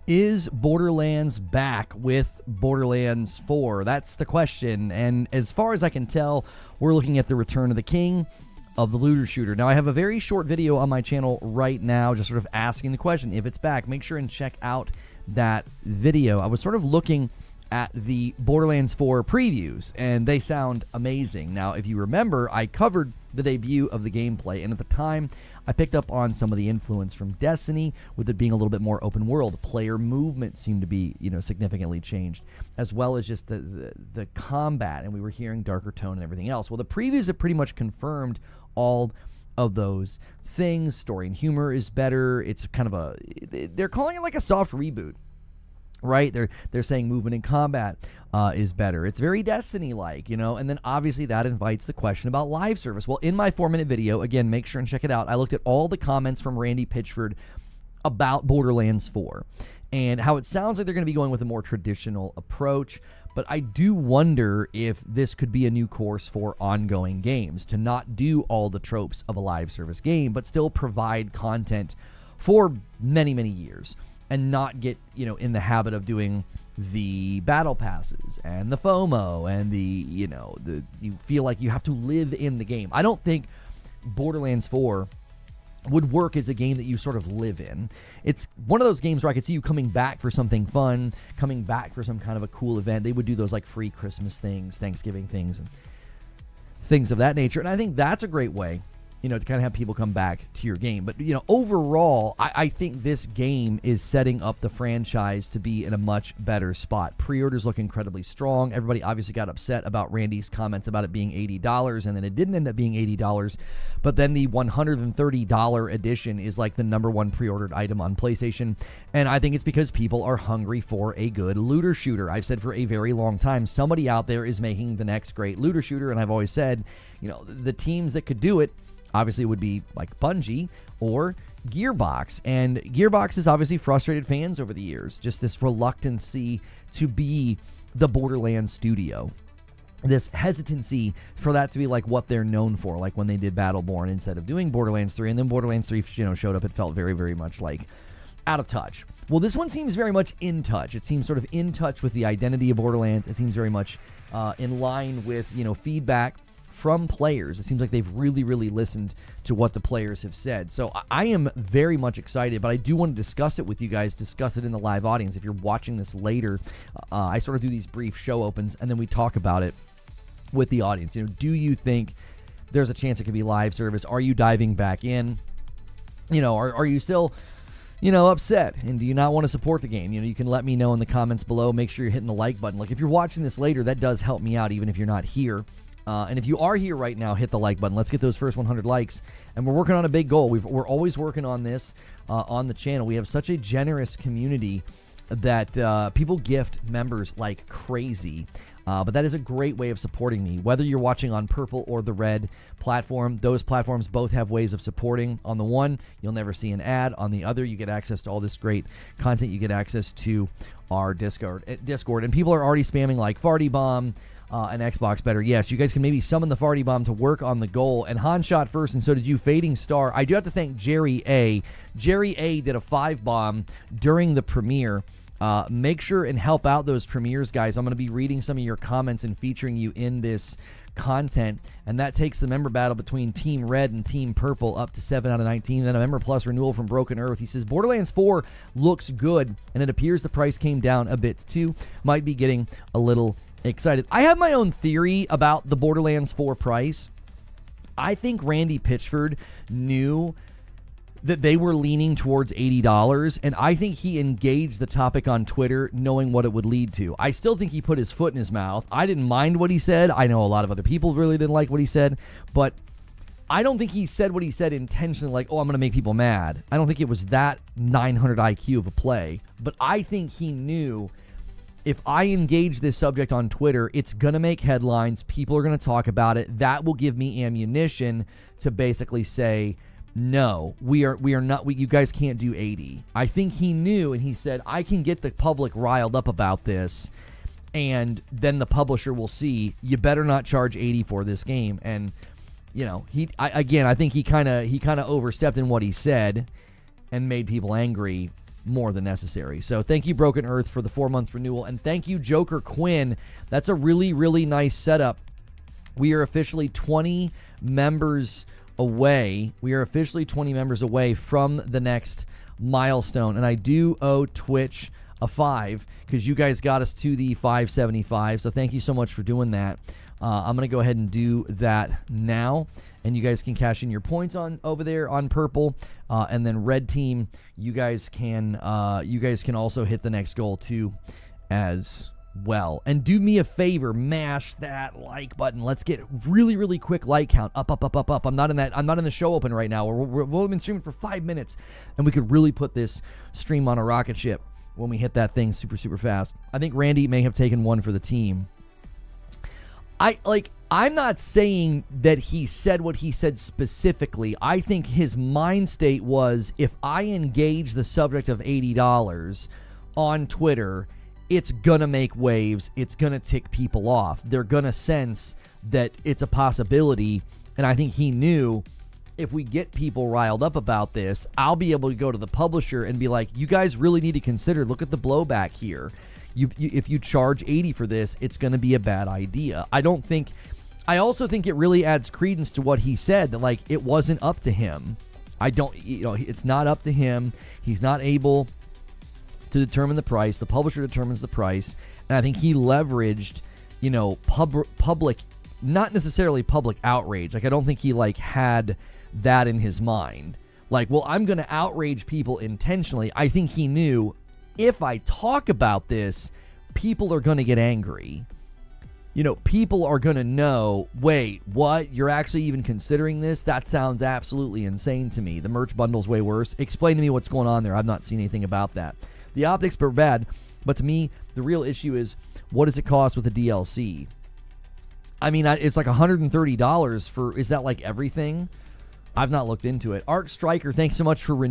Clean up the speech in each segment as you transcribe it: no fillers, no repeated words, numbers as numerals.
Is Borderlands back with Borderlands 4? That's the question. And as far as I can tell, we're looking at the return of the king of the looter shooter. Now, I have a very short video on my channel right now just sort of asking the question if it's back. Make sure and check out that video. I was sort of looking at the Borderlands 4 previews, and they sound amazing. Now, if you remember, I covered the debut of the gameplay, and at the time, I picked up on some of the influence from Destiny, with it being a little bit more open world. Player movement seemed to be, significantly changed, as well as just the combat, and we were hearing darker tone and everything else. Well, the previews have pretty much confirmed all of those things. Story and humor is better. It's kind of they're calling it like a soft reboot, right? They're saying movement and combat is better. It's very Destiny-like, and then obviously that invites the question about live service. Well, in my 4-minute video, again, make sure and check it out, I looked at all the comments from Randy Pitchford about Borderlands 4 and how it sounds like they're going to be going with a more traditional approach, but I do wonder if this could be a new course for ongoing games, to not do all the tropes of a live service game, but still provide content for many, many years, and not get, in the habit of doing the battle passes and the FOMO and you feel like you have to live in the game. I don't think Borderlands 4 would work as a game that you sort of live in. It's one of those games where I could see you coming back for something fun, coming back for some kind of a cool event. They would do those like free Christmas things, Thanksgiving things, and things of that nature. And I think that's a great way, to kind of have people come back to your game. But, overall, I think this game is setting up the franchise to be in a much better spot. Pre-orders look incredibly strong. Everybody obviously got upset about Randy's comments about it being $80, and then it didn't end up being $80. But then the $130 edition is like the #1 pre-ordered item on PlayStation. And I think it's because people are hungry for a good looter shooter. I've said for a very long time, somebody out there is making the next great looter shooter. And I've always said, the teams that could do it, obviously, it would be like Bungie or Gearbox. And Gearbox has obviously frustrated fans over the years. Just this reluctancy to be the Borderlands studio. This hesitancy for that to be like what they're known for. Like when they did Battleborn instead of doing Borderlands 3. And then Borderlands 3, showed up. It felt very, very much like out of touch. Well, this one seems very much in touch. It seems sort of in touch with the identity of Borderlands. It seems very much in line with, feedback from players. It seems like they've really, really listened to what the players have said. So I am very much excited, but I do want to discuss it with you guys, discuss it in the live audience. If you're watching this later, I sort of do these brief show opens, and then we talk about it with the audience. Do you think there's a chance it could be live service? Are you diving back in? Are you still, upset? And do you not want to support the game? You can let me know in the comments below. Make sure you're hitting the like button. Like if you're watching this later, that does help me out, even if you're not here. And if you are here right now, hit the like button. Let's get those first 100 likes. And we're working on a big goal. We're always working on this on the channel. We have such a generous community that people gift members like crazy. But that is a great way of supporting me. Whether you're watching on purple or the red platform, those platforms both have ways of supporting. On the one, you'll never see an ad. On the other, you get access to all this great content. You get access to our Discord. And people are already spamming like Farty Bomb, an Xbox better. Yes, you guys can maybe summon the Farty Bomb to work on the goal. And Han shot first, and so did you, Fading Star. I do have to thank Jerry A. Jerry A did a 5-bomb during the premiere. Make sure and help out those premieres, guys. I'm going to be reading some of your comments and featuring you in this content, and that takes the member battle between Team Red and Team Purple up to 7 out of 19. Then a member plus renewal from Broken Earth. He says, Borderlands 4 looks good, and it appears the price came down a bit too. Might be getting a little excited. I have my own theory about the Borderlands 4 price. I think Randy Pitchford knew that they were leaning towards $80, and I think he engaged the topic on Twitter knowing what it would lead to. I still think he put his foot in his mouth. I didn't mind what he said. I know a lot of other people really didn't like what he said, but I don't think he said what he said intentionally like, oh, I'm going to make people mad. I don't think it was that 900 IQ of a play, but I think he knew if I engage this subject on Twitter, it's going to make headlines. People are going to talk about it. That will give me ammunition to basically say, no, we are not. You guys can't do 80. I think he knew, and he said, I can get the public riled up about this, and then the publisher will see. You better not charge 80 for this game. And I think he kind of overstepped in what he said, and made people angry. more than necessary. So thank you, Broken Earth, for the 4-month renewal. And thank you, Joker Quinn. That's a really, really nice setup. We are officially 20 members away. We are officially 20 members away from the next milestone. And I do owe Twitch a 5 because you guys got us to the 575. So thank you so much for doing that. I'm going to go ahead and do that now. And you guys can cash in your points on over there on purple. And then red team, you guys can also hit the next goal too as well. And do me a favor, mash that like button. Let's get really, really quick like count up. I'm not in the show open right now. We've only been streaming for 5 minutes, and we could really put this stream on a rocket ship when we hit that thing super, super fast. I think Randy may have taken one for the team. I'm not saying that he said what he said specifically. I think his mind state was, if I engage the subject of $80 on Twitter, it's going to make waves. It's going to tick people off. They're going to sense that it's a possibility. And I think he knew, if we get people riled up about this, I'll be able to go to the publisher and be like, you guys really need to consider, look at the blowback here. If you charge $80 for this, it's going to be a bad idea. I also think it really adds credence to what he said, that like it wasn't up to him. It's not up to him. He's not able to determine the price. The publisher determines the price. And I think he leveraged, public, not necessarily public outrage. Like, I don't think he had that in his mind. Like, well, I'm going to outrage people intentionally. I think he knew, if I talk about this, people are going to get angry. People are going to know, wait, what? You're actually even considering this? That sounds absolutely insane to me. The merch bundle's way worse. Explain to me what's going on there. I've not seen anything about that. The optics are bad, but to me, the real issue is, what does it cost with the DLC? I mean, it's like $130 for, is that like everything? I've not looked into it. Arc Striker, thanks so much for for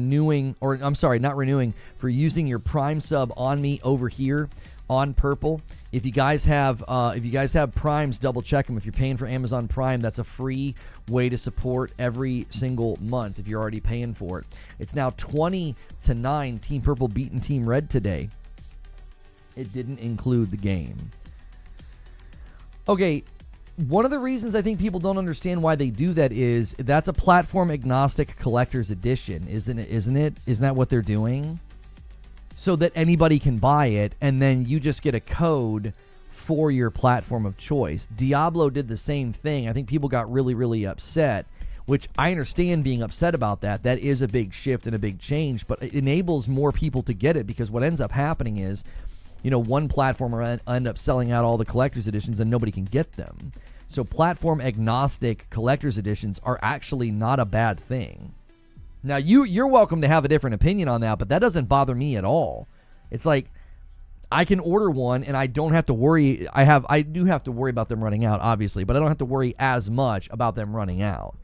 using your Prime sub on me over here on Purple. If you guys have Primes, double check them. If you're paying for Amazon Prime, that's a free way to support every single month if you're already paying for it. It's now 20-9. Team Purple beating Team Red today. It didn't include the game. Okay, one of the reasons I think people don't understand why they do that is that's a platform agnostic collector's edition, isn't it? Isn't that what they're doing? So that anybody can buy it, and then you just get a code for your platform of choice. Diablo did the same thing. I think people got really, really upset, which I understand being upset about that. That is a big shift and a big change, but it enables more people to get it, because what ends up happening is, one platform will end up selling out all the collector's editions and nobody can get them. So platform agnostic collector's editions are actually not a bad thing. Now, you're welcome to have a different opinion on that, but that doesn't bother me at all. It's like, I can order one and I don't have to worry. I do have to worry about them running out, obviously, but I don't have to worry as much about them running out.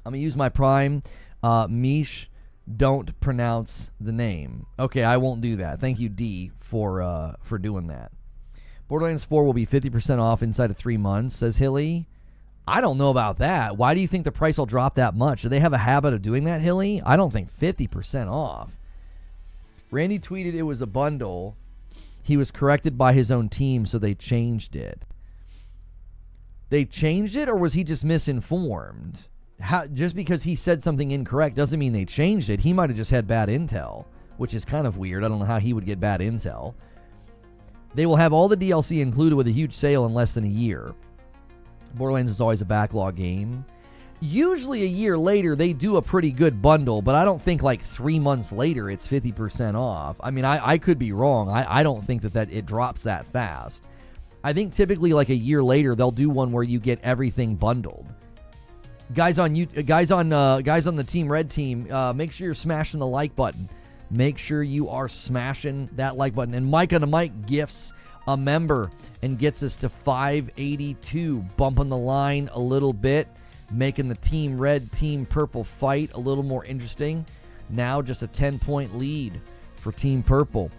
I'm going to use my Prime. Mish, don't pronounce the name. Okay, I won't do that. Thank you, D, for doing that. Borderlands 4 will be 50% off inside of 3 months, says Hilly. I don't know about that. Why do you think the price will drop that much? Do they have a habit of doing that, Hilly? I don't think 50% off. Randy tweeted it was a bundle. He was corrected by his own team, so they changed it. They changed it, or was he just misinformed? Just because he said something incorrect doesn't mean they changed it. He might have just had bad intel, which is kind of weird. I don't know how he would get bad intel. They will have all the DLC included with a huge sale in less than a year. Borderlands is always a backlog game. Usually a year later, they do a pretty good bundle, but I don't think 3 months later it's 50% off. I mean, I could be wrong. I don't think that it drops that fast. I think typically a year later, they'll do one where you get everything bundled. Guys on the Team Red team, make sure you're smashing the like button. Make sure you are smashing that like button. And Mike on the Mic gifts a member and gets us to 582, bumping the line a little bit, making the Team Red, Team Purple fight a little more interesting. Now just a 10-point lead for Team Purple.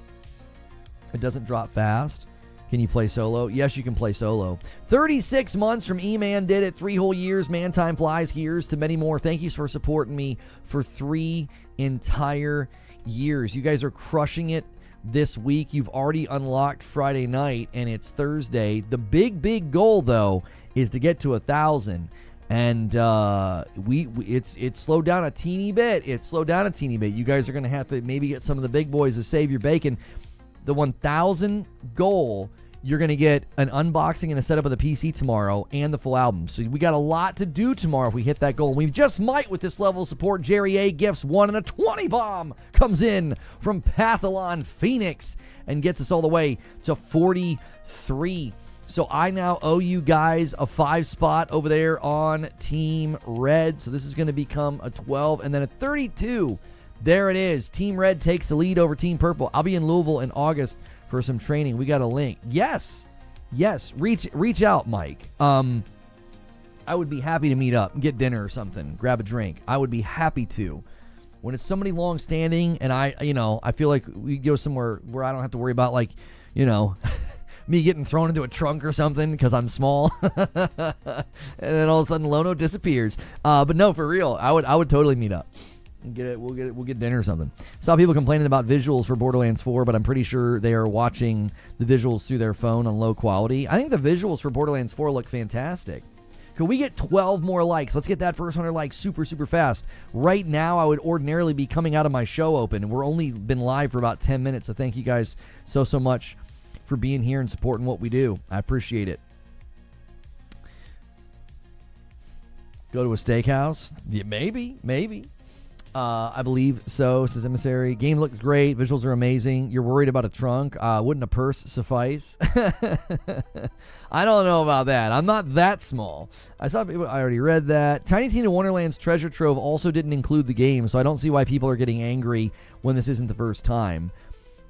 It doesn't drop fast. Can you play solo? Yes, you can play solo. 36 months from E-Man did it. 3 whole years. Man, time flies. Here's to many more. Thank you for supporting me for 3 entire years. You guys are crushing it this week. You've already unlocked Friday night, and it's Thursday. The big goal, though, is to get to 1,000. And it's slowed down a teeny bit. You guys are going to have to maybe get some of the big boys to save your bacon. The 1,000 goal, you're going to get an unboxing and a setup of the PC tomorrow and the full album. So we got a lot to do tomorrow if we hit that goal. And we just might with this level of support. Jerry A. gifts 1 and a 20 bomb comes in from Pathalon Phoenix and gets us all the way to 43. So I now owe you guys a 5 spot over there on Team Red. So this is going to become a 12 and then a 32. There it is. Team Red takes the lead over Team Purple. I'll be in Louisville in August for some training. We got a link. Yes. Reach out, Mike. I would be happy to meet up and get dinner or something. Grab a drink. I would be happy to. When it's somebody long standing and I feel like we go somewhere where I don't have to worry about me getting thrown into a trunk or something because I'm small, and then all of a sudden Lono disappears. But no, for real, I would totally meet up. We'll get dinner or something. Saw people complaining about visuals for Borderlands 4, but I'm pretty sure they are watching the visuals through their phone on low quality. I think the visuals for Borderlands 4 look fantastic. Could we get 12 more likes? Let's get that first 100 likes super fast. Right now, I would ordinarily be coming out of my show open, and we're only been live for about 10 minutes. So thank you guys so much for being here and supporting what we do. I appreciate it. Go to a steakhouse? Yeah, maybe. I believe so, says Emissary. Game looks great. Visuals are amazing. You're worried about a trunk. Wouldn't a purse suffice? I don't know about that. I'm not that small. I already read that. Tiny Tina Wonderland's Treasure Trove also didn't include the game, so I don't see why people are getting angry when this isn't the first time.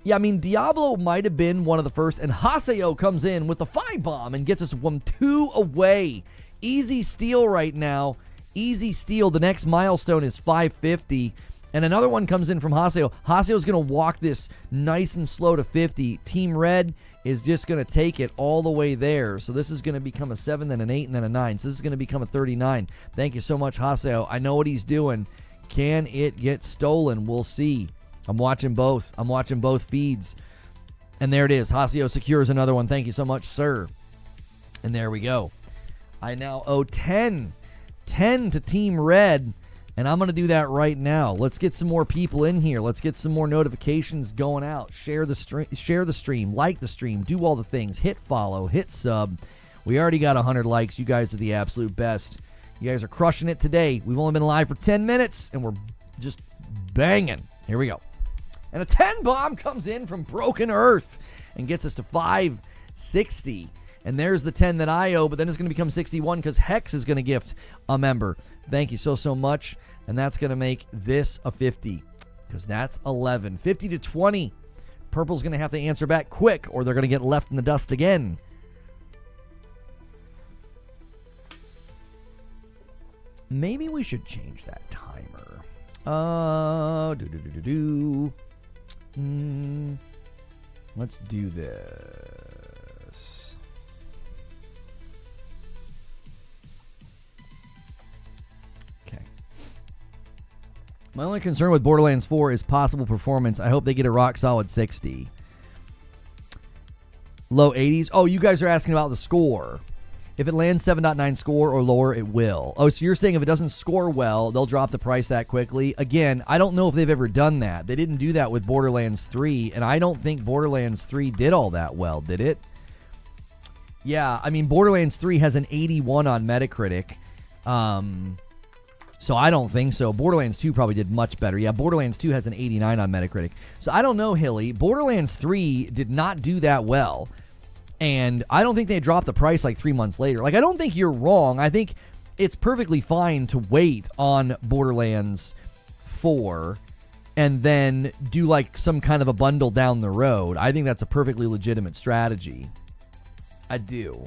Yeah, I mean, Diablo might have been one of the first, and Haseo comes in with the 5 bomb and gets us 1-2 away. Easy steal right now. Easy steal. The next milestone is 550, and another one comes in from Haseo. Haseo's going to walk this nice and slow to 50. Team Red is just going to take it all the way there. So this is going to become a 7, then an 8, and then a 9. So this is going to become a 39. Thank you so much, Haseo. I know what he's doing. Can it get stolen? We'll see. I'm watching both. I'm watching both feeds. And there it is. Haseo secures another one. Thank you so much, sir. And there we go. I now owe 10 to Team Red, and I'm going to do that right now. Let's get some more people in here. Let's get some more notifications going out. Share the stream, like the stream, do all the things. Hit follow, hit sub. We already got 100 likes. You guys are the absolute best. You guys are crushing it today. We've only been live for 10 minutes, and we're just banging. Here we go. And a 10 bomb comes in from Broken Earth and gets us to 560. And there's the 10 that I owe, but then it's going to become 61 because Hex is going to gift a member. Thank you so much. And that's going to make this a 50 because that's 11. 50 to 20. Purple's going to have to answer back quick or they're going to get left in the dust again. Maybe we should change that timer. Let's do this. Okay. My only concern with Borderlands 4 is possible performance. I hope they get a rock solid 60. Low 80s. Oh, you guys are asking about the score. If it lands 7.9 score or lower, it will. Oh, so you're saying if it doesn't score well, they'll drop the price that quickly? Again, I don't know if they've ever done that. They didn't do that with Borderlands 3, and I don't think Borderlands 3 did all that well, did it? Yeah, I mean, Borderlands 3 has an 81 on Metacritic, so I don't think so. Borderlands 2 probably did much better. Yeah, Borderlands 2 has an 89 on Metacritic. So I don't know, Hilly. Borderlands 3 did not do that well. And I don't think they dropped the price like 3 months later. Like, I don't think you're wrong. I think it's perfectly fine to wait on Borderlands 4 and then do like some kind of a bundle down the road. I think that's a perfectly legitimate strategy. I do.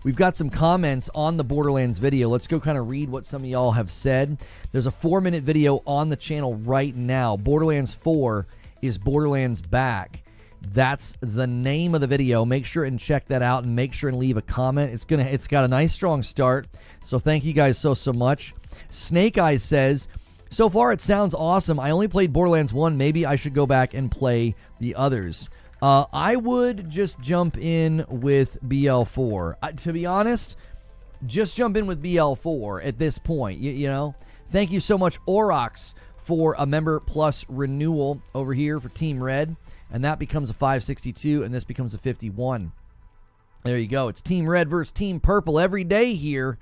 We've got some comments on the Borderlands video. Let's go kind of read what some of y'all have said. There's a 4-minute video on the channel right now. Borderlands 4 is Borderlands back. That's the name of the video. Make sure and check that out and make sure and leave a comment. It's got a nice strong start. So thank you guys so much. Snake Eyes says, So far, it sounds awesome. I only played Borderlands 1. Maybe I should go back and play the others. I would just jump in with BL4. To be honest, just jump in with BL4 at this point, you know? Thank you so much, Orox, for a member plus renewal over here for Team Red. And that becomes a 562, and this becomes a 51. There you go. It's Team Red versus Team Purple every day here.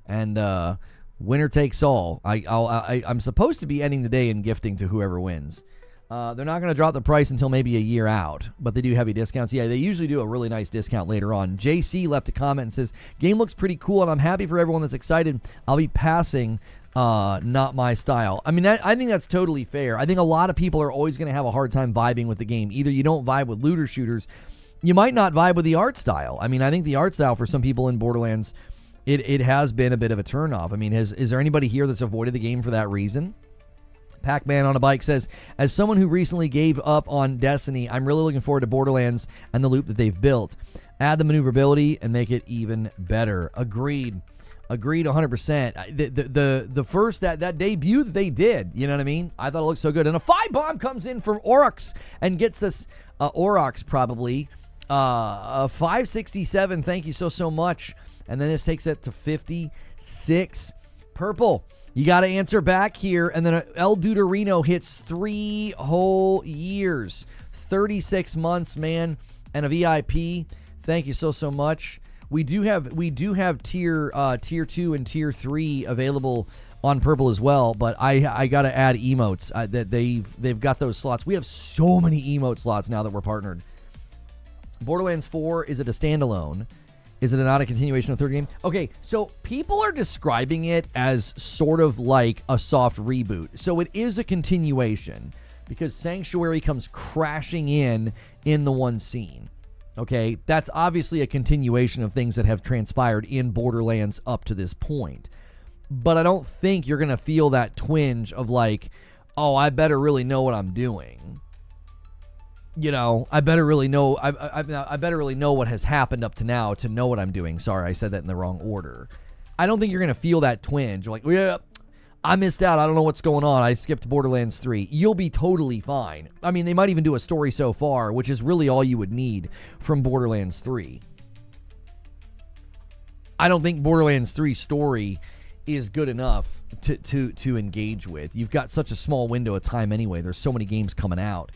And winner takes all. I'm supposed to be ending the day in gifting to whoever wins. They're not going to drop the price until maybe a year out, but they do heavy discounts. Yeah, they usually do a really nice discount later on. JC left a comment and says, game looks pretty cool, and I'm happy for everyone that's excited. I'll be passing, not my style. I mean, I think that's totally fair. I think a lot of people are always going to have a hard time vibing with the game. Either you don't vibe with looter shooters, you might not vibe with the art style. I mean, I think the art style for some people in Borderlands, it has been a bit of a turnoff. I mean, is there anybody here that's avoided the game for that reason? Pac-Man on a Bike says, as someone who recently gave up on Destiny, I'm really looking forward to Borderlands and the loop that they've built. Add the maneuverability and make it even better. Agreed 100%. The first, that debut that they did, you know what I mean? I thought it looked so good. And a 5-bomb comes in from Oryx and gets us, Orox probably, a 567. Thank you so much. And then this takes it to 56. Purple, you got to answer back here. And then El Duderino hits 3 whole years. 36 months, man. And a VIP. Thank you so much. We do have tier 2 and tier 3 available on Purple as well, but I got to add emotes. That they've got those slots. We have so many emote slots now that we're partnered. Borderlands 4, is it a standalone? Is it not a continuation of the third game? Okay, so people are describing it as sort of like a soft reboot. So it is a continuation because Sanctuary comes crashing in the one scene. Okay, that's obviously a continuation of things that have transpired in Borderlands up to this point. But I don't think you're going to feel that twinge of like, oh, I better really know what I'm doing. You know, I better really know. I better really know what has happened up to now to know what I'm doing. Sorry, I said that in the wrong order. I don't think you're going to feel that twinge. Like, yeah, I missed out. I don't know what's going on. I skipped Borderlands 3. You'll be totally fine. I mean, they might even do a story so far, which is really all you would need from Borderlands 3. I don't think Borderlands 3 story is good enough to engage with. You've got such a small window of time anyway. There's so many games coming out.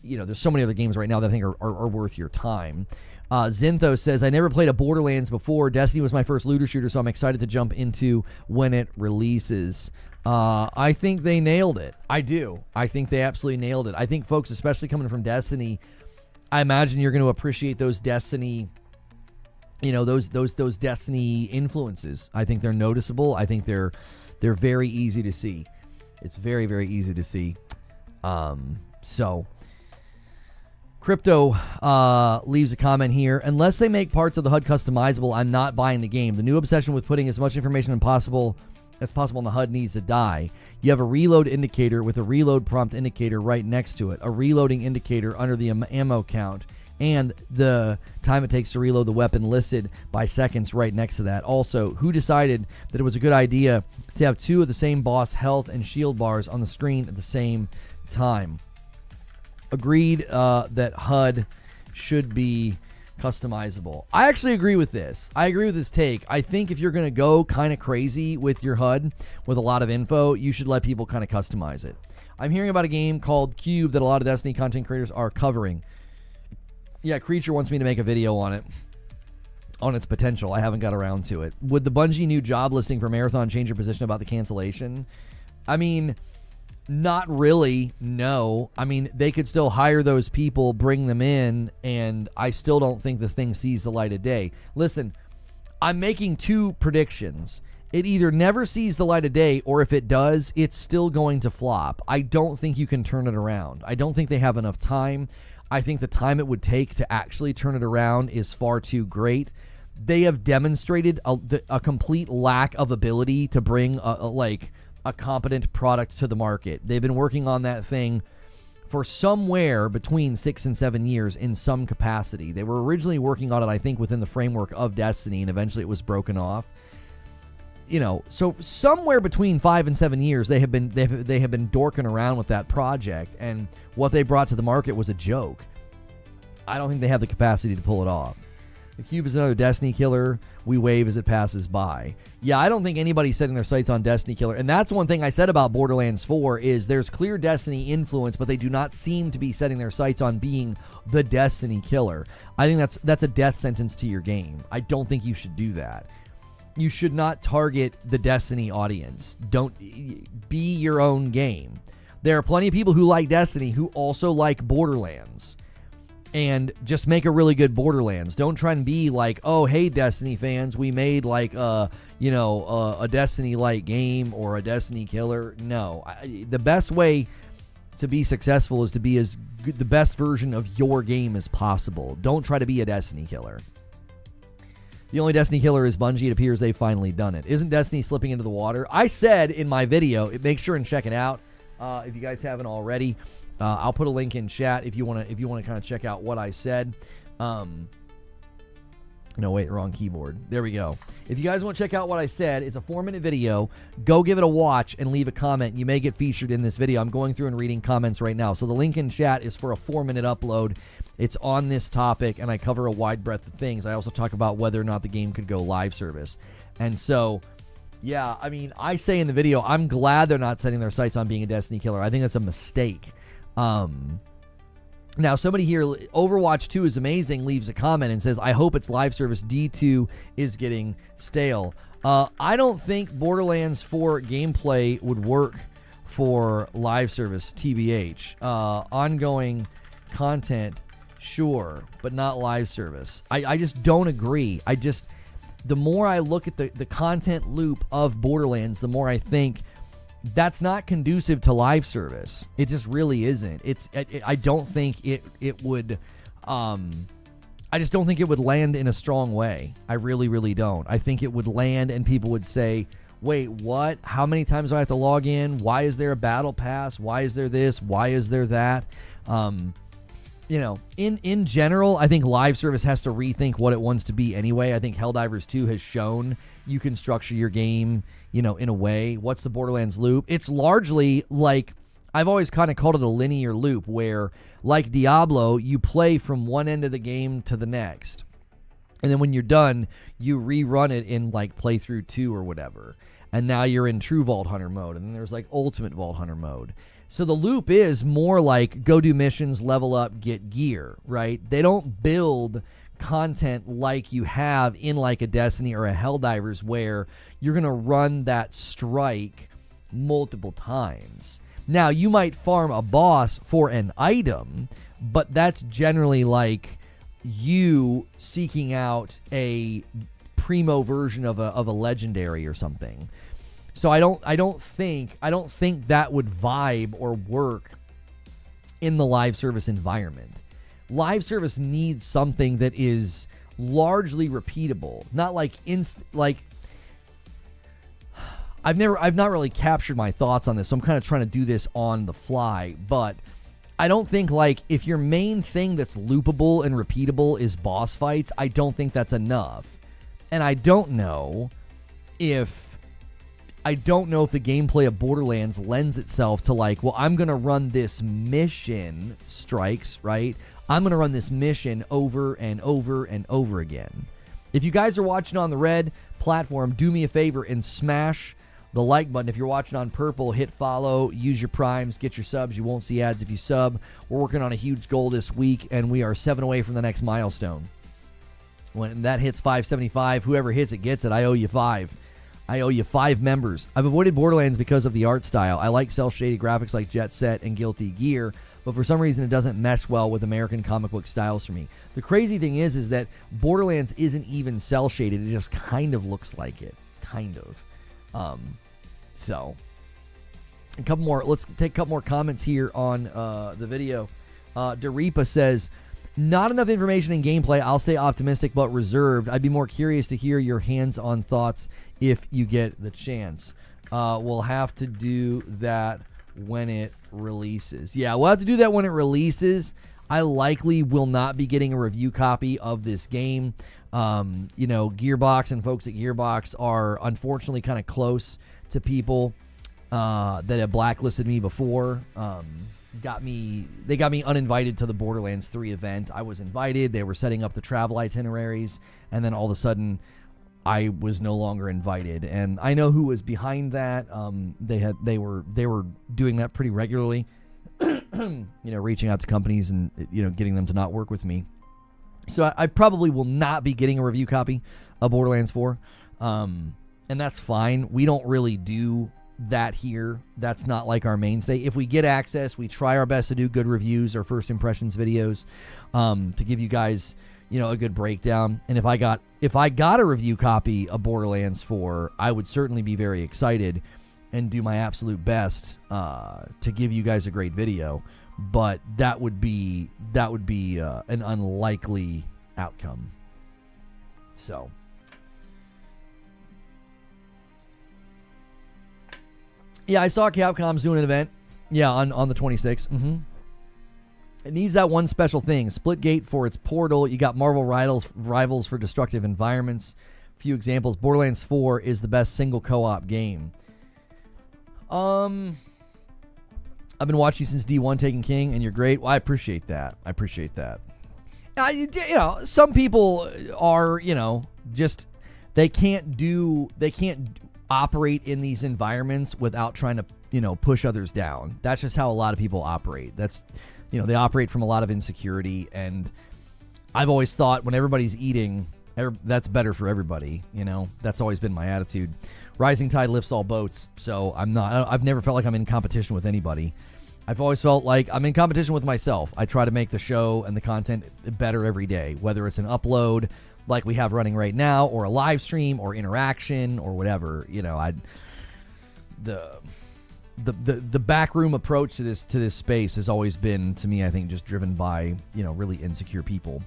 You know, there's so many other games right now that I think are worth your time. Zinthos says, I never played a Borderlands before. Destiny was my first looter shooter, so I'm excited to jump into when it releases. I think they nailed it. I do. I think they absolutely nailed it. I think folks, especially coming from Destiny, I imagine you're going to appreciate those Destiny, you know, those Destiny influences. I think they're noticeable. I think they're very easy to see. It's very, very easy to see. So Crypto leaves a comment here. Unless they make parts of the HUD customizable, I'm not buying the game. The new obsession with putting as much information as possible on the HUD needs to die. You have a reload indicator with a reload prompt indicator right next to it, a reloading indicator under the ammo count, and the time it takes to reload the weapon listed by seconds right next to that. Also, who decided that it was a good idea to have two of the same boss health and shield bars on the screen at the same time? Agreed that HUD should be customizable. I actually agree with this. I agree with this take. I think if you're going to go kind of crazy with your HUD with a lot of info, you should let people kind of customize it. I'm hearing about a game called Cube that a lot of Destiny content creators are covering. Yeah, Creature wants me to make a video on it, on its potential. I haven't got around to it. Would the Bungie new job listing for Marathon change your position about the cancellation? I mean, not really, no. I mean, they could still hire those people, bring them in, and I still don't think the thing sees the light of day. Listen, I'm making two predictions. It either never sees the light of day, or if it does, it's still going to flop. I don't think you can turn it around. I don't think they have enough time. I think the time it would take to actually turn it around is far too great. They have demonstrated a complete lack of ability to bring a competent product to the market. They've been working on that thing for somewhere between 6 and 7 years in some capacity. They were originally working on it, I think, within the framework of Destiny, and eventually it was broken off. so somewhere between 5 and 7 years, they have been dorking around with that project, and what they brought to the market was a joke. I don't think they have the capacity to pull it off. The cube is another Destiny killer. We wave as it passes by. Yeah, I don't think anybody's setting their sights on Destiny killer, and that's one thing I said about Borderlands 4 is there's clear Destiny influence, but they do not seem to be setting their sights on being the Destiny killer. I think that's a death sentence to your game. I don't think you should do that. You should not target the Destiny audience. Don't be your own game. There are plenty of people who like Destiny who also like Borderlands. And just make a really good Borderlands. Don't try and be like, oh, hey, Destiny fans, we made like a Destiny-like game or a Destiny killer. No. The best way to be successful is to be as good, the best version of your game as possible. Don't try to be a Destiny killer. The only Destiny killer is Bungie. It appears they've finally done it. Isn't Destiny slipping into the water? I said in my video, make sure and check it out if you guys haven't already. I'll put a link in chat if you want to kind of check out what I said. No, wait, wrong keyboard. There we go. If you guys want to check out what I said, it's a 4-minute video. Go give it a watch and leave a comment. You may get featured in this video. I'm going through and reading comments right now. So the link in chat is for a 4-minute upload. It's on this topic, and I cover a wide breadth of things. I also talk about whether or not the game could go live service. And so, yeah, I mean, I say in the video, I'm glad they're not setting their sights on being a Destiny killer. I think that's a mistake. Now, somebody here, Overwatch 2 is amazing, leaves a comment and says, I hope it's live service. D2 is getting stale. I don't think Borderlands 4 gameplay would work for live service, TBH. Ongoing content, sure, but not live service. I just don't agree. The more I look at the content loop of Borderlands, the more I think that's not conducive to live service. It just really isn't. I don't think it would. I just don't think it would land in a strong way. I really, really don't. I think it would land and people would say, wait, what? How many times do I have to log in? Why is there a battle pass? Why is there this? Why is there that? In general, I think live service has to rethink what it wants to be anyway. I think Helldivers 2 has shown you can structure your game, in a way. What's the Borderlands loop? It's largely like, I've always kind of called it a linear loop where, like Diablo, you play from one end of the game to the next. And then when you're done, you rerun it in like playthrough 2 or whatever. And now you're in true Vault Hunter mode. And then there's like ultimate Vault Hunter mode. So the loop is more like go do missions, level up, get gear, right? They don't build content like you have in like a Destiny or a Helldivers where you're going to run that strike multiple times. Now, you might farm a boss for an item, but that's generally like you seeking out a primo version of a legendary or something. So I don't think that would vibe or work in the live service environment. Live service needs something that is largely repeatable, not like I've not really captured my thoughts on this, so I'm kind of trying to do this on the fly, but I don't think like if your main thing that's loopable and repeatable is boss fights, I don't think that's enough. And I don't know if the gameplay of Borderlands lends itself to like, well, I'm going to run this mission strikes, right? I'm going to run this mission over and over and over again. If you guys are watching on the red platform, do me a favor and smash the like button. If you're watching on purple, hit follow, use your primes, get your subs. You won't see ads if you sub. We're working on a huge goal this week, and we are 7 away from the next milestone. When that hits 575, whoever hits it gets it. I owe you 5. I owe you 5 members. I've avoided Borderlands because of the art style. I like cel-shaded graphics like Jet Set and Guilty Gear, but for some reason it doesn't mesh well with American comic book styles for me. The crazy thing is that Borderlands isn't even cel-shaded. It just kind of looks like it. Kind of. So, a couple more. Let's take a couple more comments here on the video. Daripa says, not enough information in gameplay. I'll stay optimistic but reserved. I'd be more curious to hear your hands-on thoughts if you get the chance. We'll have to do that when it releases. Yeah, we'll have to do that when it releases. I likely will not be getting a review copy of this game. Gearbox and folks at Gearbox are unfortunately kind of close to people that have blacklisted me before. They got me uninvited to the Borderlands 3 event. I was invited. They were setting up the travel itineraries, and then all of a sudden, I was no longer invited. And I know who was behind that. They were doing that pretty regularly. Reaching out to companies and getting them to not work with me. So I probably will not be getting a review copy of Borderlands 4, and that's fine. We don't really do that here. That's not like our mainstay. If we get access, we try our best to do good reviews or first impressions videos to give you guys a good breakdown. And if I got a review copy of Borderlands 4, I would certainly be very excited and do my absolute best to give you guys a great video. But that would be an unlikely outcome. So, yeah, I saw Capcom's doing an event. Yeah, on the 26th. It needs that one special thing: Splitgate for its Portal. You got Marvel rivals for destructive environments. A few examples: Borderlands 4 is the best single co-op game. I've been watching you since D1 Taken King, and you're great. Well, I appreciate that. Some people are, just they can't operate in these environments without trying to, push others down. That's just how a lot of people operate. That's, they operate from a lot of insecurity, and I've always thought when everybody's eating, that's better for everybody. That's always been my attitude. Rising tide lifts all boats, so I've never felt like I'm in competition with anybody. I've always felt like I'm in competition with myself. I try to make the show and the content better every day, whether it's an upload like we have running right now, or a live stream, or interaction, or whatever. The backroom approach to this space has always been, to me, I think, just driven by really insecure people.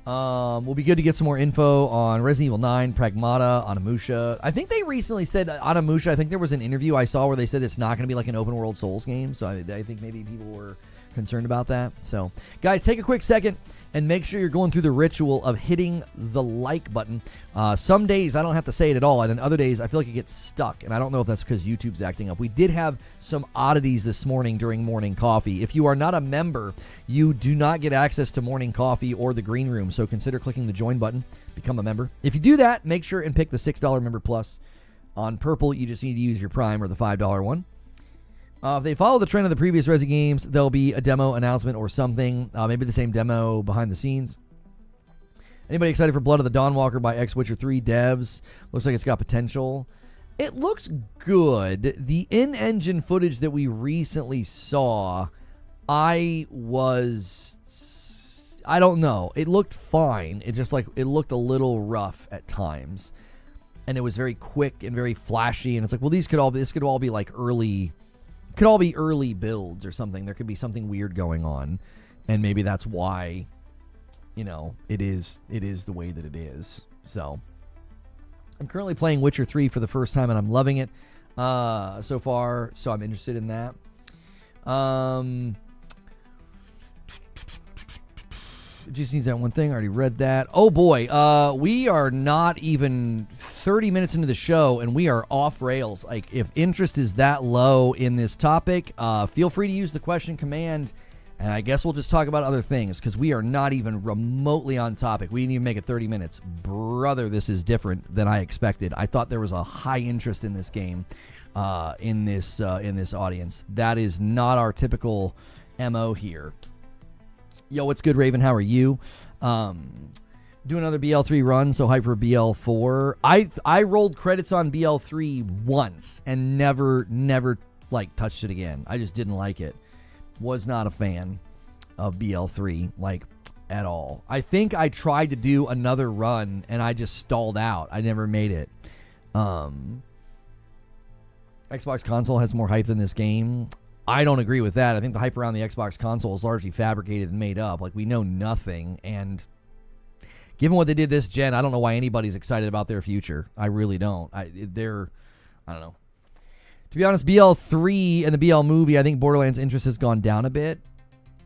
Will be good to get some more info on Resident Evil 9, Pragmata, Onimusha. I think they recently said Onimusha. I think there was an interview I saw where they said it's not going to be like an open world Souls game. So I think maybe people were concerned about that. So, guys, take a quick second and make sure you're going through the ritual of hitting the like button. Some days I don't have to say it at all, and then other days I feel like it gets stuck, and I don't know if that's because YouTube's acting up. We did have some oddities this morning during morning coffee. If you are not a member, you do not get access to morning coffee or the green room, so consider clicking the join button, become a member. If you do that, make sure and pick the $6 member plus. On purple, you just need to use your Prime or the $5 one. If they follow the trend of the previous Resi games, there'll be a demo announcement or something. Maybe the same demo behind the scenes. Anybody excited for Blood of the Dawnwalker by Witcher 3 devs? Looks like it's got potential. It looks good. The in-engine footage that we recently saw, I don't know. It looked fine. It looked a little rough at times. And it was very quick and very flashy. And it's like, well, this could all be like early... Could all be early builds or something. There could be something weird going on, and maybe that's why, it is the way that it is. So, I'm currently playing Witcher 3 for the first time, and I'm loving it so far. So I'm interested in that. Just needs that one thing. I already read that. Oh boy, we are not even 30 minutes into the show, and we are off rails. Like, if interest is that low in this topic, feel free to use the question command, and I guess we'll just talk about other things, because we are not even remotely on topic. We didn't even make it 30 minutes. Brother, this is different than I expected. I thought there was a high interest in this game, in this audience. That is not our typical MO here. Yo, what's good, Raven? How are you? Do another BL3 run, so hype for BL4. I rolled credits on BL3 once and never like touched it again. I just didn't like it. Was not a fan of BL3 like at all. I think I tried to do another run and I just stalled out. I never made it. Xbox console has more hype than this game. I don't agree with that. I think the hype around the Xbox console is largely fabricated and made up. Like, we know nothing, and given what they did this gen, I don't know why anybody's excited about their future. I really don't. I don't know. To be honest, BL3 and the BL movie, I think Borderlands' interest has gone down a bit.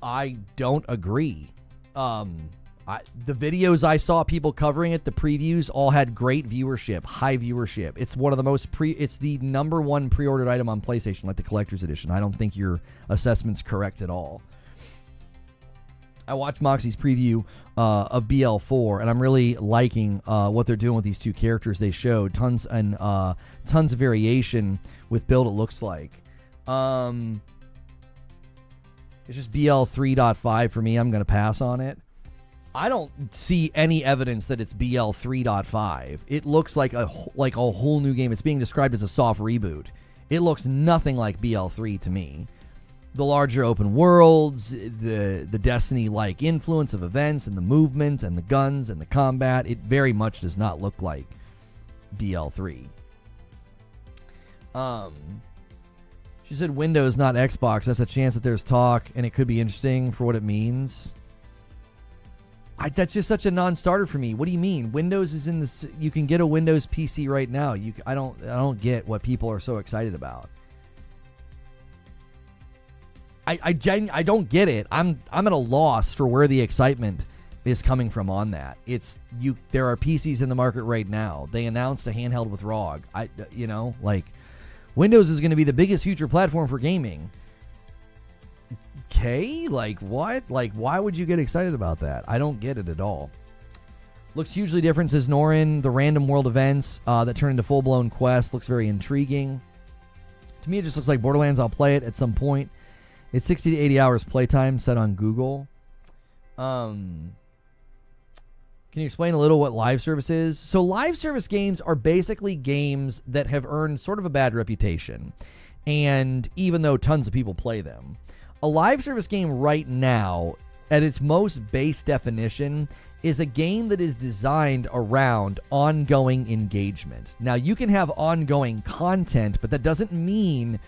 I don't agree. The videos I saw people covering it, the previews, all had great viewership, high viewership. It's one of the most it's the number one pre-ordered item on PlayStation, like the collector's edition. I don't think your assessment's correct at all. I watched Moxie's preview of BL4, and I'm really liking what they're doing with these two characters they showed. Tons of variation with build, it looks like. It's just BL 3.5 for me. I'm going to pass on it. I don't see any evidence that it's BL 3.5. It looks like a whole new game. It's being described as a soft reboot. It looks nothing like BL 3 to me. The larger open worlds, the Destiny-like influence of events and the movement and the guns and the combat, it very much does not look like BL 3. She said Windows, not Xbox. That's a chance that there's talk, and it could be interesting for what it means. That's just such a non-starter for me. What do you mean? Windows is in this. You can get a Windows PC right now. I don't get what people are so excited about. I don't get it. I'm at a loss for where the excitement is coming from on that. There are PCs in the market right now. They announced a handheld with ROG. Windows is going to be the biggest future platform for gaming. Okay, what? Why would you get excited about that? I don't get it at all. Looks hugely different, says Norin. The random world events that turn into full-blown quests looks very intriguing. To me, it just looks like Borderlands. I'll play it at some point. It's 60 to 80 hours playtime, set on Google. Can you explain a little what live service is? So live service games are basically games that have earned sort of a bad reputation. And even though tons of people play them, a live service game right now, at its most base definition, is a game that is designed around ongoing engagement. Now, you can have ongoing content, but that doesn't mean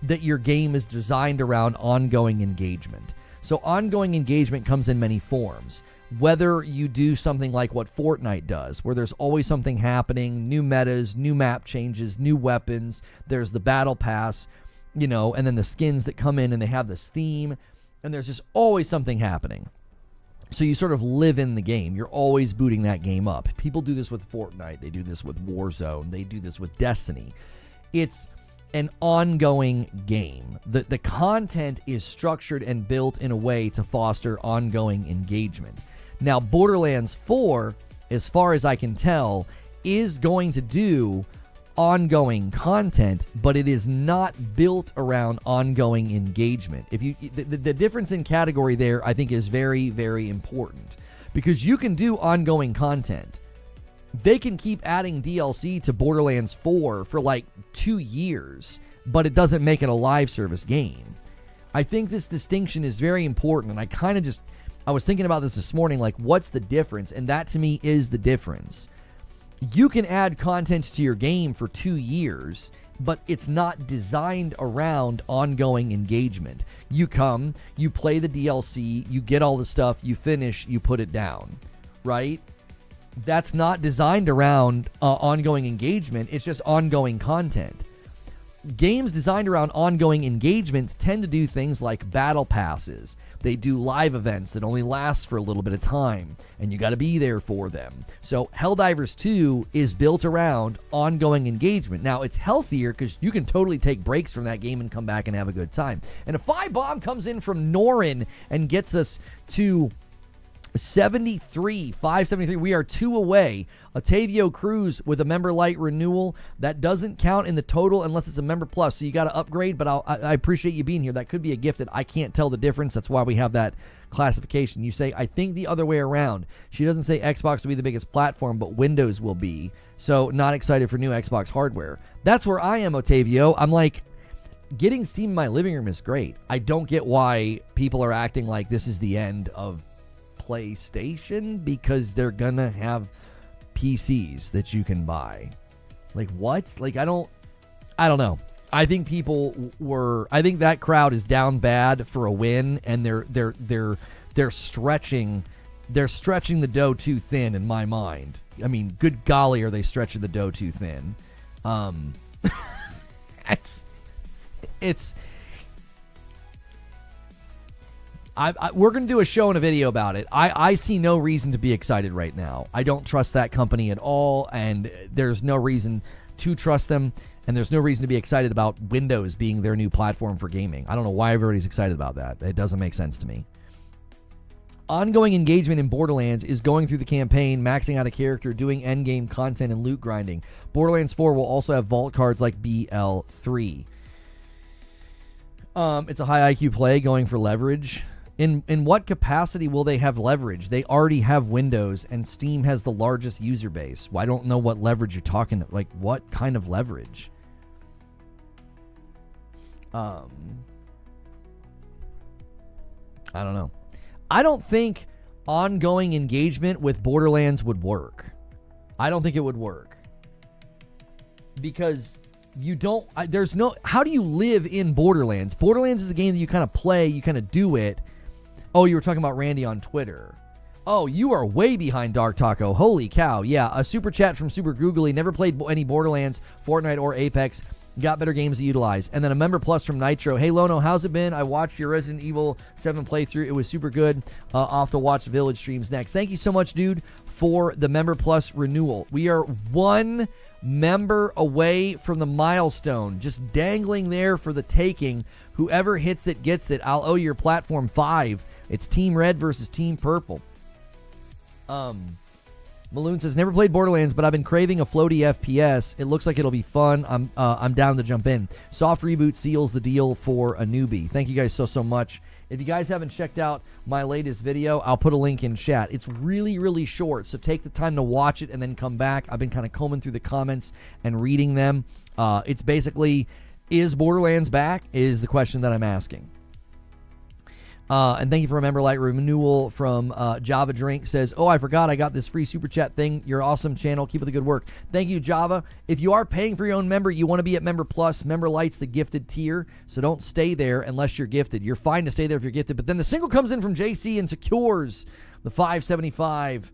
that your game is designed around ongoing engagement. So ongoing engagement comes in many forms. Whether you do something like what Fortnite does, where there's always something happening, new metas, new map changes, new weapons, there's the battle pass, and then the skins that come in and they have this theme, and there's just always something happening. So you sort of live in the game. You're always booting that game up. People do this with Fortnite. They do this with Warzone. They do this with Destiny. It's an ongoing game. The content is structured and built in a way to foster ongoing engagement. Now, Borderlands 4, as far as I can tell, is going to do ongoing content, but it is not built around ongoing engagement. The difference in category there, I think, is very, very important, because you can do ongoing content. They can keep adding DLC to Borderlands 4 for 2 years, but it doesn't make it a live service game. I think this distinction is very important, and I was thinking about this morning, what's the difference? And that to me is the difference. You can add content to your game for 2 years, but it's not designed around ongoing engagement. You come, you play the DLC, you get all the stuff, you finish, you put it down, right? That's not designed around ongoing engagement. It's just ongoing content. Games designed around ongoing engagements tend to do things like battle passes. They do live events that only last for a little bit of time, and you got to be there for them. So Helldivers 2 is built around ongoing engagement. Now, it's healthier because you can totally take breaks from that game and come back and have a good time. And a 5-bomb comes in from Norin and gets us to 573. We are 2 away. Otavio Cruz with a member light renewal. That doesn't count in the total unless it's a member plus. So you got to upgrade, but I appreciate you being here. That could be a gifted. I can't tell the difference. That's why we have that classification. You say, I think the other way around. She doesn't say Xbox will be the biggest platform, but Windows will be. So not excited for new Xbox hardware. That's where I am, Otavio. I'm like, getting Steam in my living room is great. I don't get why people are acting like this is the end of PlayStation, because they're gonna have PCs that you can buy. What? I don't know. I think I think that crowd is down bad for a win, and they're stretching the dough too thin in my mind. I mean, good golly, are they stretching the dough too thin? We're going to do a show and a video about it. I see no reason to be excited right now. I don't trust that company at all, and there's no reason to trust them, and there's no reason to be excited about Windows being their new platform for gaming. I don't know why everybody's excited about that. It doesn't make sense to me. Ongoing engagement in Borderlands is going through the campaign, maxing out a character, doing endgame content, and loot grinding. Borderlands 4 will also have vault cards like BL3. It's a high IQ play going for leverage. In what capacity will they have leverage? They already have Windows, and Steam has the largest user base. Well, I don't know what leverage you're talking about. Like, what kind of leverage? I don't know. I don't think ongoing engagement with Borderlands would work. I don't think it would work. Because you don't... there's no... How do you live in Borderlands? Borderlands is a game that you kind of play, you kind of do it. Oh, you were talking about Randy on Twitter. Oh, you are way behind Dark Taco. Holy cow. Yeah, a super chat from Super Googly. Never played any Borderlands, Fortnite, or Apex. Got better games to utilize. And then a member plus from Nitro. Hey, Lono, how's it been? I watched your Resident Evil 7 playthrough. It was super good. I'll have to watch Village streams next. Thank you so much, dude, for the member plus renewal. We are one member away from the milestone. Just dangling there for the taking. Whoever hits it gets it. I'll owe your platform 5. It's Team Red versus Team Purple. Maloon says, never played Borderlands, but I've been craving a floaty FPS. It looks like it'll be fun. I'm down to jump in. Soft reboot seals the deal for a newbie. Thank you guys so much. If you guys haven't checked out my latest video, I'll put a link in chat. It's really, really short, so take the time to watch it and then come back. I've been kind of combing through the comments and reading them. It's basically, is Borderlands back, is the question that I'm asking. And thank you for Remember Light renewal from Java Drink. Says, oh, I forgot I got this free super chat thing. You're awesome channel. Keep up the good work. Thank you, Java. If you are paying for your own member, you want to be at Member Plus. Member Light's the gifted tier, so don't stay there unless you're gifted. You're fine to stay there if you're gifted, but then the single comes in from JC and secures the $5.75.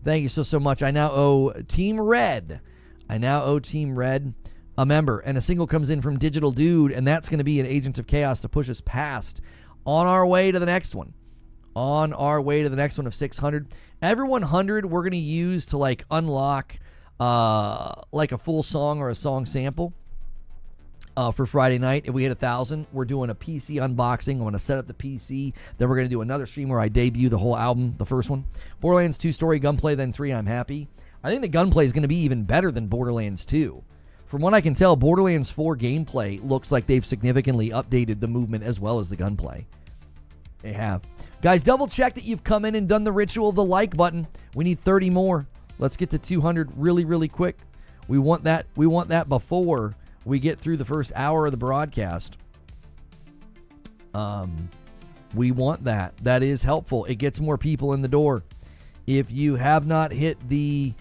Thank you so much. I now owe Team Red. A member, and a single comes in from Digital Dude, and that's going to be an Agent of Chaos to push us past. On our way to the next one. Of 600. Every 100 we're going to use to like unlock like a full song or a song sample for Friday night. If we hit 1,000, we're doing a PC unboxing. I'm going to set up the PC. Then we're going to do another stream where I debut the whole album, the first one. Borderlands 2 story, gunplay, then 3, I'm happy. I think the gunplay is going to be even better than Borderlands 2. From what I can tell, Borderlands 4 gameplay looks like they've significantly updated the movement as well as the gunplay. They have. Guys, double check that you've come in and done the ritual of the like button. We need 30 more. Let's get to 200 really, really quick. We want that before we get through the first hour of the broadcast. We want that. That is helpful. It gets more people in the door. If you have not hit the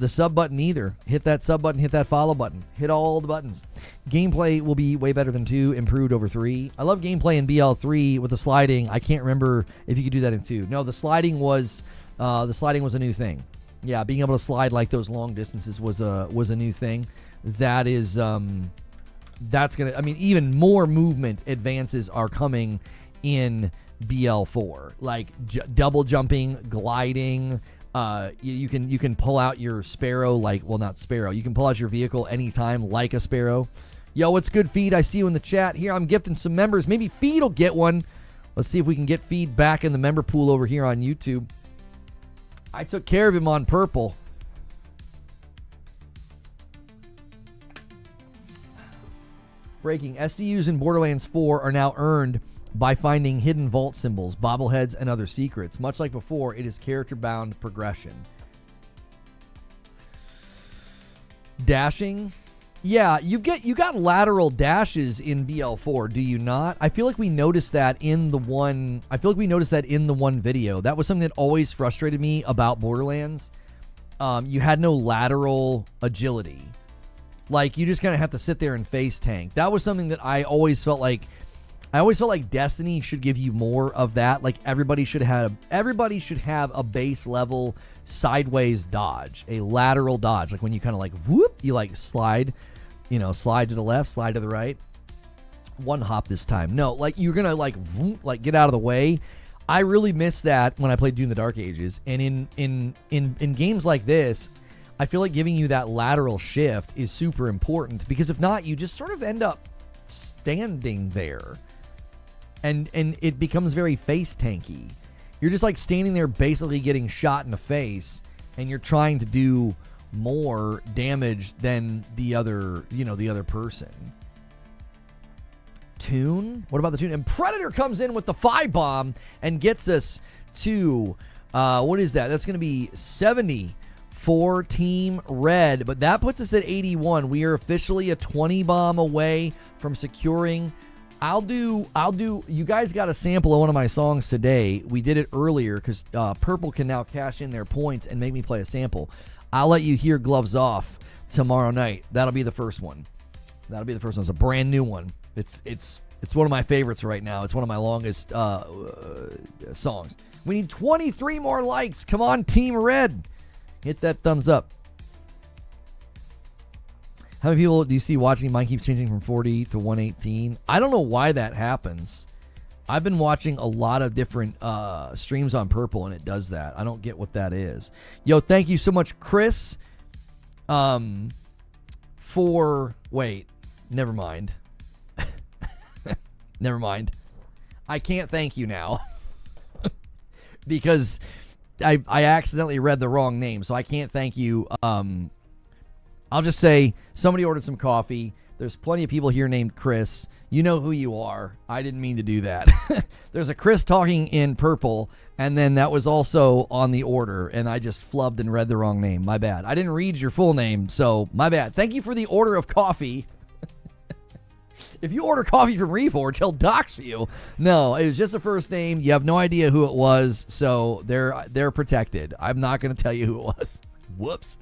sub button either, hit that sub button, hit that follow button, hit all the buttons. Gameplay will be way better than 2, improved over 3. I love gameplay in BL3 with the sliding. I can't remember if you could do that in 2. No, the sliding was a new thing. Yeah, being able to slide like those long distances was a new thing. That is that's gonna. I mean, even more movement advances are coming in BL4, like double jumping, gliding. You can pull out your Sparrow not Sparrow. You can pull out your vehicle anytime like a Sparrow. Yo, what's good, Feed? I see you in the chat. Here, I'm gifting some members. Maybe Feed will get one. Let's see if we can get Feed back in the member pool over here on YouTube. I took care of him on Purple. Breaking. SDUs in Borderlands 4 are now earned by finding hidden vault symbols, bobbleheads, and other secrets. Much like before, it is character-bound progression. Dashing? Yeah, you got lateral dashes in BL4, do you not? I feel like we noticed that in the one video. That was something that always frustrated me about Borderlands. You had no lateral agility. Like, you just kind of have to sit there and face tank. That was something that I always felt like Destiny should give you more of that. Like, everybody should have a base level sideways dodge, a lateral dodge. Like when you kind of like whoop, you like slide to the left, slide to the right. one hop this time. No, like you're gonna like vroom, like get out of the way. I really miss that when I played Dune: The Dark Ages, and in games like this, I feel like giving you that lateral shift is super important, because if not, you just sort of end up standing there, and it becomes very face tanky. You're just like standing there basically getting shot in the face, and you're trying to do more damage than the other person. Tune? What about the tune? And Predator comes in with the 5 bomb and gets us to, what is that? That's going to be 70 for Team Red, but that puts us at 81. We are officially a 20 bomb away from securing. I'll do, you guys got a sample of one of my songs today. We did it earlier because Purple can now cash in their points and make me play a sample. I'll let you hear Gloves Off tomorrow night. That'll be the first one. It's a brand new one. It's one of my favorites right now. It's one of my longest songs. We need 23 more likes. Come on, Team Red. Hit that thumbs up. How many people do you see watching? Mine keeps changing from 40 to 118. I don't know why that happens. I've been watching a lot of different streams on Purple, and it does that. I don't get what that is. Yo, thank you so much, Chris. Wait, never mind. Never mind. I can't thank you now because I accidentally read the wrong name, so I can't thank you. I'll just say somebody ordered some coffee. There's plenty of people here named Chris. You know who you are. I didn't mean to do that. There's a Chris talking in Purple, and then that was also on the order, and I just flubbed and read the wrong name. My bad. I didn't read your full name, so my bad. Thank you for the order of coffee. If you order coffee from Reforge, he'll dox you. No, it was just a first name. You have no idea who it was, so they're protected. I'm not going to tell you who it was. Whoops.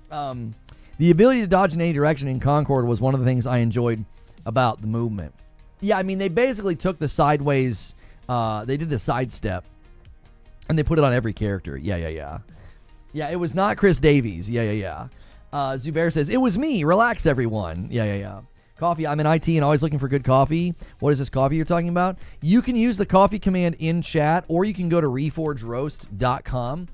The ability to dodge in any direction in Concord was one of the things I enjoyed about the movement. Yeah, I mean, they basically took the sideways, they did the sidestep, and they put it on every character. Yeah, it was not Chris Davies. Yeah. Zubair says, it was me. Relax, everyone. Yeah. Coffee. I'm in IT and always looking for good coffee. What is this coffee you're talking about? You can use the coffee command in chat, or you can go to reforgeroast.com.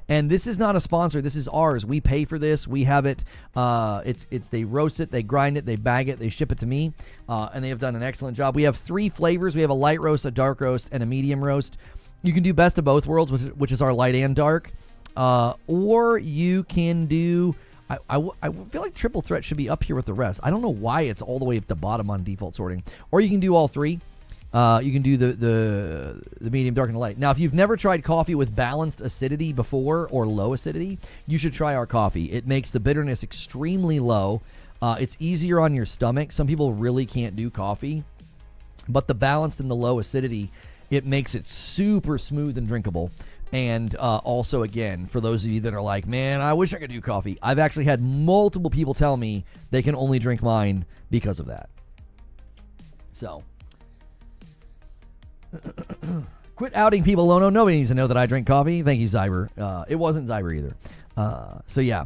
And this is not a sponsor. This is ours. We pay for this. We have it. They roast it, they grind it, they bag it, they ship it to me. And they have done an excellent job. We have 3 flavors. We have a light roast, a dark roast, and a medium roast. You can do best of both worlds, which is our light and dark. Or you can do, I feel like Triple Threat should be up here with the rest. I don't know why it's all the way at the bottom on default sorting. Or you can do all 3. You can do the medium, dark, and light. Now, if you've never tried coffee with balanced acidity before or low acidity, you should try our coffee. It makes the bitterness extremely low. It's easier on your stomach. Some people really can't do coffee, but the balanced and the low acidity, it makes it super smooth and drinkable. And also, again, for those of you that are like, man, I wish I could do coffee, I've actually had multiple people tell me they can only drink mine because of that. So quit outing people, Lono. Nobody needs to know that I drink coffee. Thank you, Zyber. It wasn't Zyber either. So yeah,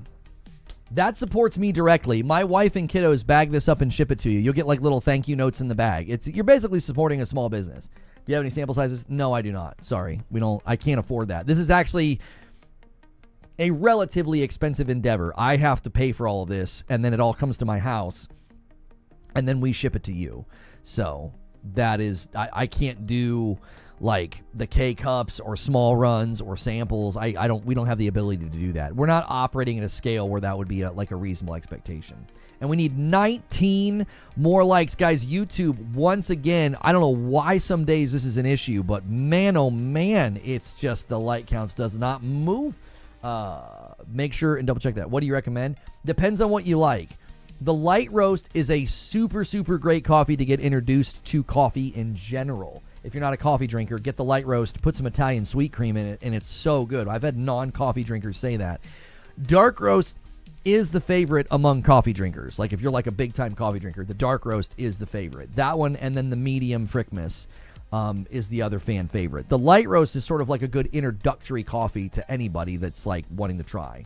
that supports me directly. My wife and kiddos bag this up and ship it to you. You'll get like little thank you notes in the bag. You're basically supporting a small business. Do you have any sample sizes? No, I do not. Sorry. I can't afford that. This is actually a relatively expensive endeavor. I have to pay for all of this, and then it all comes to my house, and then we ship it to you. So that is, I can't do like the K-cups or small runs or samples. We don't have the ability to do that. We're not operating at a scale where that would be a reasonable expectation. And we need 19 more likes. Guys, YouTube, once again, I don't know why some days this is an issue, but man, oh man, it's just the like counts does not move. Make sure and double check that. What do you recommend? Depends on what you like. The light roast is a super, super great coffee to get introduced to coffee in general. If you're not a coffee drinker, get the light roast, put some Italian sweet cream in it, and it's so good. I've had non-coffee drinkers say that. Dark roast is the favorite among coffee drinkers. Like if you're like a big-time coffee drinker, the dark roast is the favorite. That one, and then the medium Frickmas is the other fan favorite. The light roast is sort of like a good introductory coffee to anybody that's like wanting to try.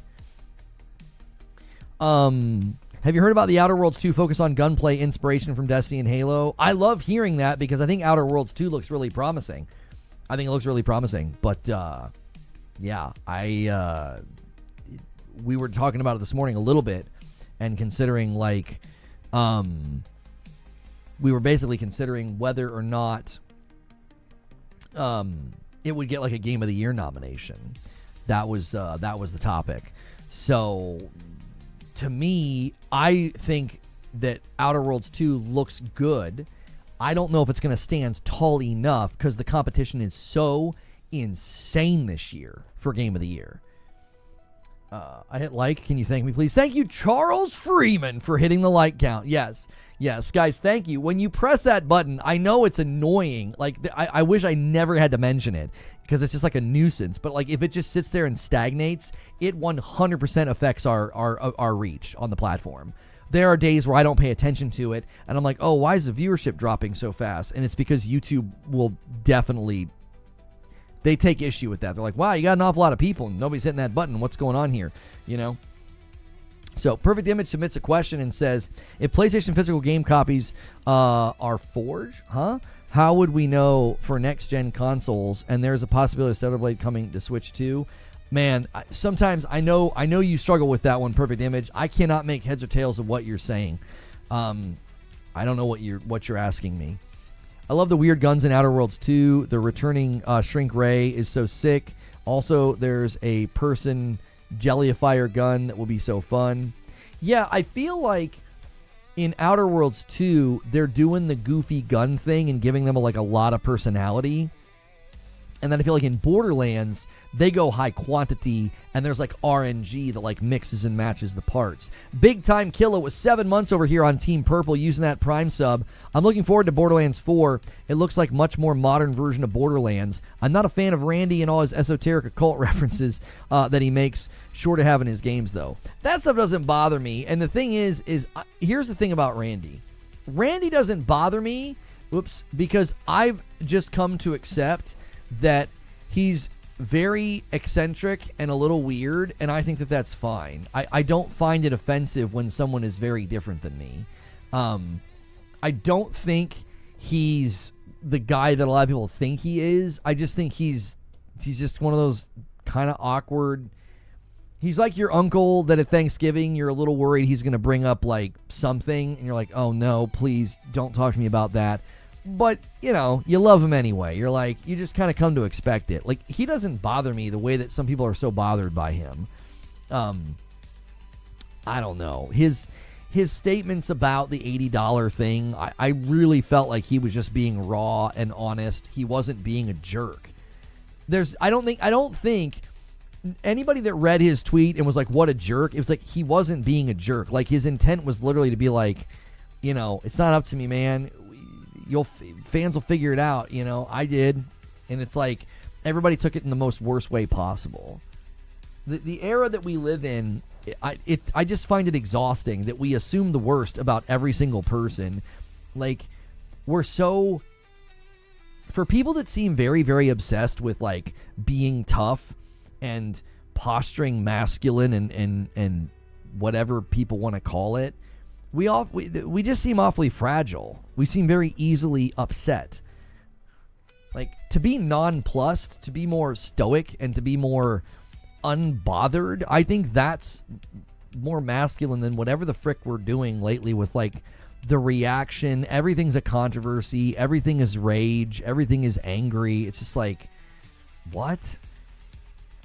Have you heard about the Outer Worlds 2 focus on gunplay inspiration from Destiny and Halo? I love hearing that because I think Outer Worlds 2 looks really promising. But yeah, we were talking about it this morning a little bit and considering like we were basically considering whether or not it would get like a Game of the Year nomination. That was the topic. So to me, I think that Outer Worlds 2 looks good. I don't know if it's going to stand tall enough because the competition is so insane this year for Game of the Year. I hit like. Can you thank me, please? Thank you, Charles Freeman, for hitting the like count. Yes, guys, thank you. When you press that button, I know it's annoying. Like, I wish I never had to mention it because it's just like a nuisance. But like, if it just sits there and stagnates, it 100% affects our reach on the platform. There are days where I don't pay attention to it, and I'm like, oh, why is the viewership dropping so fast? And it's because YouTube will definitely... They take issue with that. They're like, wow, you got an awful lot of people and nobody's hitting that button. What's going on here? You know? So Perfect Image submits a question and says, if PlayStation physical game copies are forged, how would we know for next-gen consoles? And there's a possibility of Stellar Blade coming to Switch 2. Man, sometimes I know you struggle with that one, Perfect Image. I cannot make heads or tails of what you're saying. I don't know what you're asking me. I love the weird guns in Outer Worlds 2. The returning Shrink Ray is so sick. Also, there's a person Jellyifier gun that will be so fun. Yeah, I feel like in Outer Worlds 2, they're doing the goofy gun thing and giving them a lot of personality. And then I feel like in Borderlands, they go high quantity, and there's like RNG that mixes and matches the parts. Big Time Killer was 7 months over here on Team Purple using that Prime sub. I'm looking forward to Borderlands 4. It looks like much more modern version of Borderlands. I'm not a fan of Randy and all his esoteric occult references that he makes sure to have in his games, though. That stuff doesn't bother me. And the thing is here's the thing about Randy. Randy doesn't bother me, because I've just come to accept that he's very eccentric and a little weird, and I think that that's fine. I don't find it offensive when someone is very different than me. I don't think he's the guy that a lot of people think he is. I just think he's just one of those kind of awkward... He's like your uncle that at Thanksgiving you're a little worried he's going to bring up something, and you're like, oh no, please don't talk to me about that. But, you love him anyway. You're like, you just kind of come to expect it. He doesn't bother me the way that some people are so bothered by him. I don't know. His statements about the $80 thing, I really felt like he was just being raw and honest. He wasn't being a jerk. I don't think anybody that read his tweet and was like, what a jerk, it was like he wasn't being a jerk. His intent was literally to be like, it's not up to me, man. Fans will figure it out, I did. And it's like everybody took it in the most worst way possible. The era that we live in, I just find it exhausting that we assume the worst about every single person. We're so... For people that seem very, very obsessed with being tough and posturing masculine and whatever people want to call it, we just seem awfully fragile. We seem very easily upset. To be nonplussed, to be more stoic, and to be more unbothered, I think that's more masculine than whatever the frick we're doing lately with the reaction. Everything's a controversy. Everything is rage. Everything is angry. It's just what?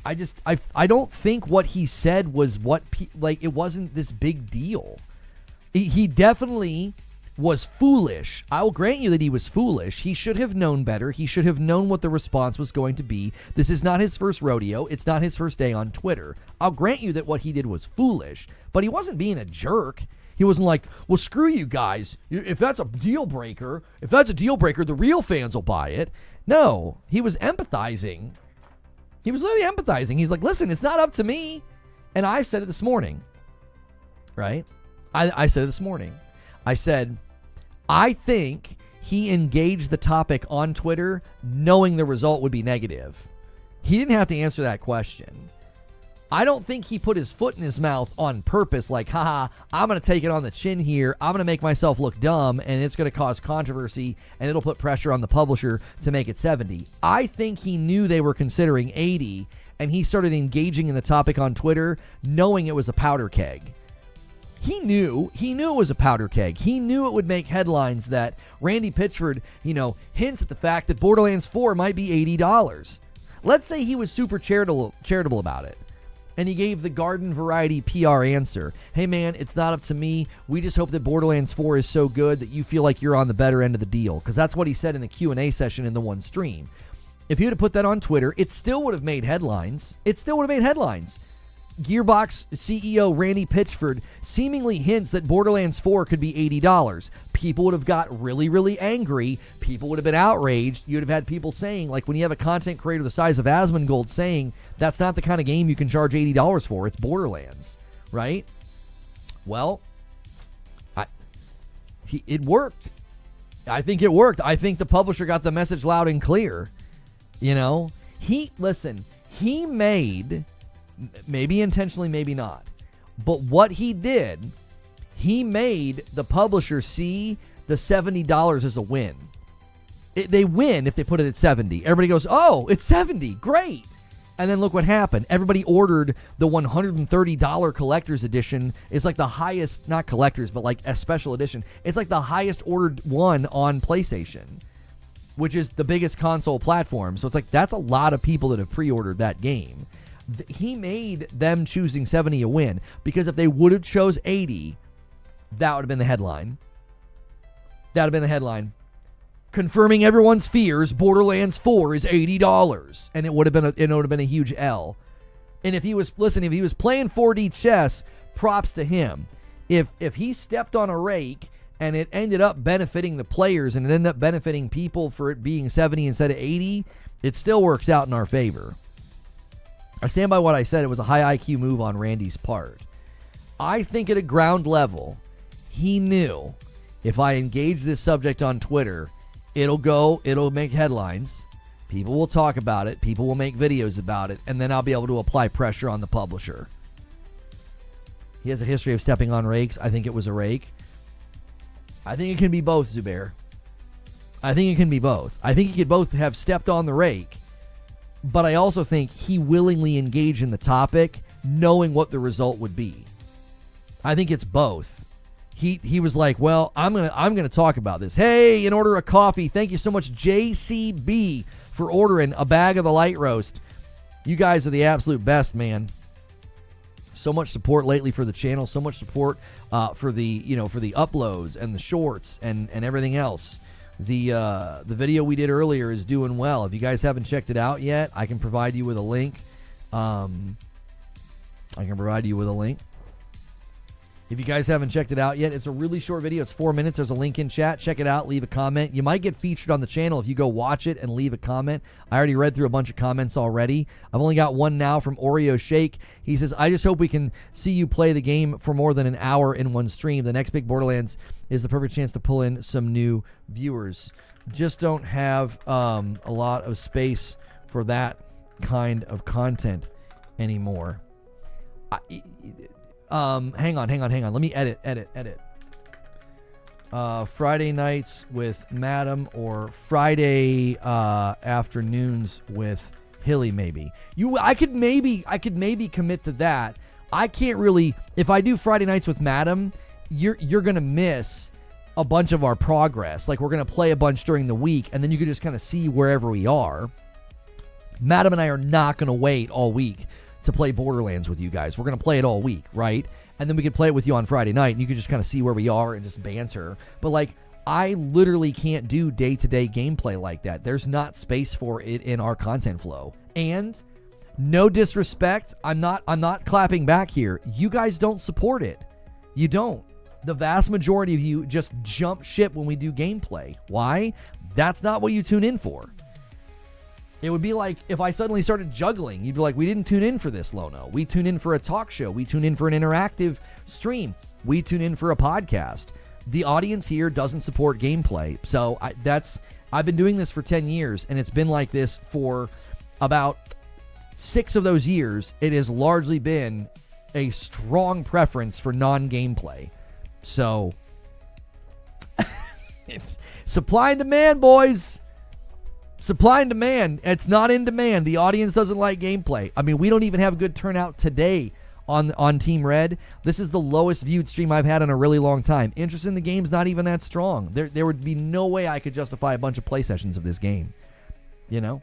I don't think what he said was it wasn't this big deal. He definitely was foolish. I will grant you that he was foolish. He should have known better. He should have known what the response was going to be. This is not his first rodeo. It's not his first day on Twitter. I'll grant you that what he did was foolish, but he wasn't being a jerk. He wasn't like, well, screw you guys. If that's a deal breaker, the real fans will buy it. No, he was empathizing. He was literally empathizing. He's like, listen, it's not up to me. And I said it this morning, right? I said it this morning. I said, I think he engaged the topic on Twitter knowing the result would be negative. He didn't have to answer that question. I don't think he put his foot in his mouth on purpose, like, haha, I'm going to take it on the chin here. I'm going to make myself look dumb, and it's going to cause controversy, and it'll put pressure on the publisher to make it 70. I think he knew they were considering 80, and he started engaging in the topic on Twitter, knowing it was a powder keg. He knew it was a powder keg. He knew it would make headlines that Randy Pitchford, hints at the fact that Borderlands 4 might be $80. Let's say he was super charitable about it, and he gave the garden variety PR answer. Hey man, it's not up to me. We just hope that Borderlands 4 is so good that you feel like you're on the better end of the deal, because that's what he said in the Q&A session in the one stream. If he would have put that on Twitter, it still would have made headlines. Gearbox CEO Randy Pitchford seemingly hints that Borderlands 4 could be $80. People would have got really, really angry. People would have been outraged. You'd have had people saying, like when you have a content creator the size of Asmongold saying, that's not the kind of game you can charge $80 for. It's Borderlands, right? Well, it worked. I think it worked. I think the publisher got the message loud and clear. He made... maybe intentionally, maybe not. But what he did, he made the publisher see the $70 as a win. They win if they put it at 70. Everybody goes, oh, it's 70. Great. And then look what happened. Everybody ordered the $130 collector's edition. It's like the highest, not collector's, but like a special edition. It's like the highest ordered one on PlayStation, which is the biggest console platform. So it's like that's a lot of people that have pre-ordered that game. He made them choosing 70 a win, because if they would have chose 80, that would have been the headline. Confirming everyone's fears, Borderlands 4 is $80, and it would have been a huge L. And if he was playing 4D chess, props to him. If he stepped on a rake and it ended up benefiting the players and it ended up benefiting people for it being 70 instead of 80, it still works out in our favor. I stand by what I said. It was a high IQ move on Randy's part. I think at a ground level, he knew if I engage this subject on Twitter, it'll make headlines. People will talk about it. People will make videos about it. And then I'll be able to apply pressure on the publisher. He has a history of stepping on rakes. I think it was a rake. I think it can be both, Zubair. I think it can be both. I think he could both have stepped on the rake, but I also think he willingly engaged in the topic, knowing what the result would be. I think it's both. He was like, well, I'm gonna talk about this. Hey, and order a coffee. Thank you so much, JCB, for ordering a bag of the light roast. You guys are the absolute best, man. So much support lately for the channel. So much support for the uploads and the shorts and everything else. The video we did earlier is doing well. If you guys haven't checked it out yet, I can provide you with a link. If you guys haven't checked it out yet, it's a really short video. It's 4 minutes. There's a link in chat. Check it out. Leave a comment. You might get featured on the channel if you go watch it and leave a comment. I already read through a bunch of comments already. I've only got one now from Oreo Shake. He says, I just hope we can see you play the game for more than an hour in one stream. The next big Borderlands is the perfect chance to pull in some new viewers. Just don't have a lot of space for that kind of content anymore. Hang on. Let me edit. Friday nights with Madam or Friday afternoons with Hilly, maybe. I could maybe commit to that. I can't really. If I do Friday nights with Madam, you're gonna miss a bunch of our progress. Like, we're gonna play a bunch during the week, and then you can just kind of see wherever we are. Madam and I are not gonna wait all week to play Borderlands with you guys. We're going to play it all week, right? And then we could play it with you on Friday night, and you could just kind of see where we are and just banter. But, like, I literally can't do day-to-day gameplay like that. There's not space for it in our content flow. And no disrespect, I'm not clapping back here. You guys don't support it. You don't. The vast majority of you just jump ship when we do gameplay. Why? That's not what you tune in for. It would be like if I suddenly started juggling. You'd be like, we didn't tune in for this, Lono. We tune in for a talk show. We tune in for an interactive stream. We tune in for a podcast. The audience here doesn't support gameplay. So I've been doing this for 10 years, and it's been like this for about 6 of those years, it has largely been a strong preference for non-gameplay. So, it's supply and demand, boys. Supply and demand. It's not in demand. The audience doesn't like gameplay. I mean, we don't even have a good turnout today on Team Red. This is the lowest viewed stream I've had in a really long time. Interest in the game's not even that strong. There would be no way I could justify a bunch of play sessions of this game. You know?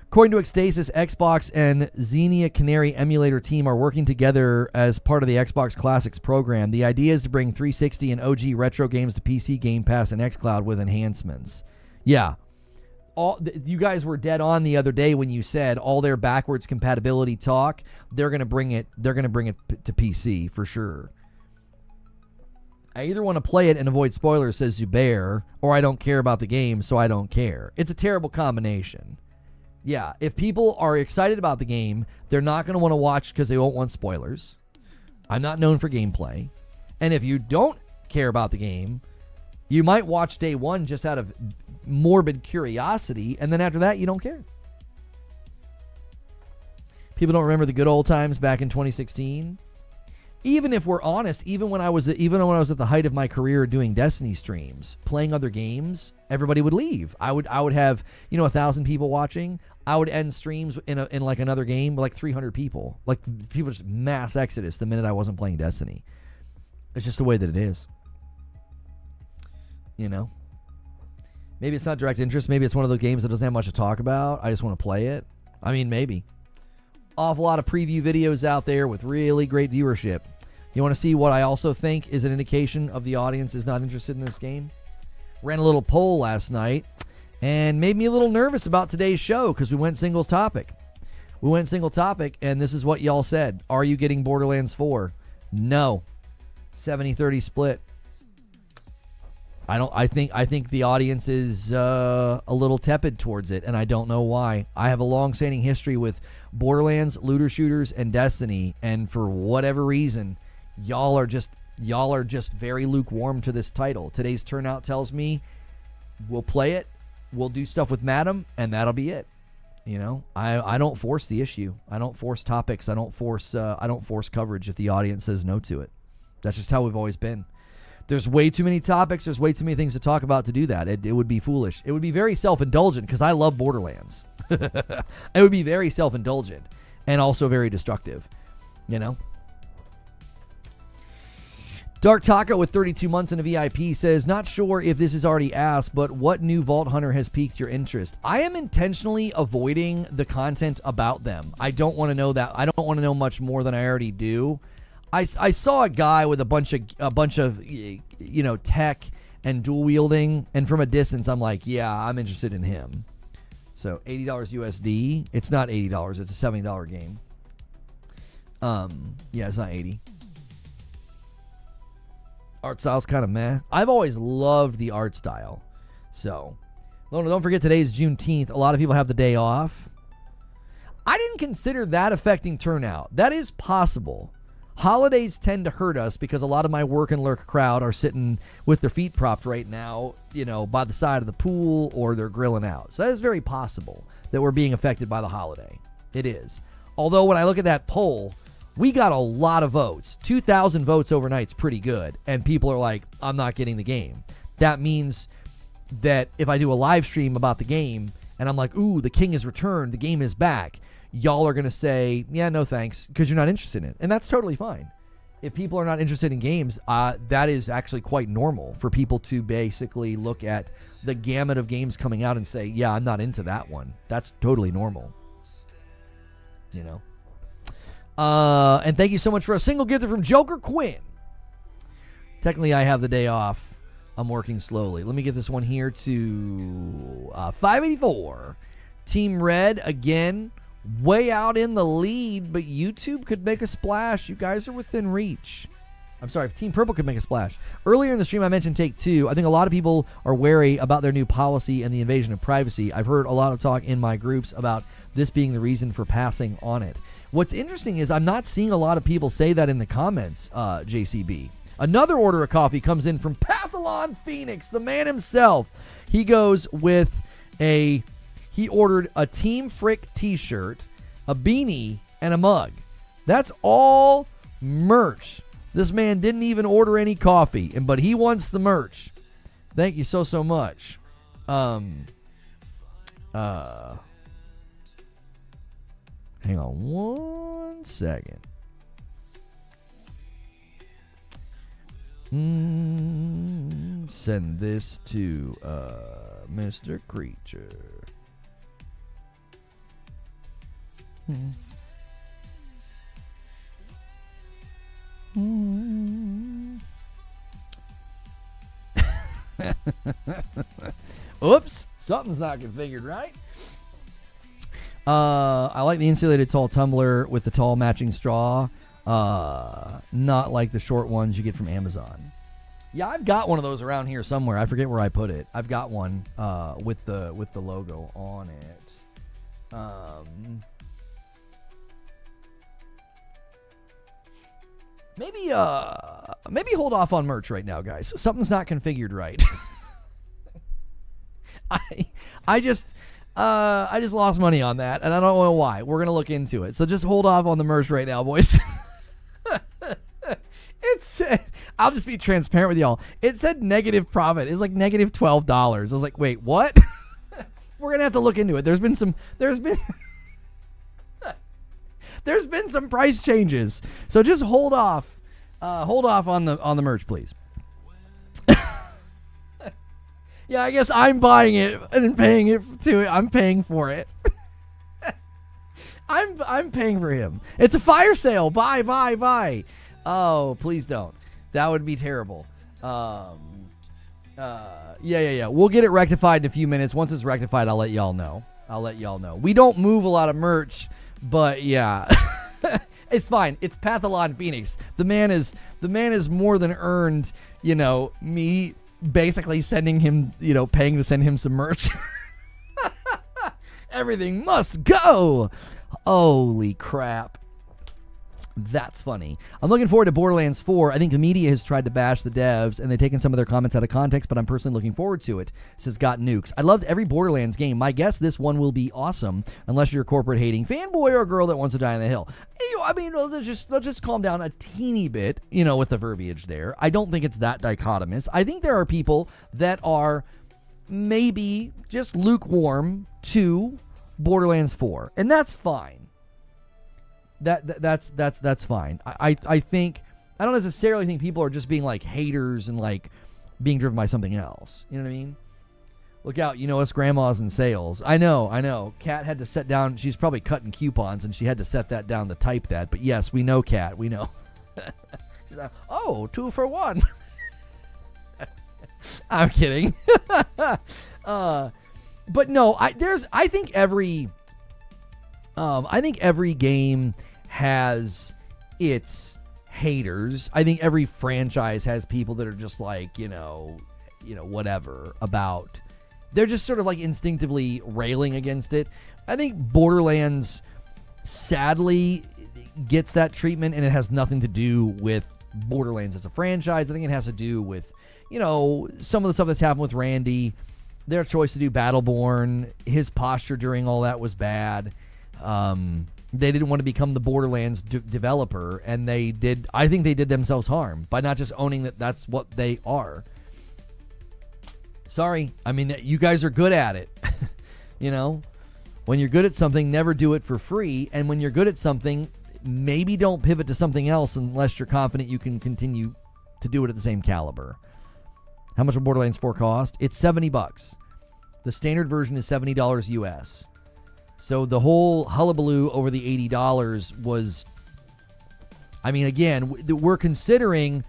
According to Ecstasis, Xbox and Xenia Canary emulator team are working together as part of the Xbox Classics program. The idea is to bring 360 and OG retro games to PC, Game Pass, and xCloud with enhancements. Yeah. You guys were dead on the other day when you said all their backwards compatibility talk, they're going to bring it to PC for sure. I either want to play it and avoid spoilers, says Zubair, or I don't care about the game, so I don't care. It's a terrible combination. Yeah, if people are excited about the game, they're not going to want to watch because they won't want spoilers. I'm not known for gameplay. And if you don't care about the game, you might watch day one just out of morbid curiosity, and then after that, you don't care. People don't remember the good old times back in 2016. Even if we're honest, even when I was at the height of my career doing Destiny streams, playing other games, everybody would leave. I would have 1,000 people watching. I would end streams in like another game with like 300 people. Like people just mass exodus the minute I wasn't playing Destiny. It's just the way that it is. You know, maybe it's not direct interest. Maybe it's one of those games that doesn't have much to talk about. I just want to play it. I mean, maybe. Awful lot of preview videos out there with really great viewership. You want to see what I also think is an indication of the audience is not interested in this game? Ran a little poll last night and made me a little nervous about today's show because we went single topic. And this is what y'all said. Are you getting Borderlands 4? No. 70-30 split. I think the audience is a little tepid towards it, and I don't know why. I have a long-standing history with Borderlands, looter shooters, and Destiny, and for whatever reason, y'all are just very lukewarm to this title. Today's turnout tells me we'll play it, we'll do stuff with Madam, and that'll be it. You know, I don't force the issue. I don't force topics. I don't force coverage if the audience says no to it. That's just how we've always been. There's way too many topics. There's way too many things to talk about to do that. It would be foolish. It would be very self-indulgent because I love Borderlands. It would be very self-indulgent and also very destructive, you know? Dark Taco with 32 months in a VIP says, not sure if this is already asked, but what new Vault Hunter has piqued your interest? I am intentionally avoiding the content about them. I don't want to know that. I don't want to know much more than I already do. I saw a guy with a bunch of tech and dual wielding, and from a distance I'm like, yeah, I'm interested in him. So $80 USD. It's not $80. It's a $70 game. Yeah, it's not 80. Art style's kind of meh. I've always loved the art style. So, don't forget today's Juneteenth. A lot of people have the day off. I didn't consider that affecting turnout. That is possible. Holidays tend to hurt us because a lot of my work and lurk crowd are sitting with their feet propped right now, by the side of the pool, or they're grilling out. So that is very possible that we're being affected by the holiday. It is. Although when I look at that poll, we got a lot of votes. 2,000 votes overnight's pretty good. And people are like, I'm not getting the game. That means that if I do a live stream about the game and I'm like, ooh, the king has returned, the game is back, y'all are going to say, yeah, no thanks, because you're not interested in it. And that's totally fine. If people are not interested in games, that is actually quite normal for people to basically look at the gamut of games coming out and say, yeah, I'm not into that one. That's totally normal. And thank you so much for a single gifter from Joker Quinn. Technically, I have the day off. I'm working slowly. Let me get this one here to 584. Team Red, again, way out in the lead, but YouTube could make a splash. You guys are within reach. I'm sorry, Team Purple could make a splash. Earlier in the stream, I mentioned Take-Two. I think a lot of people are wary about their new policy and the invasion of privacy. I've heard a lot of talk in my groups about this being the reason for passing on it. What's interesting is I'm not seeing a lot of people say that in the comments, JCB. Another order of coffee comes in from Pathalon Phoenix, the man himself. He goes with a He ordered a Team Frick t-shirt, a beanie, and a mug. That's all merch. This man didn't even order any coffee, but he wants the merch. Thank you so much. Hang on one second. Send this to Mr. Creature. Oops, something's not configured right. I like the insulated tall tumbler with the tall matching straw. Not like the short ones you get from Amazon. Yeah, I've got one of those around here somewhere. I forget where I put it. I've got one with the logo on it. Maybe hold off on merch right now, guys. Something's not configured right. I just lost money on that, and I don't know why. We're gonna look into it. So just hold off on the merch right now, boys. It said, I'll just be transparent with y'all. It said negative profit. It's like negative $12. I was like, wait, what? We're gonna have to look into it. There's been some price changes. So just hold off on the merch, please. Yeah, I guess I'm buying it and paying it to it. I'm paying for it. I'm paying for him. It's a fire sale. Buy. Oh, please don't. That would be terrible. Yeah. We'll get it rectified in a few minutes. Once it's rectified, I'll let y'all know. We don't move a lot of merch, but yeah. It's fine. It's Pathalon Phoenix. The man is more than earned, me basically sending him, paying to send him some merch. Everything must go. Holy crap. That's funny. I'm looking forward to Borderlands 4. I think the media has tried to bash the devs, and they've taken some of their comments out of context, but I'm personally looking forward to it. Says Got Nukes. I loved every Borderlands game. My guess this one will be awesome, unless you're a corporate-hating fanboy or a girl that wants to die on the hill. I mean, let's just calm down a teeny bit, with the verbiage there. I don't think it's that dichotomous. I think there are people that are maybe just lukewarm to Borderlands 4, and that's fine. That's fine. I think I don't necessarily think people are just being like haters and like being driven by something else. You know what I mean? Look out, us grandmas in sales. I know. Kat had to set down. She's probably cutting coupons and she had to set that down to type that. But yes, we know, Kat. We know. She's like, 2 for 1. I'm kidding. But no, I think every game has its haters. I think every franchise has people that are just like, whatever about. They're just sort of like instinctively railing against it. I think Borderlands sadly gets that treatment, and it has nothing to do with Borderlands as a franchise. I think it has to do with, some of the stuff that's happened with Randy, their choice to do Battleborn, his posture during all that was bad. They didn't want to become the Borderlands developer, and I think they did themselves harm by not just owning that that's what they are. Sorry. I mean, you guys are good at it. When you're good at something, never do it for free. And when you're good at something, maybe don't pivot to something else unless you're confident you can continue to do it at the same caliber. How much will Borderlands 4 cost? It's $70. The standard version is $70 US. So the whole hullabaloo over the $80 was, I mean, again, we're considering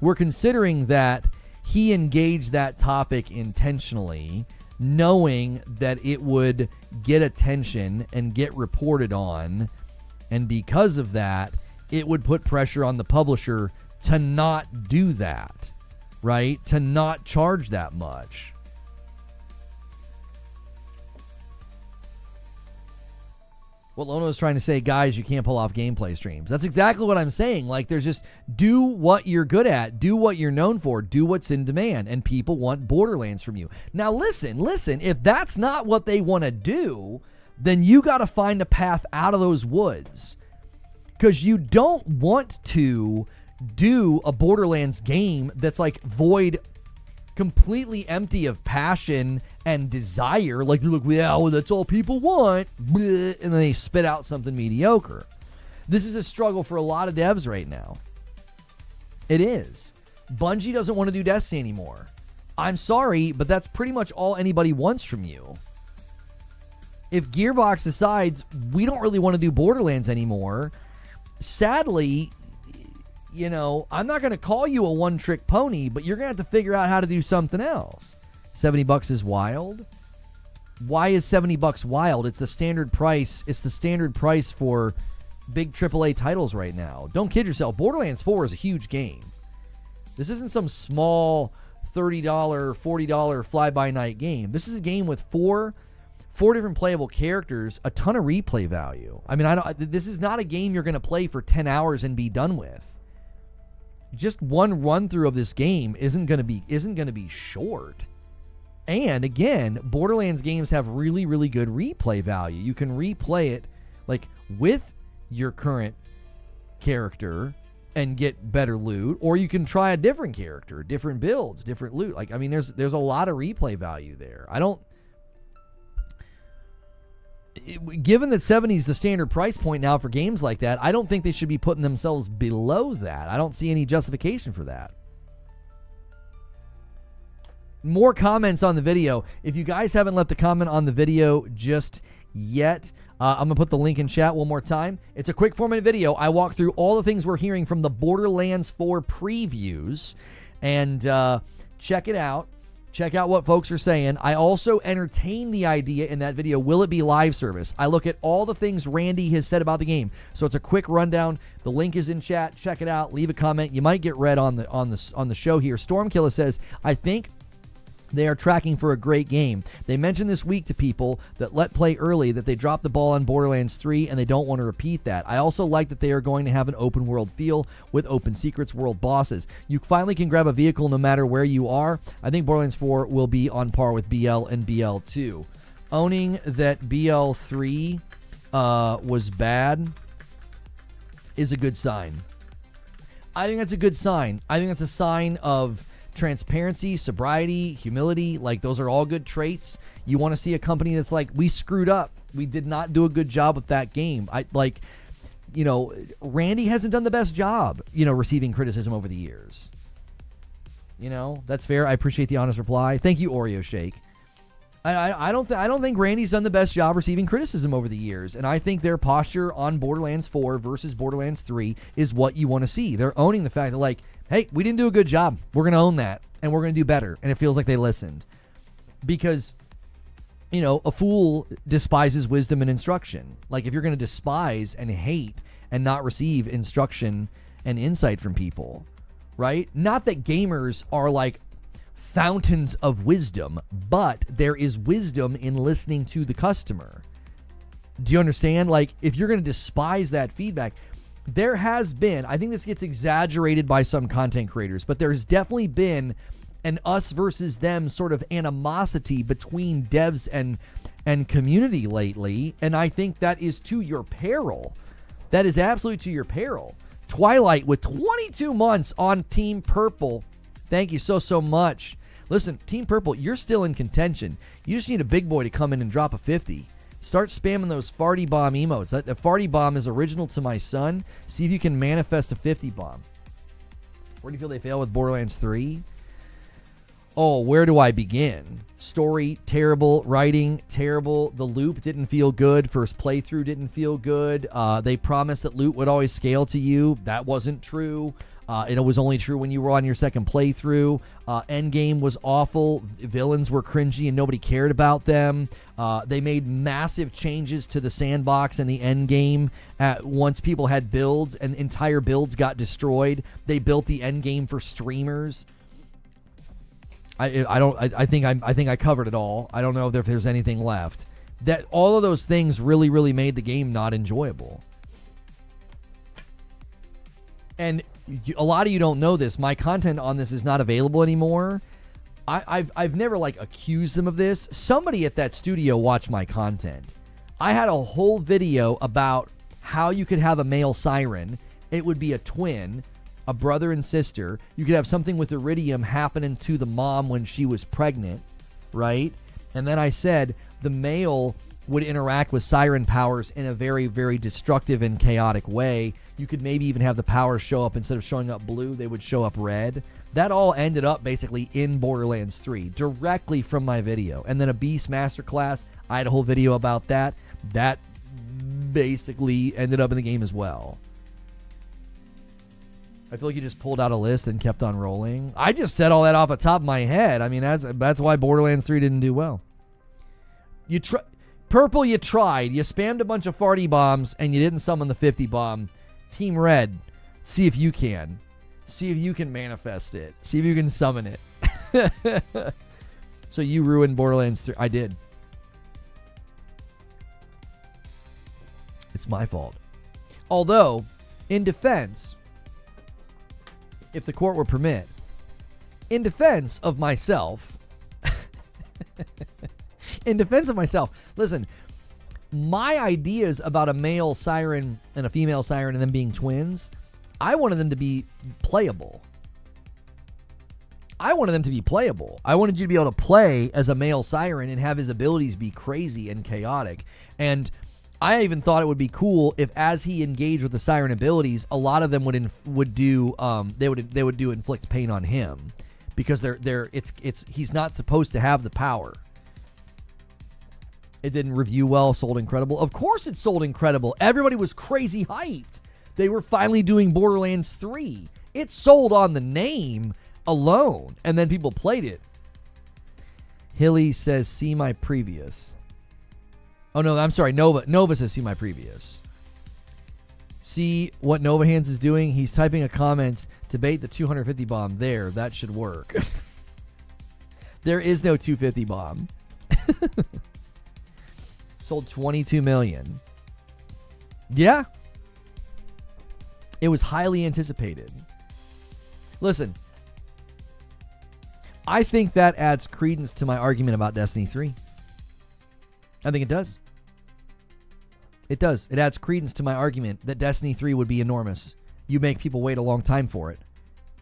that he engaged that topic intentionally, knowing that it would get attention and get reported on, and because of that, it would put pressure on the publisher to not do that, right? To not charge that much. What Lono is trying to say, guys, you can't pull off gameplay streams. That's exactly what I'm saying. Like, there's just, do what you're good at. Do what you're known for. Do what's in demand. And people want Borderlands from you. Now, listen. If that's not what they want to do, then you got to find a path out of those woods. Because you don't want to do a Borderlands game that's like void, completely empty of passion and desire. Like, look, well, that's all people want. And then they spit out something mediocre. This is a struggle for a lot of devs right now. It is. Bungie doesn't want to do Destiny anymore. I'm sorry, but that's pretty much all anybody wants from you. If Gearbox decides we don't really want to do Borderlands anymore, sadly, you know, I'm not going to call you a one-trick pony, but you're going to have to figure out how to do something else. $70 is wild. Why is $70 wild? It's the standard price. It's the standard price for big AAA titles right now. Don't kid yourself. Borderlands 4 is a huge game. This isn't some small $30, $40 fly-by-night game. This is a game with four different playable characters, a ton of replay value. I mean, this is not a game you're going to play for 10 hours and be done with. Just one run through of this game isn't going to be short. And again, Borderlands games have really, really good replay value. You can replay it like with your current character and get better loot, or you can try a different character, different builds, different loot. Like, I mean, there's a lot of replay value there. Given that 70 is the standard price point now for games like that, I don't think they should be putting themselves below that. I don't see any justification for that. More comments on the video. If you guys haven't left a comment on the video just yet, I'm going to put the link in chat one more time. It's a quick 4-minute video. I walk through all the things we're hearing from the Borderlands 4 previews, and check it out. Check out what folks are saying. I also entertain the idea in that video, will it be live service? I look at all the things Randy has said about the game. So it's a quick rundown. The link is in chat. Check it out. Leave a comment. You might get read on the show here. Stormkiller says, I think they are tracking for a great game. They mentioned this week to people that let play early that they dropped the ball on Borderlands 3 and they don't want to repeat that. I also like that they are going to have an open world feel with open secrets world bosses. You finally can grab a vehicle no matter where you are. I think Borderlands 4 will be on par with BL and BL2. Owning that BL3 was bad is a good sign. I think that's a good sign. I think that's a sign of transparency, sobriety, humility. Like, those are all good traits. You want to see a company that's like, we screwed up. We did not do a good job with that game. Randy hasn't done the best job, receiving criticism over the years. That's fair. I appreciate the honest reply. Thank you, Oreo Shake. I don't think Randy's done the best job receiving criticism over the years, and I think their posture on Borderlands 4 versus Borderlands 3 is what you want to see. They're owning the fact that, like, hey, we didn't do a good job. We're going to own that, and we're going to do better, and it feels like they listened. Because, a fool despises wisdom and instruction. Like, if you're going to despise and hate and not receive instruction and insight from people, right? Not that gamers are, like, fountains of wisdom, but there is wisdom in listening to the customer. Do you understand? Like, if you're going to despise that feedback, there has been, I think this gets exaggerated by some content creators, but there's definitely been an us versus them sort of animosity between devs and community lately, and I think that is to your peril. That is absolutely to your peril. Twilight with 22 months on Team Purple. Thank you so much. Listen, Team Purple, you're still in contention. You just need a big boy to come in and drop a 50. Start spamming those farty bomb emotes. The farty bomb is original to my son. See if you can manifest a 50 bomb. Where do you feel they fail with Borderlands 3? Oh, where do I begin? Story, terrible. Writing, terrible. The loop didn't feel good. First playthrough didn't feel good. They promised that loot would always scale to you. That wasn't true. It was only true when you were on your second playthrough. Endgame was awful. Villains were cringy and nobody cared about them. They made massive changes to the sandbox and the endgame. Once people had builds and entire builds got destroyed, they built the endgame for streamers. I think I covered it all. I don't know if there's anything left. that all of those things really, really made the game not enjoyable. And a lot of you don't know this. My content on this is not available anymore. I've never like accused them of this. Somebody at that studio watched my content. I had a whole video about how you could have a male siren. It would be a twin, a brother and sister. You could have something with iridium happening to the mom when she was pregnant, right? And then I said the male would interact with siren powers in a very, very destructive and chaotic way. You could maybe even have the powers show up, instead of showing up blue, they would show up red. That all ended up basically in Borderlands 3, directly from my video. And then a Beast Masterclass, I had a whole video about that. That basically ended up in the game as well. I feel like you just pulled out a list and kept on rolling. I just said all that off the top of my head. I mean, that's why Borderlands 3 didn't do well. Purple, you tried. You spammed a bunch of farty bombs, and you didn't summon the 50 bomb. Team Red, see if you can. See if you can manifest it. See if you can summon it. So you ruined Borderlands 3. I did. It's my fault. Although, in defense, if the court will permit, in defense of myself, listen, my ideas about a male siren and a female siren and them being twins, I wanted them to be playable. I wanted you to be able to play as a male siren and have his abilities be crazy and chaotic. And I even thought it would be cool if, as he engaged with the siren abilities, a lot of them would do inflict pain on him, because he's not supposed to have the power. It didn't review well, sold incredible. Of course it sold incredible. Everybody was crazy hyped. They were finally doing Borderlands 3. It sold on the name alone, and then people played it. Hilly says, see my previous. Oh, no, I'm sorry. Nova says, see my previous. See what Nova Hands is doing? He's typing a comment to bait the 250 bomb. There, that should work. There is no 250 bomb. Sold 22 million. Yeah. It was highly anticipated. Listen, I think that adds credence to my argument about Destiny 3. I think it does. It does. It adds credence to my argument that Destiny 3 would be enormous. You make people wait a long time for it,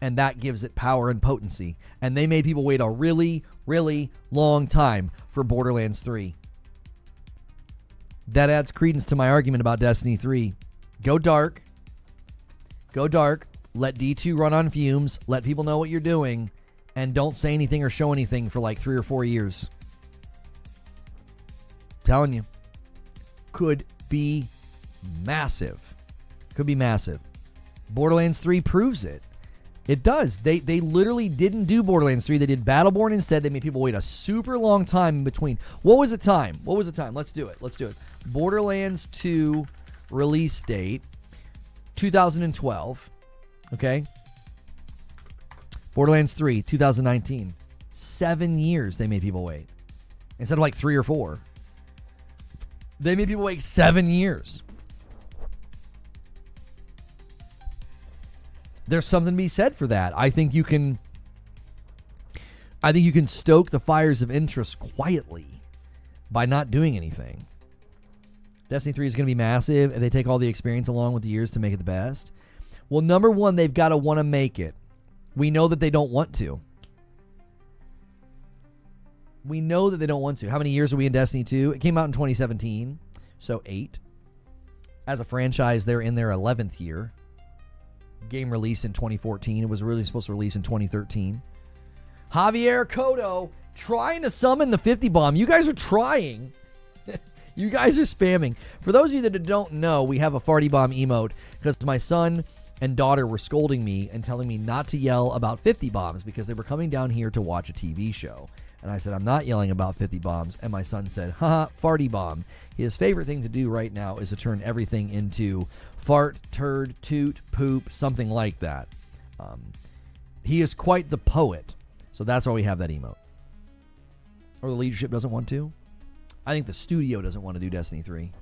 and that gives it power and potency. And they made people wait a really, really long time for Borderlands 3. That adds credence to my argument about Destiny 3. Go dark. Go dark. Let D2 run on fumes. Let people know what you're doing. And don't say anything or show anything for like 3 or 4 years. Telling you. Could be massive. Could be massive. Borderlands 3 proves it. It does. They literally didn't do Borderlands 3. They did Battleborn instead. They made people wait a super long time in between. What was the time? Let's do it. Borderlands 2 release date, 2012. Okay. Borderlands 3, 2019. 7 years they made people wait. Instead of like 3 or 4. They made people wait 7 years. There's something to be said for that. I think you can stoke the fires of interest quietly by not doing anything. Destiny 3 is going to be massive, and they take all the experience along with the years to make it the best. Well, number one, they've got to want to make it. We know that they don't want to. How many years are we in Destiny 2? It came out in 2017, so 8. As a franchise, they're in their 11th year. Game released in 2014. It was really supposed to release in 2013. Javier Cotto trying to summon the 50 bomb. You guys are trying. You guys are spamming. For those of you that don't know, we have a farty bomb emote because my son and daughter were scolding me and telling me not to yell about 50 bombs because they were coming down here to watch a TV show. And I said, I'm not yelling about 50 bombs. And my son said, haha, farty bomb. His favorite thing to do right now is to turn everything into fart, turd, toot, poop, something like that. He is quite the poet. So that's why we have that emote. Or the leadership doesn't want to. I think the studio doesn't want to do Destiny 3.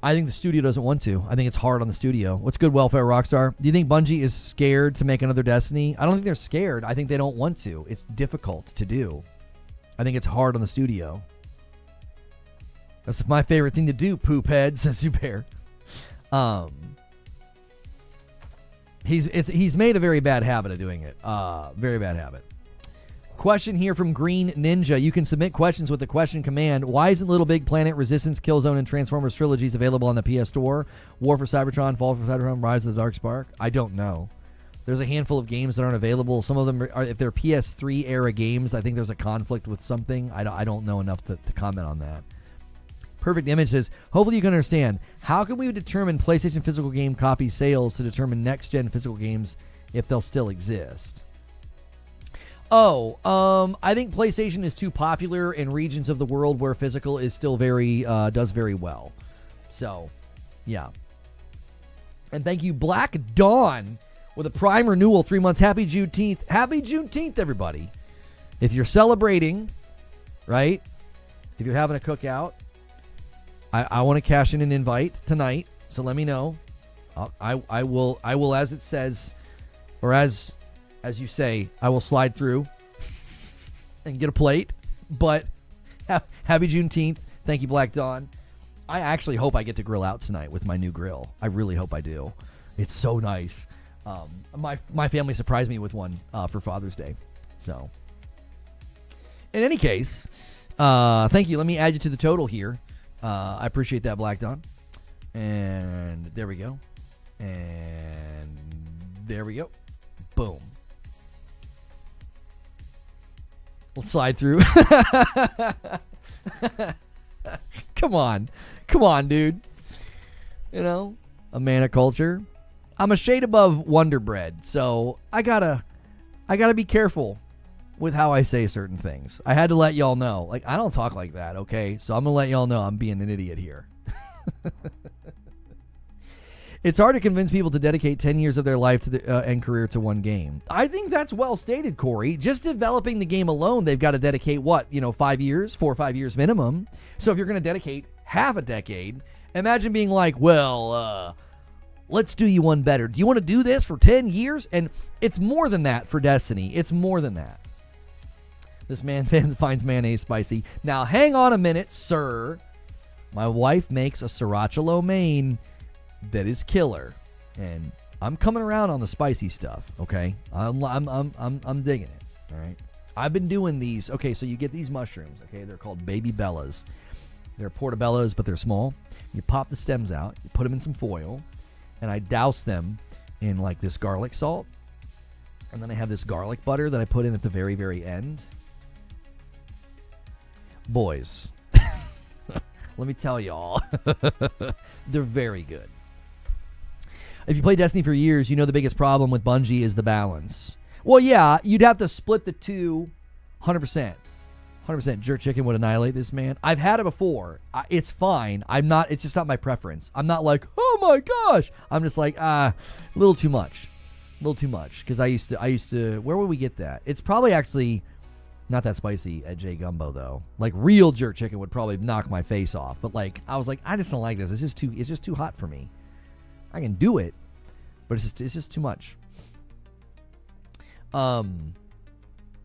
I think the studio doesn't want to. I think it's hard on the studio. What's good, Welfare Rockstar? Do you think Bungie is scared to make another Destiny? I don't think they're scared. I think they don't want to. It's difficult to do. I think it's hard on the studio. That's my favorite thing to do, poop head, says Zubair. He's made a very bad habit of doing it. Very bad habit. Question here from Green Ninja. You can submit questions with the question command. Why isn't Little Big Planet, Resistance, Killzone, and Transformers trilogies available on the PS Store? War for Cybertron, Fall for Cybertron, Rise of the Dark Spark? I don't know. There's a handful of games that aren't available. Some of them are, if they're PS3 era games, I think there's a conflict with something. I don't know enough to comment on that. Perfect Image says, hopefully you can understand. How can we determine PlayStation physical game copy sales to determine next-gen physical games if they'll still exist? I think PlayStation is too popular in regions of the world where physical is still does very well. So, yeah. And thank you, Black Dawn, with a Prime renewal, 3 months. Happy Juneteenth. Happy Juneteenth, everybody. If you're celebrating, right? If you're having a cookout, I want to cash in an invite tonight, so let me know. I will, as it says, or as you say, I will slide through and get a plate. But happy Juneteenth. Thank you, Black Dawn. I actually hope I get to grill out tonight with my new grill. I really hope I do. It's so nice. My family surprised me with one for Father's Day. So, in any case, thank you. Let me add you to the total here. I appreciate that, Black Dawn. And there we go. And there we go. Boom. Let's slide through. Come on, dude. You know, a man of culture. I'm a shade above Wonder Bread, so I gotta be careful with how I say certain things. I had to let y'all know. Like, I don't talk like that, okay? So I'm gonna let y'all know I'm being an idiot here. It's hard to convince people to dedicate 10 years of their life to and career to one game. I think that's well stated, Corey. Just developing the game alone, they've got to dedicate, 5 years? 4 or 5 years minimum. So if you're going to dedicate half a decade, imagine being like, let's do you one better. Do you want to do this for 10 years? And it's more than that for Destiny. It's more than that. This man finds mayonnaise spicy. Now, hang on a minute, sir. My wife makes a sriracha lo mein that is killer, and I'm coming around on the spicy stuff. Okay, I'm digging it. All right, I've been doing these. Okay, so you get these mushrooms. Okay, they're called baby bellas. They're portobellos, but they're small. You pop the stems out. You put them in some foil, and I douse them in like this garlic salt, and then I have this garlic butter that I put in at the very, very end. Boys, let me tell y'all, they're very good. If you play Destiny for years, you know the biggest problem with Bungie is the balance. Well, yeah, you'd have to split the two 100%. 100%. Jerk Chicken would annihilate this man. I've had it before. It's fine. It's just not my preference. I'm not like, oh my gosh. I'm just like, a little too much. A little too much. Because I used to, where would we get that? It's probably actually not that spicy at J Gumbo, though. Like, real Jerk Chicken would probably knock my face off. But, like, I was like, I just don't like this. It's just too hot for me. I can do it, but it's just too much. What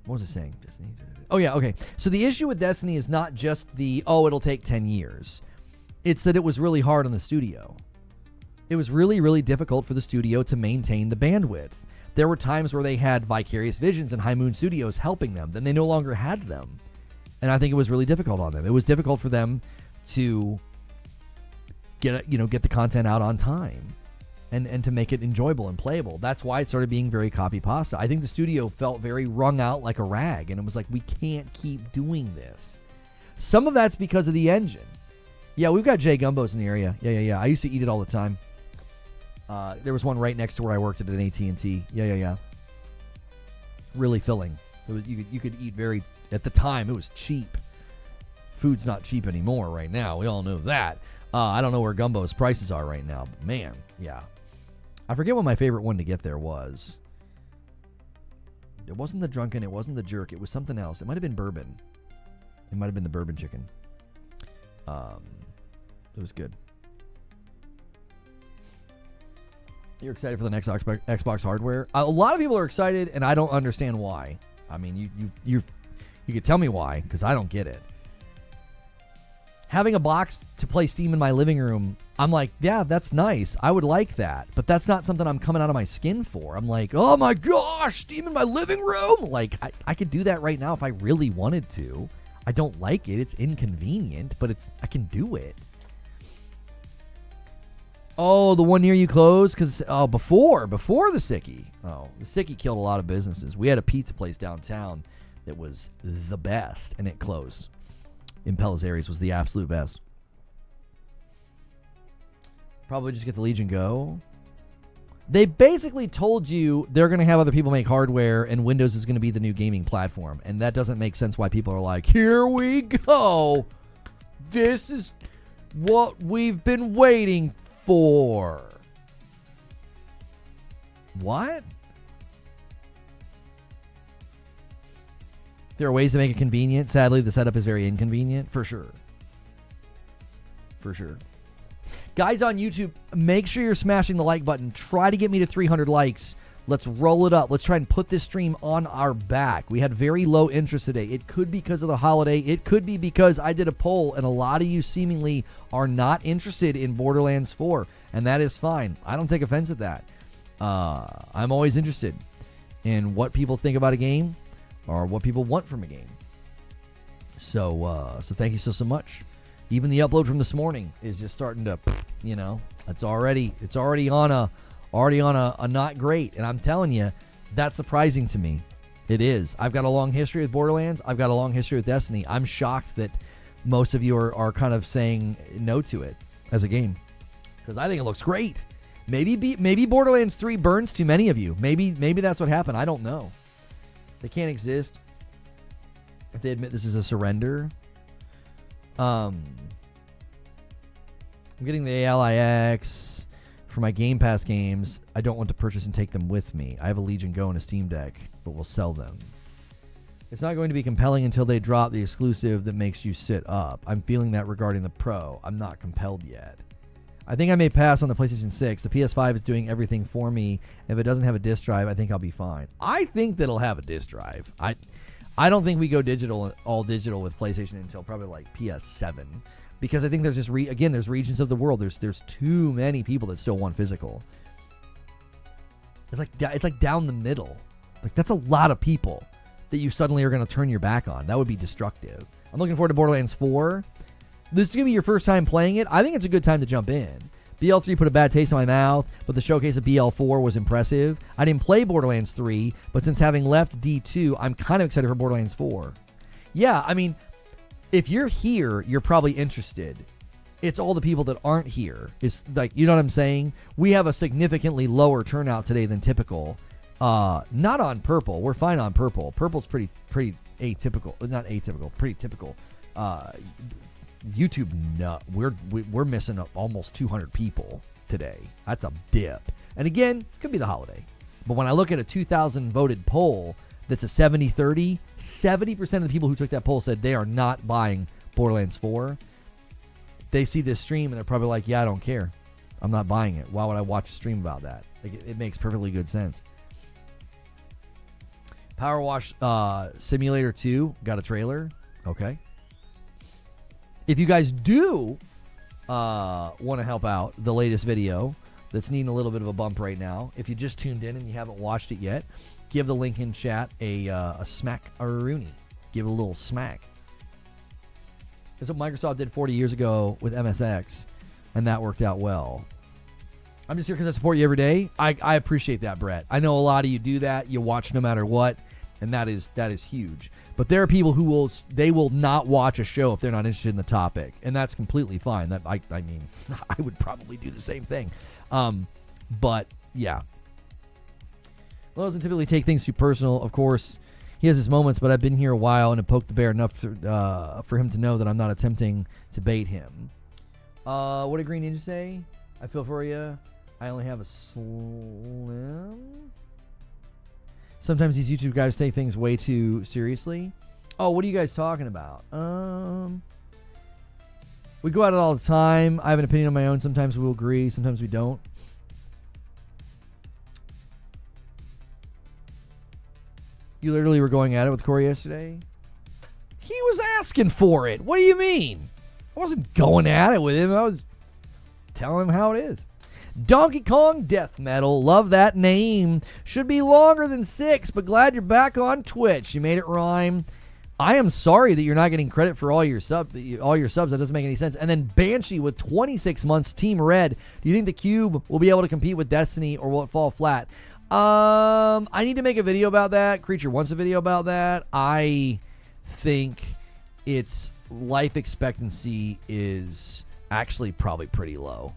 was I saying? Destiny? Oh, yeah, okay. So the issue with Destiny is not just it'll take 10 years. It's that it was really hard on the studio. It was really, really difficult for the studio to maintain the bandwidth. There were times where they had Vicarious Visions and High Moon Studios helping them. Then they no longer had them. And I think it was really difficult on them. It was difficult for them to get the content out on time. And to make it enjoyable and playable. That's why it started being very copy pasta. I think the studio felt very wrung out like a rag, and it was like, we can't keep doing this. Some of that's because of the engine. Yeah, we've got J Gumbos in the area. Yeah. I used to eat it all the time. There was one right next to where I worked at an AT&T. Yeah. Really filling. It was, you could eat very, at the time, it was cheap. Food's not cheap anymore right now. We all know that. I don't know where Gumbo's prices are right now, but man, yeah. I forget what my favorite one to get there was. It wasn't the Drunken, it wasn't the Jerk, it was something else. It might have been bourbon. It might have been the bourbon chicken. It was good. You're excited for the next Xbox hardware? A lot of people are excited, and I don't understand why. I mean, you could tell me why, because I don't get it. Having a box to play Steam in my living room, I'm like, yeah, that's nice. I would like that. But that's not something I'm coming out of my skin for. I'm like, oh my gosh, Steam in my living room? Like, I could do that right now if I really wanted to. I don't like it. It's inconvenient, but I can do it. Oh, the one near you closed? Because before the Sickie. Oh, the Sickie killed a lot of businesses. We had a pizza place downtown that was the best, and it closed. Impel's Aries was the absolute best. Probably just get the Legion Go. They basically told you they're going to have other people make hardware and Windows is going to be the new gaming platform. And that doesn't make sense why people are like, here we go. This is what we've been waiting for. What? There are ways to make it convenient. Sadly, the setup is very inconvenient. For sure. For sure. Guys on YouTube, make sure you're smashing the like button. Try to get me to 300 likes. Let's roll it up. Let's try and put this stream on our back. We had very low interest today. It could be because of the holiday. It could be because I did a poll, and a lot of you seemingly are not interested in Borderlands 4, and that is fine. I don't take offense at that. I'm always interested in what people think about a game or what people want from a game. So thank you so much. Even the upload from this morning is just starting to, it's already on a not great. And I'm telling you, that's surprising to me. It is. I've got a long history with Borderlands. I've got a long history with Destiny. I'm shocked that most of you are kind of saying no to it as a game, because I think it looks great. Maybe Borderlands 3 burns too many of you. Maybe that's what happened. I don't know. They can't exist if they admit this is a surrender. I'm getting the ALIX for my Game Pass games. I don't want to purchase and take them with me. I have a Legion Go and a Steam Deck, but we'll sell them. It's not going to be compelling until they drop the exclusive that makes you sit up. I'm feeling that regarding the Pro. I'm not compelled yet. I think I may pass on the PlayStation 6. The PS5 is doing everything for me. If it doesn't have a disc drive, I think I'll be fine. I think that it'll have a disc drive. I don't think we go all digital with PlayStation until probably like PS7, because I think there's just there's regions of the world. There's too many people that still want physical. It's like down the middle. Like, that's a lot of people that you suddenly are going to turn your back on. That would be destructive. I'm looking forward to Borderlands 4. This is going to be your first time playing it. I think it's a good time to jump in. BL3 put a bad taste in my mouth, but the showcase of BL4 was impressive. I didn't play Borderlands 3, but since having left D2, I'm kind of excited for Borderlands 4. Yeah, I mean, if you're here, you're probably interested. It's all the people that aren't here. It's like, you know what I'm saying? We have a significantly lower turnout today than typical. Not on purple. We're fine on purple. Purple's pretty atypical. Not atypical, pretty typical. YouTube, no, we're missing up almost 200 people today. That's a dip. And again, could be the holiday. But when I look at a 2,000 voted poll that's a 70-30, 70% of the people who took that poll said they are not buying Borderlands 4. They see this stream and they're probably like, yeah, I don't care. I'm not buying it. Why would I watch a stream about that? Like, it makes perfectly good sense. Power Wash Simulator 2 got a trailer. Okay. If you guys do want to help out the latest video that's needing a little bit of a bump right now, if you just tuned in and you haven't watched it yet, give the link in chat a smack or a Rooney. Give it a little smack. That's what Microsoft did 40 years ago with MSX, and that worked out well. I'm just here because I support you every day. I appreciate that, Brett. I know a lot of you do that. You watch no matter what, and that is huge. But there are people who will not watch a show if they're not interested in the topic, and that's completely fine. That I mean, I would probably do the same thing. But yeah, Lo doesn't typically take things too personal. Of course, he has his moments, but I've been here a while and have poked the bear enough for him to know that I'm not attempting to bait him. What did Green Ninja say? I feel for you. I only have a slim. Sometimes these YouTube guys take things way too seriously. Oh, what are you guys talking about? We go at it all the time. I have an opinion on my own. Sometimes we'll agree. Sometimes we don't. You literally were going at it with Corey yesterday? He was asking for it. What do you mean? I wasn't going at it with him. I was telling him how it is. Donkey Kong Death Metal. Love that name. Should be longer than 6, but glad you're back on Twitch. You made it rhyme. I am sorry that you're not getting credit for all your subs. That doesn't make any sense. And then Banshee with 26 months, Team Red. Do you think the Cube will be able to compete with Destiny, or will it fall flat? I need to make a video about that. Creature wants a video about that. I think its life expectancy is actually probably pretty low.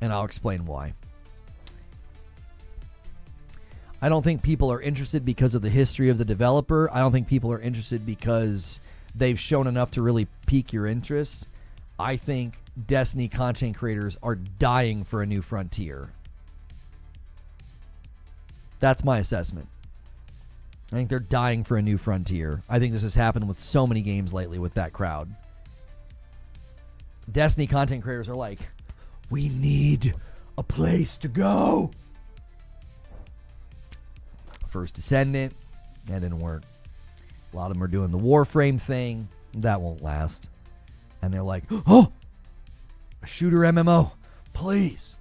And I'll explain why. I don't think people are interested because of the history of the developer. I don't think people are interested because they've shown enough to really pique your interest. I think Destiny content creators are dying for a new frontier. That's my assessment. I think they're dying for a new frontier. I think this has happened with so many games lately with that crowd. Destiny content creators are like, we need a place to go. First Descendant, that didn't work. A lot of them are doing the Warframe thing. That won't last. And they're like, oh, a shooter MMO, please.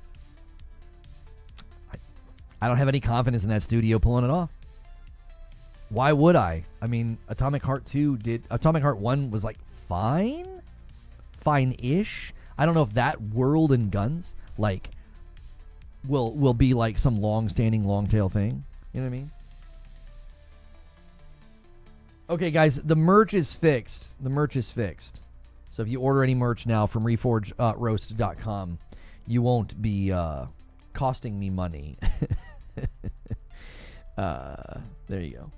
I don't have any confidence in that studio pulling it off. Why would I? I mean, Atomic Heart 1 was like fine? Fine-ish. I don't know if that World and Guns like will be like some long-standing, long-tail thing. You know what I mean? Okay, guys, the merch is fixed. The merch is fixed. So if you order any merch now from reforgeroast.com, you won't be costing me money. There you go.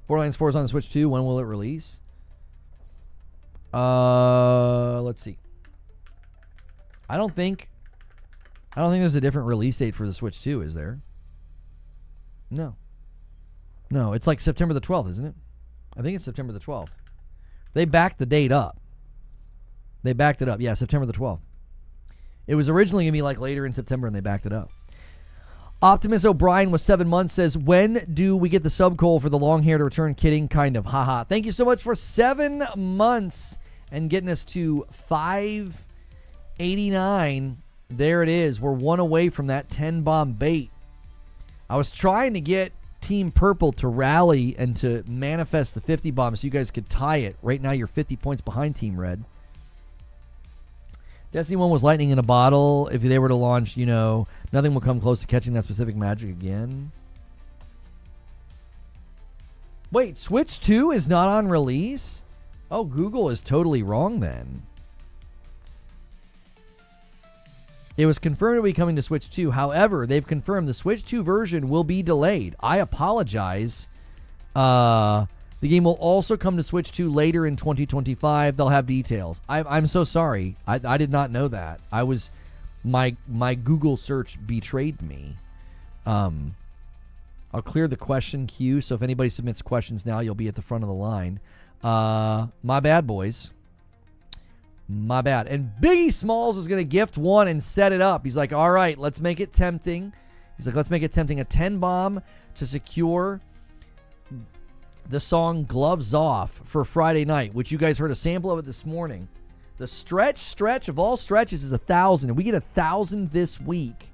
Borderlands 4 is on the Switch 2. When will it release? Let's see. I don't think there's a different release date for the Switch 2, is there? No. No, it's like September the 12th, isn't it? I think it's September the 12th. They backed the date up. They backed it up. Yeah, September the 12th. It was originally going to be like later in September, and they backed it up. Optimus O'Brien with 7 months says, when do we get the sub goal for the long hair to return? Kidding, kind of. Haha. Thank you so much for 7 months and getting us to 589. There it is. We're one away from that 10-bomb bait. I was trying to get Team Purple to rally and to manifest the 50 bomb so you guys could tie it. Right now, you're 50 points behind Team Red. Destiny 1 was lightning in a bottle. If they were to launch, nothing will come close to catching that specific magic again. Wait, Switch 2 is not on release? Oh, Google is totally wrong then. It was confirmed to be coming to Switch 2. However, they've confirmed the Switch 2 version will be delayed. I apologize. The game will also come to Switch 2 later in 2025. They'll have details. I'm so sorry. I did not know that. My Google search betrayed me. I'll clear the question queue, so if anybody submits questions now, you'll be at the front of the line. My bad, boys. My bad. And Biggie Smalls is going to gift one and set it up. He's like, all right, let's make it tempting. He's like, let's make it tempting. A 10-bomb to secure the song Gloves Off for Friday night, which you guys heard a sample of it this morning. The stretch of all stretches is 1,000. And we get 1,000 this week.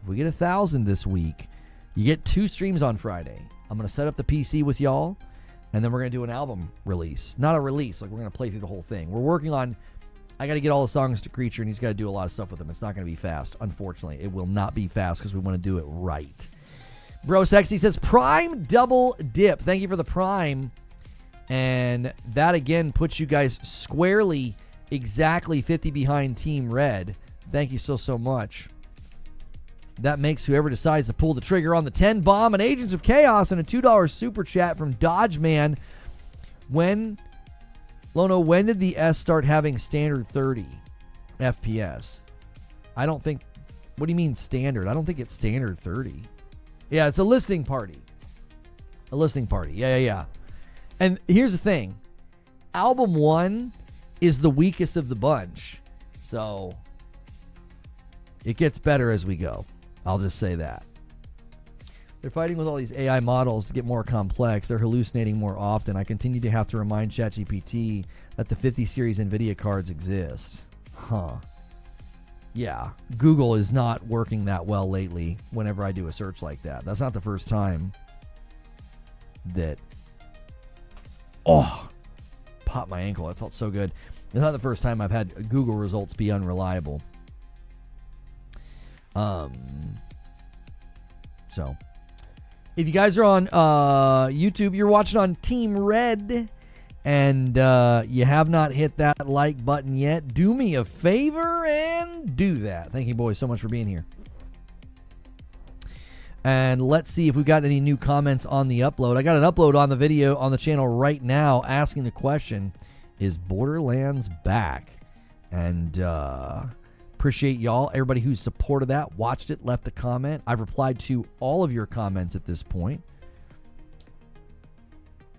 If we get 1,000 this week, you get 2 streams on Friday. I'm going to set up the PC with y'all, and then we're going to do an album release. Not a release. Like, we're going to play through the whole thing. We're working on... I got to get all the songs to Creature, and he's got to do a lot of stuff with them. It's not going to be fast. Unfortunately, it will not be fast because we want to do it right. Bro Sexy says, Prime double dip. Thank you for the Prime. And that, again, puts you guys squarely exactly 50 behind Team Red. Thank you so much. That makes whoever decides to pull the trigger on the 10-bomb and Agents of Chaos and a $2 super chat from Dodgeman. Lono, when did the S start having standard 30 FPS? I don't think... What do you mean standard? I don't think it's standard 30. Yeah, it's a listening party. A listening party. Yeah. And here's the thing. Album 1 is the weakest of the bunch. So it gets better as we go. I'll just say that. They're fighting with all these AI models to get more complex. They're hallucinating more often. I continue to have to remind ChatGPT that the 50 series NVIDIA cards exist. Yeah, Google is not working that well lately whenever I do a search like that. That's not the first time that... popped my ankle. It felt so good. It's not the first time I've had Google results be unreliable. So, if you guys are on YouTube, you're watching on Team Red, and you have not hit that like button yet, do me a favor and do that. Thank you, boys, so much for being here. And let's see if we've got any new comments on the upload. I got an upload on the video on the channel right now asking the question, is Borderlands back? And appreciate y'all, everybody who supported that, watched it, left a comment. I've replied to all of your comments at this point.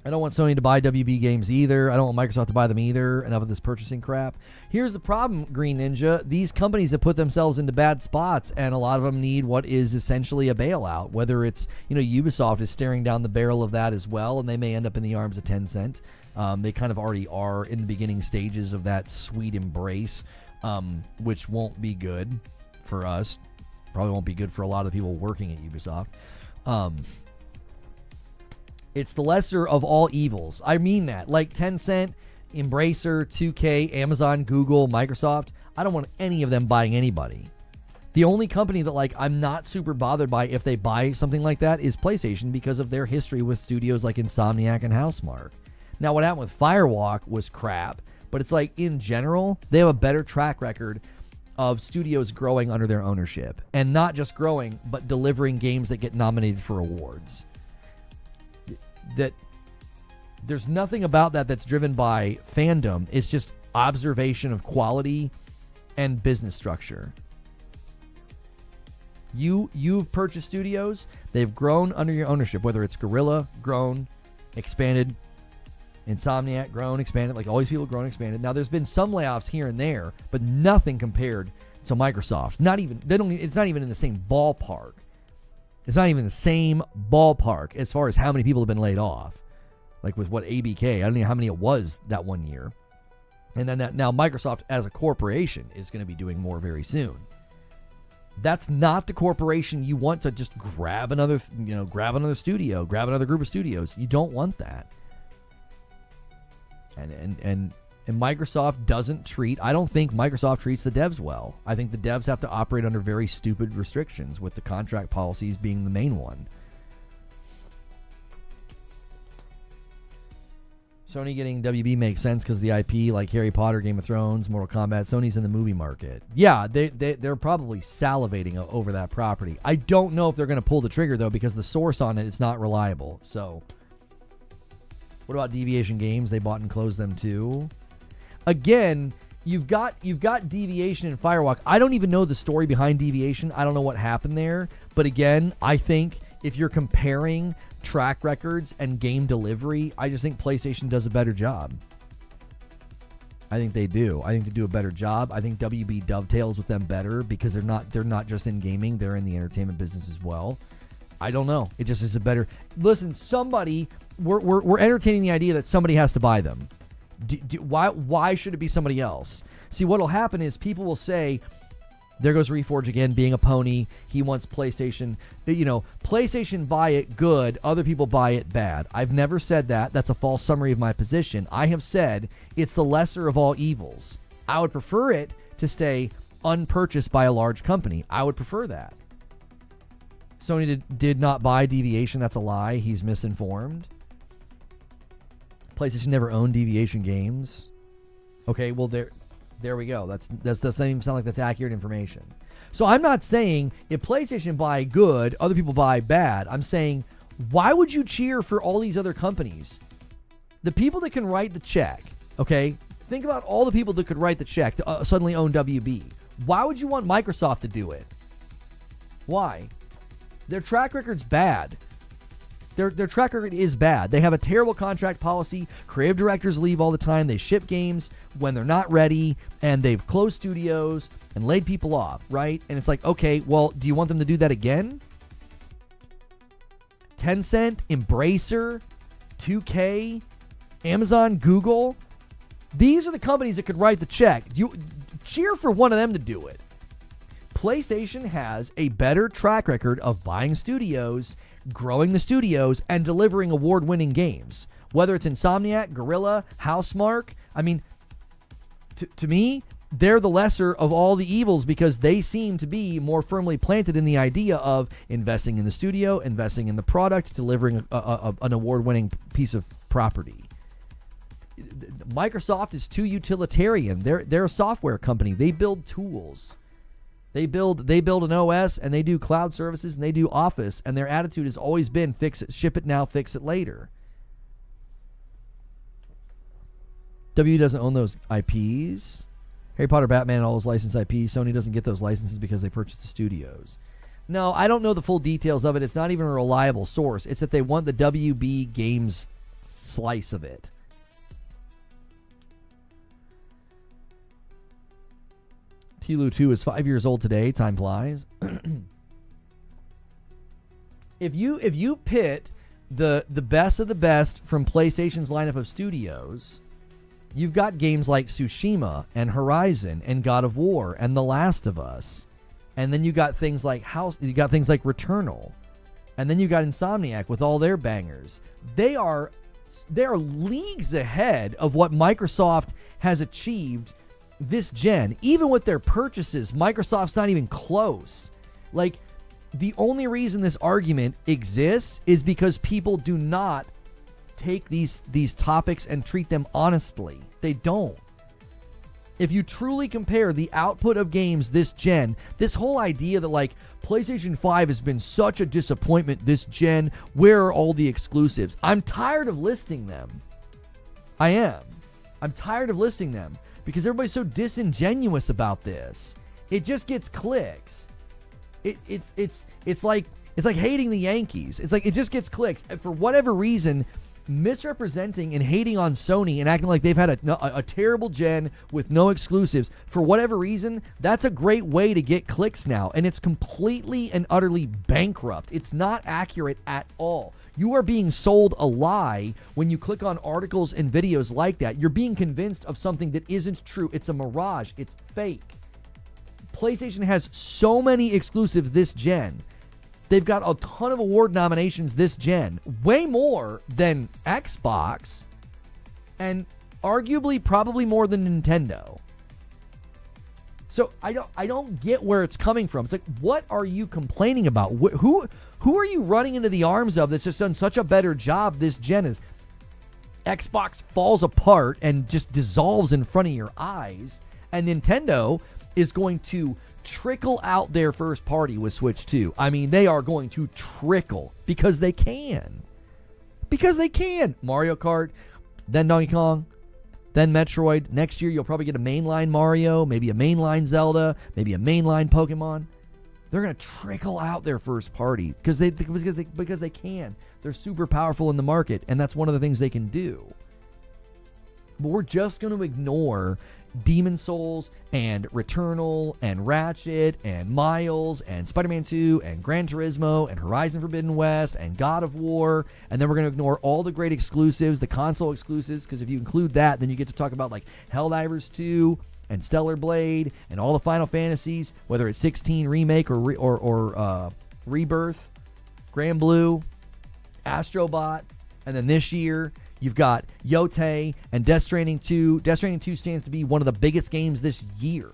I don't want Sony to buy WB games either. I don't want Microsoft to buy them either. Enough of this purchasing crap. Here's the problem, Green Ninja. These companies have put themselves into bad spots, and a lot of them need what is essentially a bailout. Whether it's, Ubisoft is staring down the barrel of that as well, and they may end up in the arms of Tencent. They kind of already are in the beginning stages of that sweet embrace, which won't be good for us. Probably won't be good for a lot of people working at Ubisoft. It's the lesser of all evils. I mean that. Like Tencent, Embracer, 2K, Amazon, Google, Microsoft. I don't want any of them buying anybody. The only company that I'm not super bothered by if they buy something like that is PlayStation, because of their history with studios like Insomniac and Housemarque. Now, what happened with Firewalk was crap, but it's in general, they have a better track record of studios growing under their ownership. And not just growing, but delivering games that get nominated for awards. That there's nothing about that that's driven by fandom. It's just observation of quality and business structure. You've purchased studios, they've grown under your ownership, whether it's Guerrilla, grown, expanded, Insomniac, grown, expanded, all these people grown, expanded. Now there's been some layoffs here and there, but nothing compared to Microsoft. It's not even in the same ballpark. It's not even the same ballpark as far as how many people have been laid off. With what ABK, I don't know how many it was that one year. And then now Microsoft as a corporation is going to be doing more very soon. That's not the corporation you want to just grab another studio, grab another group of studios. You don't want that. And Microsoft doesn't I don't think Microsoft treats the devs well. I think the devs have to operate under very stupid restrictions, with the contract policies being the main one. Sony getting WB makes sense because the IP, like Harry Potter, Game of Thrones, Mortal Kombat. Sony's in the movie market. Yeah, they're probably salivating over that property. I don't know if they're going to pull the trigger, though, because the source on it's not reliable. So, what about Deviation Games? They bought and closed them too. Again, you've got Deviation and Firewalk. I don't even know the story behind Deviation. I don't know what happened there. But again, I think if you're comparing track records and game delivery, I just think PlayStation does a better job. I think they do. I think they do a better job. I think WB dovetails with them better because they're not just in gaming, they're in the entertainment business as well. I don't know. It just is a better. Listen, we're entertaining the idea that somebody has to buy them. Why should it be somebody else? See, what'll happen is people will say, there goes Reforge again, being a pony. He wants PlayStation. PlayStation buy it good, other people buy it bad. I've never said that. That's a false summary of my position. I have said it's the lesser of all evils. I would prefer it to stay unpurchased by a large company. I would prefer that. Sony did not buy Deviation. That's a lie. He's misinformed. PlayStation never owned Deviation Games. Okay, well, there we go. That doesn't even sound like that's accurate information. So I'm not saying if PlayStation buy good, other people buy bad. I'm saying, why would you cheer for all these other companies? The people that can write the check, okay? Think about all the people that could write the check to suddenly own WB. Why would you want Microsoft to do it? Why? Their track record's bad. Their track record is bad. They have a terrible contract policy. Creative directors leave all the time. They ship games when they're not ready, and they've closed studios and laid people off, right? And it's like, okay, well, do you want them to do that again? Tencent, Embracer, 2K, Amazon, Google. These are the companies that could write the check. You cheer for one of them to do it. PlayStation has a better track record of buying studios, growing the studios, and delivering award-winning games. Whether it's Insomniac, Guerrilla, Housemarque, I mean, to me, they're the lesser of all the evils because they seem to be more firmly planted in the idea of investing in the studio, investing in the product, delivering an award-winning piece of property. Microsoft is too utilitarian. They're a software company. They build tools. They build an OS, and they do cloud services, and they do Office, and their attitude has always been fix it, ship it now, fix it later. W doesn't own those IPs. Harry Potter, Batman, and all those licensed IPs. Sony doesn't get those licenses because they purchased the studios. No, I don't know the full details of it. It's not even a reliable source. It's that they want the WB Games slice of it. TLU 2 is 5 years old today. Time flies. If you pit the best of the best from PlayStation's lineup of studios, you've got games like Tsushima and Horizon and God of War and The Last of Us, and then you got things like Returnal, and then you got Insomniac with all their bangers. They are leagues ahead of what Microsoft has achieved this gen. Even with their purchases, Microsoft's not even close. Like, the only reason this argument exists is because people do not take these topics and treat them honestly. They don't. If you truly compare the output of games this gen, this whole idea that like PlayStation 5 has been such a disappointment this gen, where are all the exclusives? I'm tired of listing them. I am. I'm tired of listing them because everybody's so disingenuous about this. It just gets clicks. It's like hating the Yankees. It's like it just gets clicks. And for whatever reason, misrepresenting and hating on Sony and acting like they've had a terrible gen with no exclusives, for whatever reason, that's a great way to get clicks now. And it's completely and utterly bankrupt. It's not accurate at all. You are being sold a lie when you click on articles and videos like that. You're being convinced of something that isn't true. It's a mirage. It's fake. PlayStation has so many exclusives this gen. They've got a ton of award nominations this gen, way more than Xbox, and arguably probably more than Nintendo. So I don't get where it's coming from. It's like, what are you complaining about? Who are you running into the arms of that's just done such a better job this gen? Is Xbox falls apart and just dissolves in front of your eyes, and Nintendo is going to trickle out their first party with Switch 2. I mean, they are going to trickle because they can. Because they can. Mario Kart, then Donkey Kong, then Metroid. Next year, you'll probably get a mainline Mario, maybe a mainline Zelda, maybe a mainline Pokemon. They're going to trickle out their first party because they can. They're super powerful in the market, and that's one of the things they can do. But we're just going to ignore Demon Souls and Returnal and Ratchet and Miles and Spider-Man 2 and Gran Turismo and Horizon Forbidden West and God of War, and then we're going to ignore all the great exclusives, the console exclusives, because if you include that, then you get to talk about like Helldivers 2 and Stellar Blade and all the Final Fantasies, whether it's 16 Remake or Rebirth, Grand Blue, Astrobot, and then this year you've got Yote and Death Stranding 2. Death Stranding 2 stands to be one of the biggest games this year.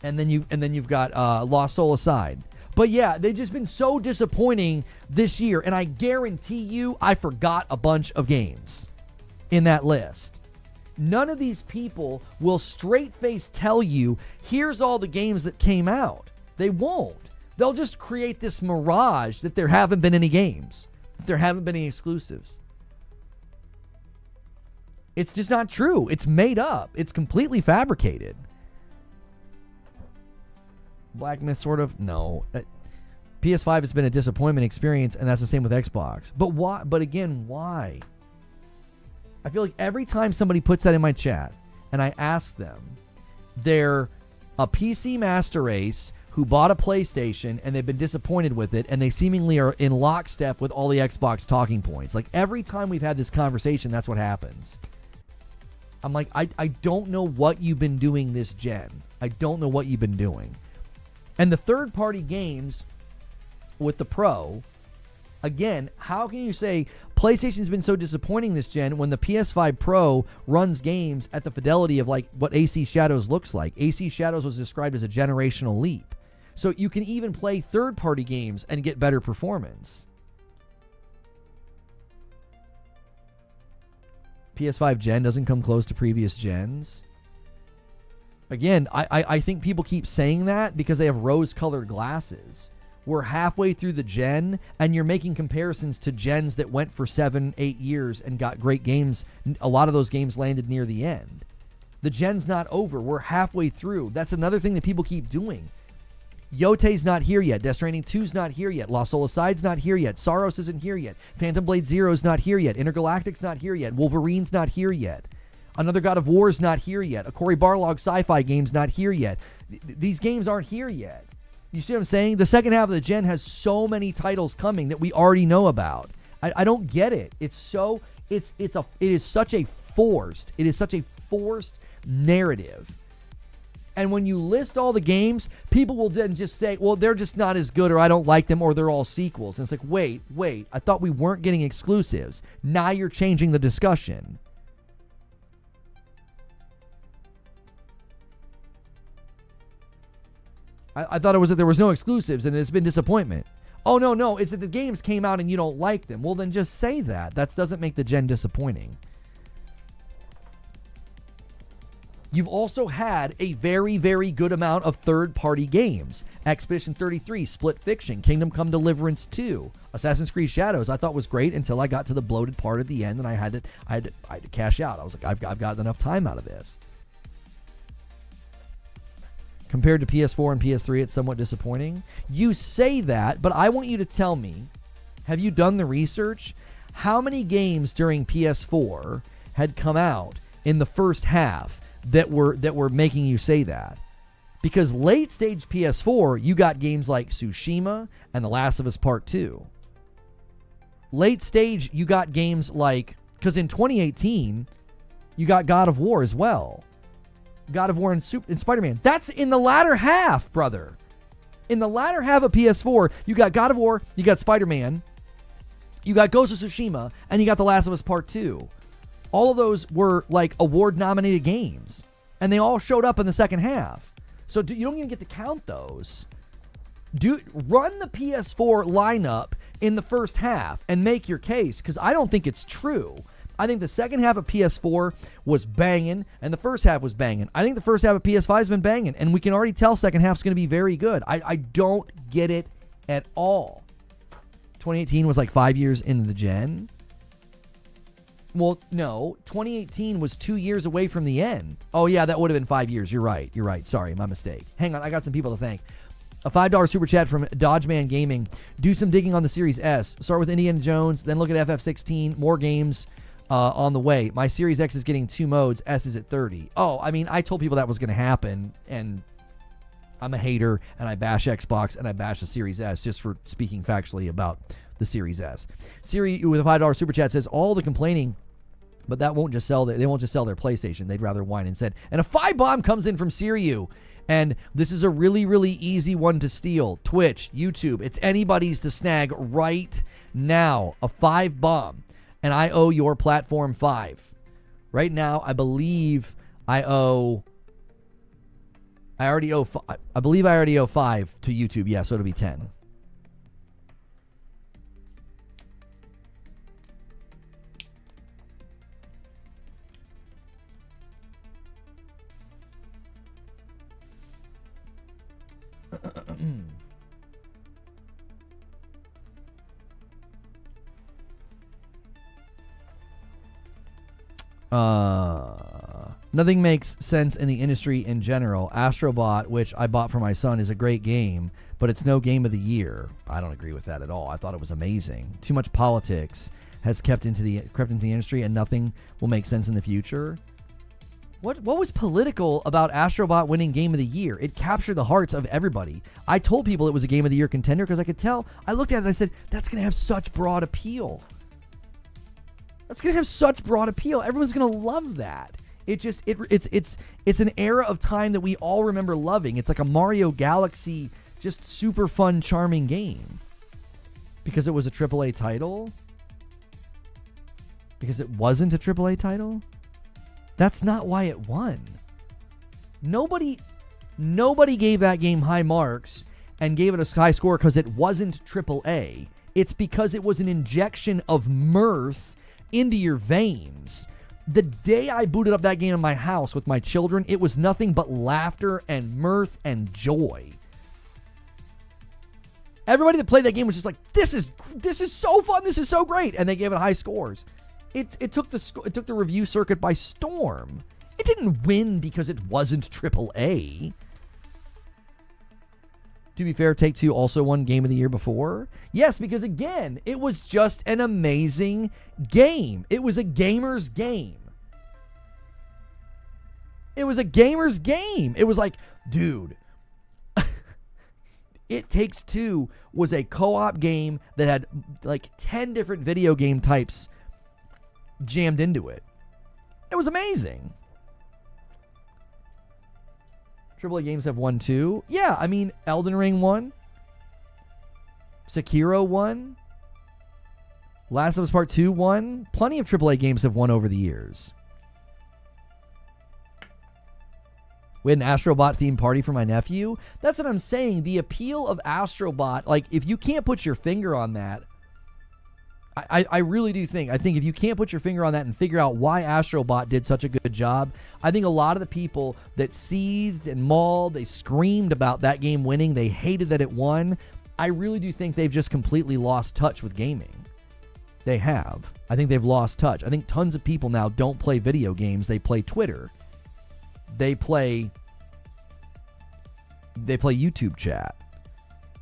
And then you've got Lost Soul Aside. But yeah, they've just been so disappointing this year, and I guarantee you I forgot a bunch of games in that list. None of these people will straight-face tell you, here's all the games that came out. They won't. They'll just create this mirage that there haven't been any games, that there haven't been any exclusives. It's just not true. It's made up. It's completely fabricated. Black Myth, sort of? No. PS5 has been a disappointment experience, and that's the same with Xbox. But why? But again, why? I feel like every time somebody puts that in my chat and I ask them, they're a PC master race who bought a PlayStation and they've been disappointed with it, and they seemingly are in lockstep with all the Xbox talking points. Like, every time we've had this conversation, that's what happens. I'm like, I don't know what you've been doing this gen. I don't know what you've been doing. And the third-party games with the Pro, again, how can you say PlayStation's been so disappointing this gen when the PS5 Pro runs games at the fidelity of like what AC Shadows looks like? AC Shadows was described as a generational leap. So you can even play third-party games and get better performance. PS5 gen doesn't come close to previous gens. Again, I think people keep saying that because they have rose-colored glasses. We're halfway through the gen, and you're making comparisons to gens that went for 7-8 years and got great games. A lot of those games landed near the end. The gen's not over. We're halfway through. That's another thing that people keep doing. Yote's not here yet. Death Stranding 2's not here yet. Lost Soul Aside's not here yet. Saros isn't here yet. Phantom Blade Zero's not here yet. Intergalactic's not here yet. Wolverine's not here yet. Another God of War's not here yet. A Cory Barlog sci-fi game's not here yet. These games aren't here yet. You see what I'm saying? The second half of the gen has so many titles coming that we already know about. I don't get it. It is such a forced narrative. And when you list all the games, people will then just say, well, they're just not as good, or I don't like them, or they're all sequels. And it's like, wait, I thought we weren't getting exclusives. Now you're changing the discussion. I thought it was that there was no exclusives and it's been disappointment. Oh, no, it's that the games came out and you don't like them. Well, then just say that. That doesn't make the gen disappointing. You've also had a very, very good amount of third-party games. Expedition 33, Split Fiction, Kingdom Come Deliverance 2, Assassin's Creed Shadows. I thought was great until I got to the bloated part at the end and I had to cash out. I was like, I've got enough time out of this. Compared to PS4 and PS3, it's somewhat disappointing. You say that, but I want you to tell me, have you done the research? How many games during PS4 had come out in the first half that were making you say that? Because late stage PS4, you got games like Tsushima and The Last of Us Part 2. Late stage, you got games like, because in 2018, you got God of War as well. God of War and Spider-Man. That's in the latter half, brother. In the latter half of PS4, you got God of War, you got Spider-Man, you got Ghost of Tsushima, and you got The Last of Us Part 2. All of those were like award-nominated games, and they all showed up in the second half. So you don't even get to count those. Run the PS4 lineup in the first half and make your case, because I don't think it's true. I think the second half of PS4 was banging, and the first half was banging. I think the first half of PS5 has been banging, and we can already tell second half's going to be very good. I don't get it at all. 2018 was like 5 years into the gen. Well, no. 2018 was 2 years away from the end. Oh, yeah, that would have been 5 years. You're right. Sorry, my mistake. Hang on, I got some people to thank. A $5 super chat from Dodgeman Gaming. Do some digging on the Series S. Start with Indiana Jones, then look at FF16. More games on the way. My Series X is getting 2 modes. S is at 30. Oh, I mean, I told people that was going to happen, and I'm a hater, and I bash Xbox, and I bash the Series S just for speaking factually about the Series S. Siri with a $5 super chat says, all the complaining, but that won't just sell. They won't just sell their PlayStation. They'd rather whine instead. And a 5 bomb comes in from Siriu. And this is a really, really easy one to steal. Twitch, YouTube, it's anybody's to snag right now. A 5 bomb. And I owe your platform 5. Right now, I believe I already owe 5 to YouTube. Yeah, so it'll be 10. Nothing makes sense in the industry in general. Astrobot, which I bought for my son, is a great game, but it's no game of the year. I don't agree with that at all. I thought it was amazing. Too much politics has crept into the industry, and nothing will make sense in the future. What was political about Astrobot winning Game of the Year? It captured the hearts of everybody. I told people it was a Game of the Year contender because I could tell. I looked at it and I said, that's going to have such broad appeal. That's going to have such broad appeal. Everyone's going to love that. It's an era of time that we all remember loving. It's like a Mario Galaxy, just super fun, charming game. Because it was a AAA title? Because it wasn't a AAA title? That's not why it won. Nobody gave that game high marks and gave it a high score because it wasn't AAA. It's because it was an injection of mirth into your veins. The day I booted up that game in my house with my children, it was nothing but laughter and mirth and joy. Everybody that played that game was just like, this is so fun, this is so great, and they gave it high scores. It took the review circuit by storm. It didn't win because it wasn't AAA. To be fair, Take-Two also won Game of the Year before. Yes, because again, it was just an amazing game. It was a gamer's game. It was a gamer's game. It was like, dude, It Takes Two was a co-op game that had like 10 different video game types jammed into it. It was amazing. AAA games have won too. Yeah, I mean, Elden Ring won. Sekiro won. Last of Us Part 2 won. Plenty of AAA games have won over the years. We had an Astrobot themed party for my nephew. That's what I'm saying. The appeal of Astrobot, like, if you can't put your finger on that, I really do think, if you can't put your finger on that and figure out why Astrobot did such a good job, I think a lot of the people that seethed and mauled, they screamed about that game winning, they hated that it won, I really do think they've just completely lost touch with gaming. They have. I think they've lost touch. I think tons of people now don't play video games, they play Twitter. They play YouTube chat.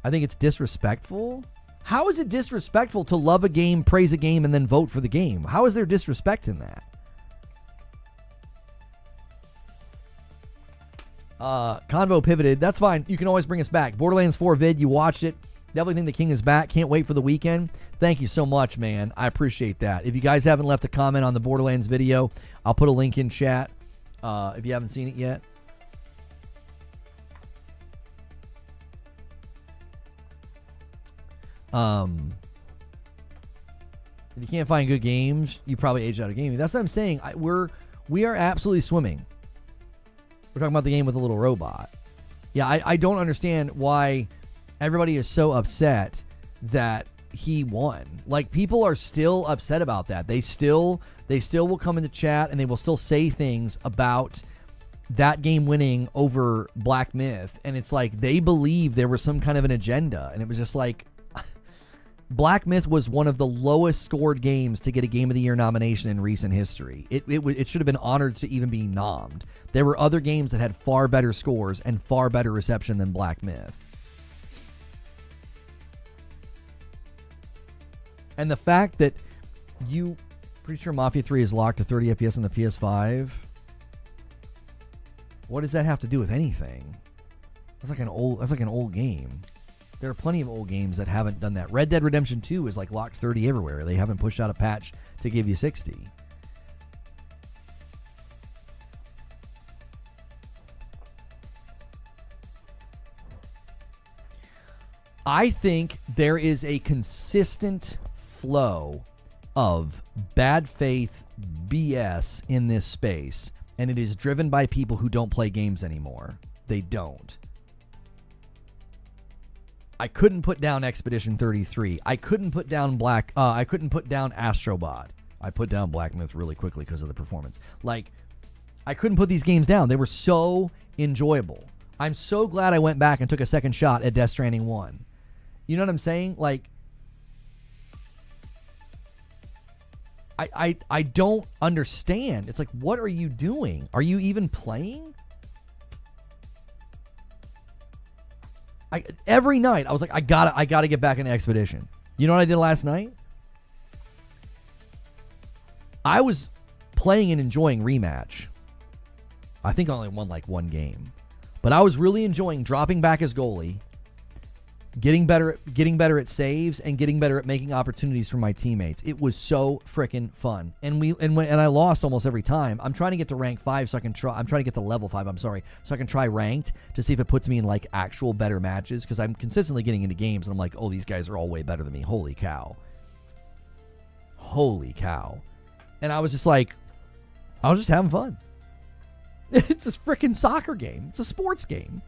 I think it's disrespectful. How is it disrespectful to love a game, praise a game, and then vote for the game? How is there disrespect in that? Convo pivoted. That's fine. You can always bring us back. Borderlands 4 vid, you watched it. Definitely think the king is back. Can't wait for the weekend. Thank you so much, man. I appreciate that. If you guys haven't left a comment on the Borderlands video, I'll put a link in chat if you haven't seen it yet. If you can't find good games, you probably aged out of gaming. That's what I'm saying. We are absolutely swimming. We're talking about the game with a little robot. Yeah, I don't understand why everybody is so upset that he won. Like, people are still upset about that. They still will come into chat and they will still say things about that game winning over Black Myth. And it's like they believe there was some kind of an agenda. And it was just like, Black Myth was one of the lowest scored games to get a Game of the Year nomination in recent history. It should have been honored to even be nommed. There were other games that had far better scores and far better reception than Black Myth. And the fact that pretty sure Mafia 3 is locked to 30 FPS on the PS5. What does that have to do with anything? That's like an old game. There are plenty of old games that haven't done that. Red Dead Redemption 2 is like locked 30 everywhere. They haven't pushed out a patch to give you 60. I think there is a consistent flow of bad faith BS in this space, and it is driven by people who don't play games anymore. They don't. I couldn't put down Expedition 33. I couldn't put down Astrobot. I put down Black Myth really quickly because of the performance. Like, I couldn't put these games down. They were so enjoyable. I'm so glad I went back and took a second shot at Death Stranding 1. You know what I'm saying? Like, I don't understand. It's like, what are you doing? Are you even playing? Every night I was like, I gotta get back into Expedition. You know what I did last night? I was playing and enjoying Rematch. I think I only won like one game, but I was really enjoying dropping back as goalie, getting better at saves, and getting better at making opportunities for my teammates. It was so freaking fun, and I lost almost every time. I'm trying to get to rank 5 so I can try. I'm trying to get to level 5. I'm sorry, so I can try ranked to see if it puts me in like actual better matches, because I'm consistently getting into games and I'm like, oh, these guys are all way better than me. Holy cow! And I was just like, I was just having fun. It's a freaking soccer game. It's a sports game.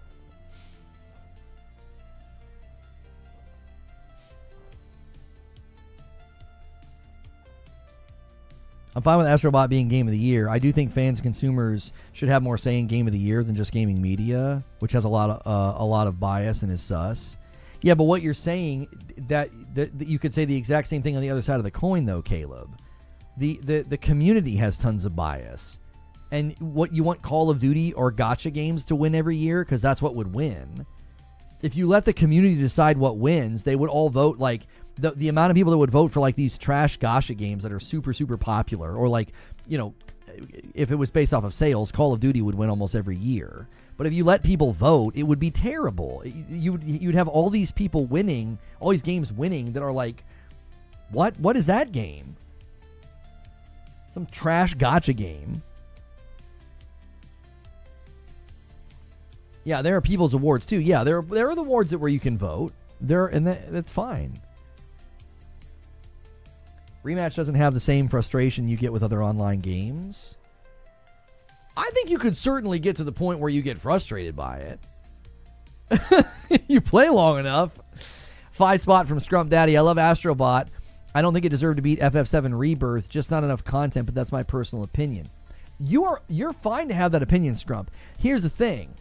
I'm fine with Astrobot being Game of the Year. I do think fans and consumers should have more say in Game of the Year than just gaming media, which has a lot of bias and is sus. Yeah, but what you're saying, that you could say the exact same thing on the other side of the coin, though, Caleb. The community has tons of bias. And what you want Call of Duty or gacha games to win every year, because that's what would win. If you let the community decide what wins, they would all vote like... The amount of people that would vote for like these trash gacha games that are super, super popular, or like, you know, if it was based off of sales, Call of Duty would win almost every year. But if you let people vote, it would be terrible. You'd have all these people winning, all these games winning that are like, what is that game? Some trash gacha game. Yeah, there are people's awards too. Yeah, there are the awards where you can vote. That's fine. Rematch doesn't have the same frustration you get with other online games. I think you could certainly get to the point where you get frustrated by it. You play long enough. 5 spot from Scrump Daddy. I love Astrobot. I don't think it deserved to beat FF7 Rebirth. Just not enough content, but that's my personal opinion. You're fine to have that opinion, Scrump. Here's the thing.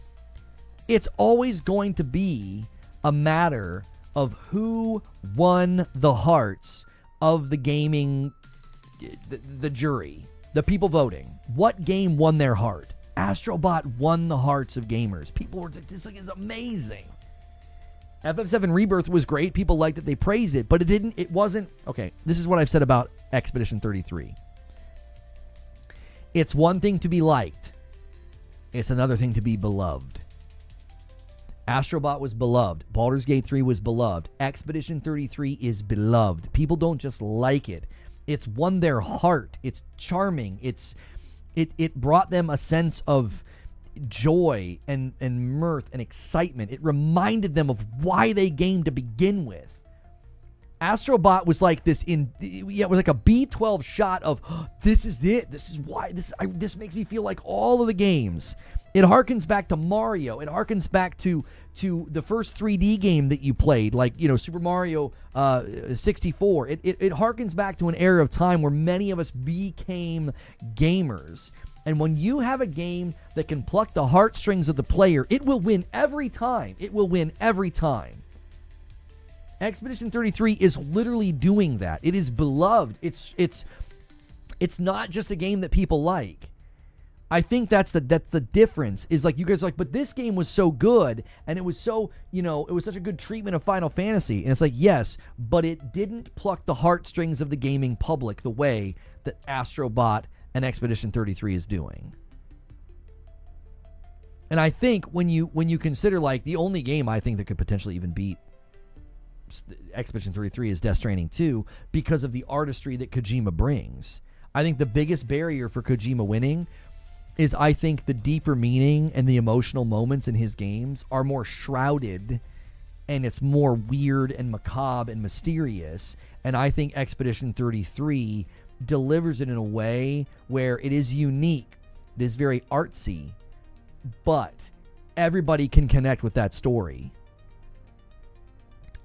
It's always going to be a matter of who won the hearts of the gaming, the jury, the people voting. What game won their heart? Astrobot won the hearts of gamers. People were just like, it's amazing. FF7 Rebirth was great. People liked it. They praised it, but it wasn't. Okay, this is what I've said about Expedition 33. It's one thing to be liked. It's another thing to be beloved. Astrobot was beloved. Baldur's Gate 3 was beloved. Expedition 33 is beloved. People don't just like it. It's won their heart. It's charming. It brought them a sense of joy and mirth and excitement. It reminded them of why they gamed to begin with. Astrobot was like this it was like a B12 shot of, oh, this is it. This is why this makes me feel like all of the games. It harkens back to Mario. It harkens back to the first 3D game that you played, like, you know, Super Mario 64. It harkens back to an era of time where many of us became gamers. And when you have a game that can pluck the heartstrings of the player, it will win every time. It will win every time. Expedition 33 is literally doing that. It is beloved. It's not just a game that people like. I think that's the difference, is like, you guys are like, but this game was so good, and it was so, you know, it was such a good treatment of Final Fantasy. And it's like, yes, but it didn't pluck the heartstrings of the gaming public the way that Astrobot and Expedition 33 is doing. And I think when you consider, like, the only game I think that could potentially even beat Expedition 33 is Death Stranding 2, because of the artistry that Kojima brings. I think the biggest barrier for Kojima winning is, I think, the deeper meaning and the emotional moments in his games are more shrouded, and it's more weird and macabre and mysterious. And I think Expedition 33 delivers it in a way where it is unique. It is very artsy, but everybody can connect with that story.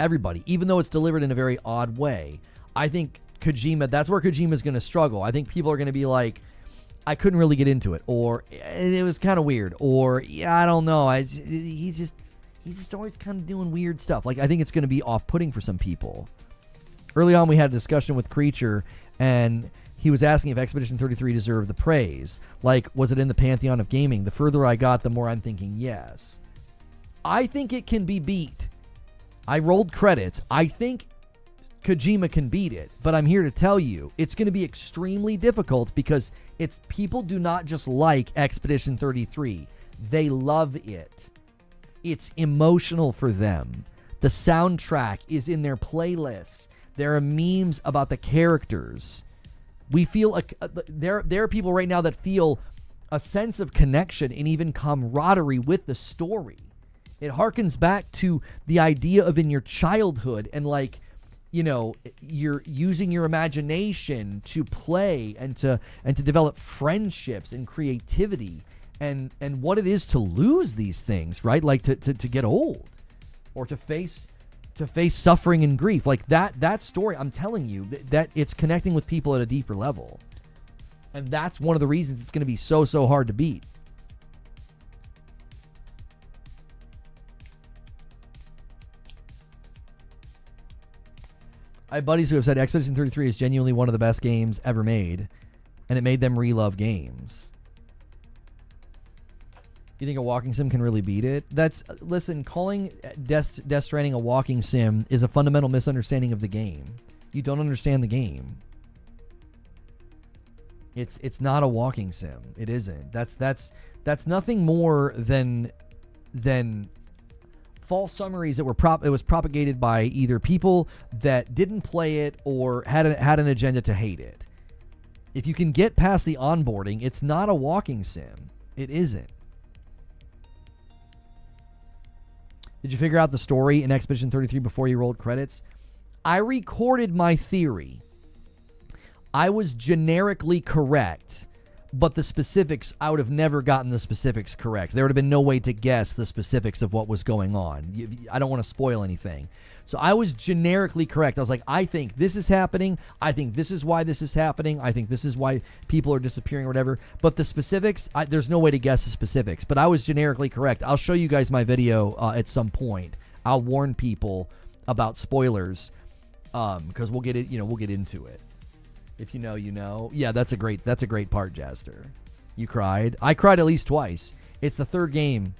Everybody, even though it's delivered in a very odd way. I think Kojima, that's where Kojima's going to struggle. I think people are going to be like, I couldn't really get into it, or it was kind of weird, or yeah, I don't know. He's just always kind of doing weird stuff. Like, I think it's going to be off-putting for some people. Early on, we had a discussion with Creature, and He was asking if Expedition 33 deserved the praise. Like, was it in the pantheon of gaming? The further I got, the more I'm thinking yes. I think it can be beat. I rolled credits. I think Kojima can beat it, but I'm here to tell you it's going to be extremely difficult because people do not just like Expedition 33. They love it. It's emotional for them. The soundtrack is in their playlists. There are memes about the characters. We feel there are people right now that feel a sense of connection and even camaraderie with the story. It harkens back to the idea of in your childhood and like, you know, you're using your imagination to play and to develop friendships and creativity and what it is to lose these things, right? Like to get old or to face suffering and grief. Like that story, I'm telling you, that it's connecting with people at a deeper level. And that's one of the reasons it's going to be so hard to beat. I have buddies who have said Expedition 33 is genuinely one of the best games ever made, and it made them re-love games. You think a walking sim can really beat it? Listen, calling Death Stranding a walking sim is a fundamental misunderstanding of the game. You don't understand the game. It's not a walking sim. It isn't. That's nothing more than false summaries that it was propagated by either people that didn't play it or had an agenda to hate it. If you can get past the onboarding, it's not a walking sim. It isn't. Did you figure out the story in Expedition 33 before you rolled credits? I recorded my theory. I was generically correct, but the specifics, I would have never gotten the specifics correct. There would have been no way to guess the specifics of what was going on. I don't want to spoil anything. So I was generically correct. I was like, I think this is happening. I think this is why this is happening. I think this is why people are disappearing or whatever. But the specifics, there's no way to guess the specifics. But I was generically correct. I'll show you guys my video at some point. I'll warn people about spoilers because we'll get into it. If you know, you know. Yeah, that's a great part, Jaster. You cried. I cried at least twice. It's the third game.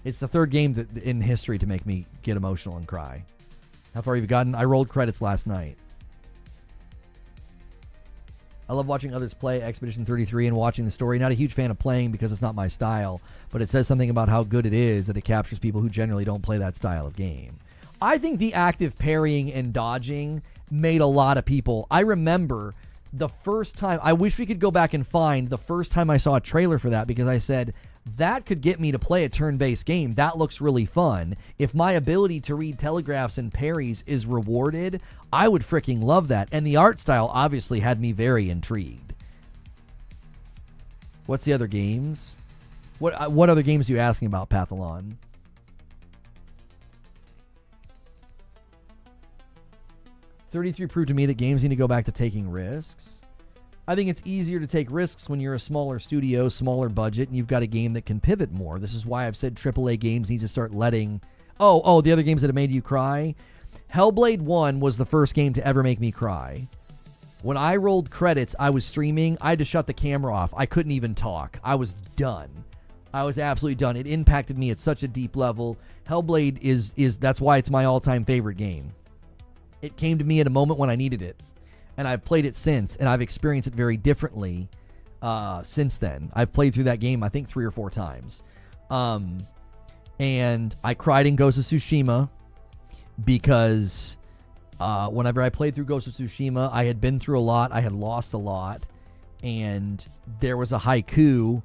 It's the third game in history to make me get emotional and cry. How far have you gotten? I rolled credits last night. I love watching others play Expedition 33 and watching the story. Not a huge fan of playing because it's not my style, but it says something about how good it is that it captures people who generally don't play that style of game. I think the active parrying and dodging made a lot of people. I remember the first time, I wish we could go back and find the first time I saw a trailer for that because I said, that could get me to play a turn-based game. That looks really fun. If my ability to read telegraphs and parries is rewarded, I would freaking love that. And the art style obviously had me very intrigued. What's the other games? What other games are you asking about, Pathalon? "33 proved to me that games need to go back to taking risks. I think it's easier to take risks when you're a smaller studio, smaller budget, and you've got a game that can pivot more. This is why I've said AAA games need to start letting... Oh, the other games that have made you cry? Hellblade 1 was the first game to ever make me cry. When I rolled credits, I was streaming. I had to shut the camera off. I couldn't even talk. I was done. I was absolutely done. It impacted me at such a deep level. Hellblade is that's why it's my all-time favorite game. It came to me at a moment when I needed it. And I've played it since, and I've experienced it very differently since then. I've played through that game, I think, 3 or 4 times. And I cried in Ghost of Tsushima because whenever I played through Ghost of Tsushima, I had been through a lot. I had lost a lot. And there was a haiku.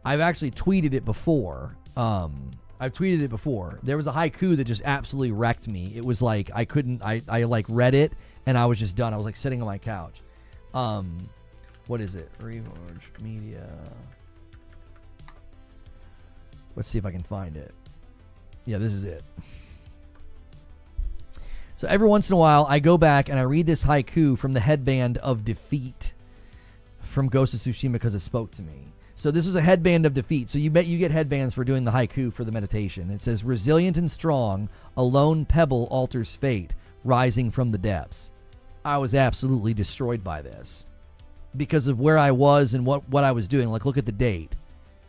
I've actually tweeted it before. There was a haiku that just absolutely wrecked me. It was like I like read it and I was just done. I was like sitting on my couch. What is it? Reforge Media. Let's see if I can find it. Yeah, this is it. So every once in a while, I go back and I read this haiku from the headband of defeat from Ghost of Tsushima because it spoke to me. So this is a headband of defeat. So you get headbands for doing the haiku for the meditation. It says, "Resilient and strong, a lone pebble alters fate, rising from the depths." I was absolutely destroyed by this because of where I was and what I was doing. Like, look at the date.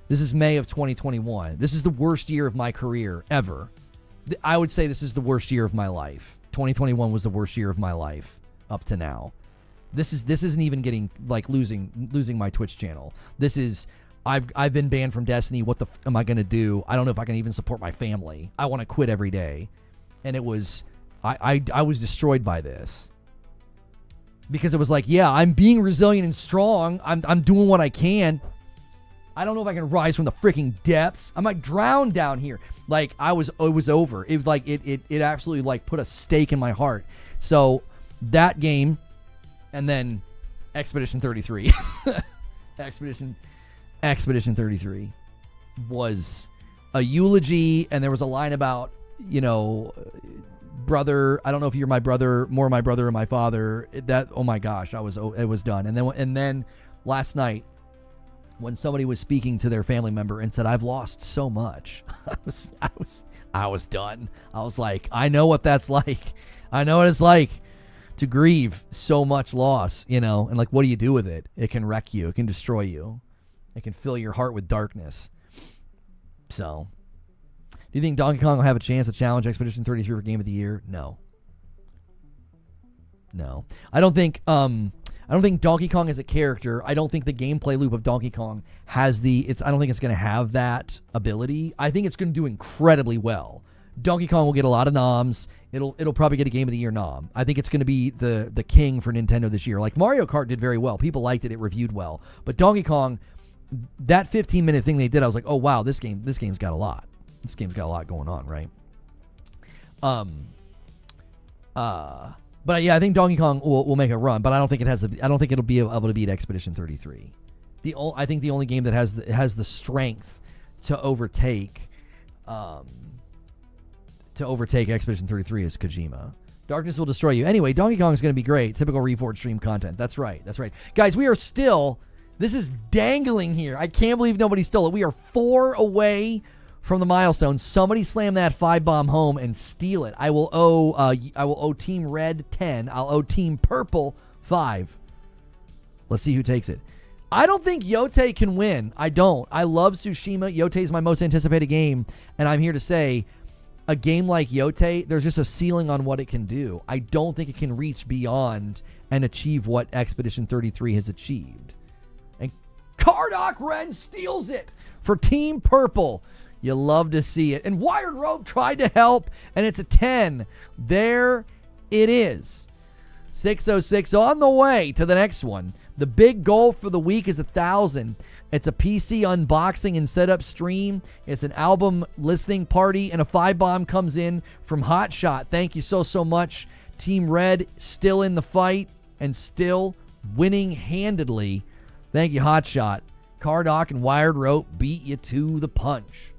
This is May of 2021. This is the worst year of my career ever. I would say this is the worst year of my life. 2021 was the worst year of my life up to now. This isn't even getting like losing my Twitch channel. This is I've been banned from Destiny. What the am I going to do? I don't know if I can even support my family. I want to quit every day. And it was I was destroyed by this. Because it was like, yeah, I'm being resilient and strong. I'm doing what I can. I don't know if I can rise from the freaking depths. I might drown down here. Like it was over. It was like it absolutely like put a stake in my heart. So that game, and then Expedition 33. Expedition 33 was a eulogy, and there was a line about, you know, brother, I don't know if you're my brother, more my brother or my father. That, oh my gosh, it was done. And then last night, when somebody was speaking to their family member and said, "I've lost so much," I was done. I was like, I know what that's like. I know what it's like to grieve so much loss, you know, and like, what do you do with it? It can wreck you. It can destroy you. It can fill your heart with darkness. So, do you think Donkey Kong will have a chance to challenge Expedition 33 for Game of the Year? No. I don't think Donkey Kong as a character, I don't think the gameplay loop of Donkey Kong has I don't think it's going to have that ability. I think it's going to do incredibly well. Donkey Kong will get a lot of noms. It'll probably get a Game of the Year nom. I think it's going to be the king for Nintendo this year. Like Mario Kart did very well. People liked it. It reviewed well. But Donkey Kong, that 15-minute thing they did, I was like, oh wow, this game's got a lot. This game's got a lot going on, right? But yeah, I think Donkey Kong will make a run, but I don't think it'll be able to beat Expedition 33. I think the only game that has the strength to overtake Expedition 33 is Kojima. Darkness will destroy you. Anyway, Donkey Kong is going to be great. Typical Reforge stream content. That's right. Guys, we are still, this is dangling here. I can't believe nobody stole it. We are 4 away from the milestone. Somebody slam that 5-bomb home and steal it. I will owe Team Red 10. I'll owe Team Purple 5. Let's see who takes it. I don't think Yote can win. I don't. I love Tsushima. Yote is my most anticipated game, and I'm here to say a game like Yote, there's just a ceiling on what it can do. I don't think it can reach beyond and achieve what Expedition 33 has achieved. And Kardock Ren steals it for Team Purple. You love to see it. And Wired Rope tried to help, and it's a 10. There it is. 606 on the way to the next one. The big goal for the week is 1,000. It's a PC unboxing and setup stream. It's an album listening party, and a 5-bomb comes in from Hotshot. Thank you so much. Team Red still in the fight and still winning handedly. Thank you, Hotshot. Kardock and Wired Rope beat you to the punch.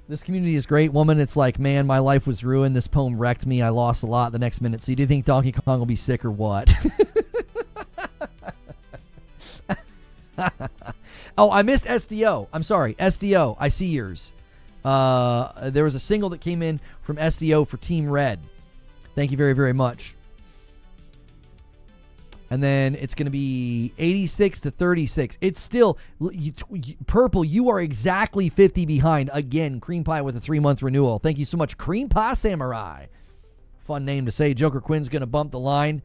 This community is great, woman. It's like, man, my life was ruined. This poem wrecked me. I lost a lot the next minute. So you do think Donkey Kong will be sick or what? Oh, I missed SDO. I'm sorry. SDO. I see yours. There was a single that came in from SDO for Team Red. Thank you very, very much. And then it's going to be 86 to 36. It's still, Purple, you are exactly 50 behind. Again, Cream Pie with a 3-month renewal. Thank you so much, Cream Pie Samurai. Fun name to say. Joker Quinn's going to bump the line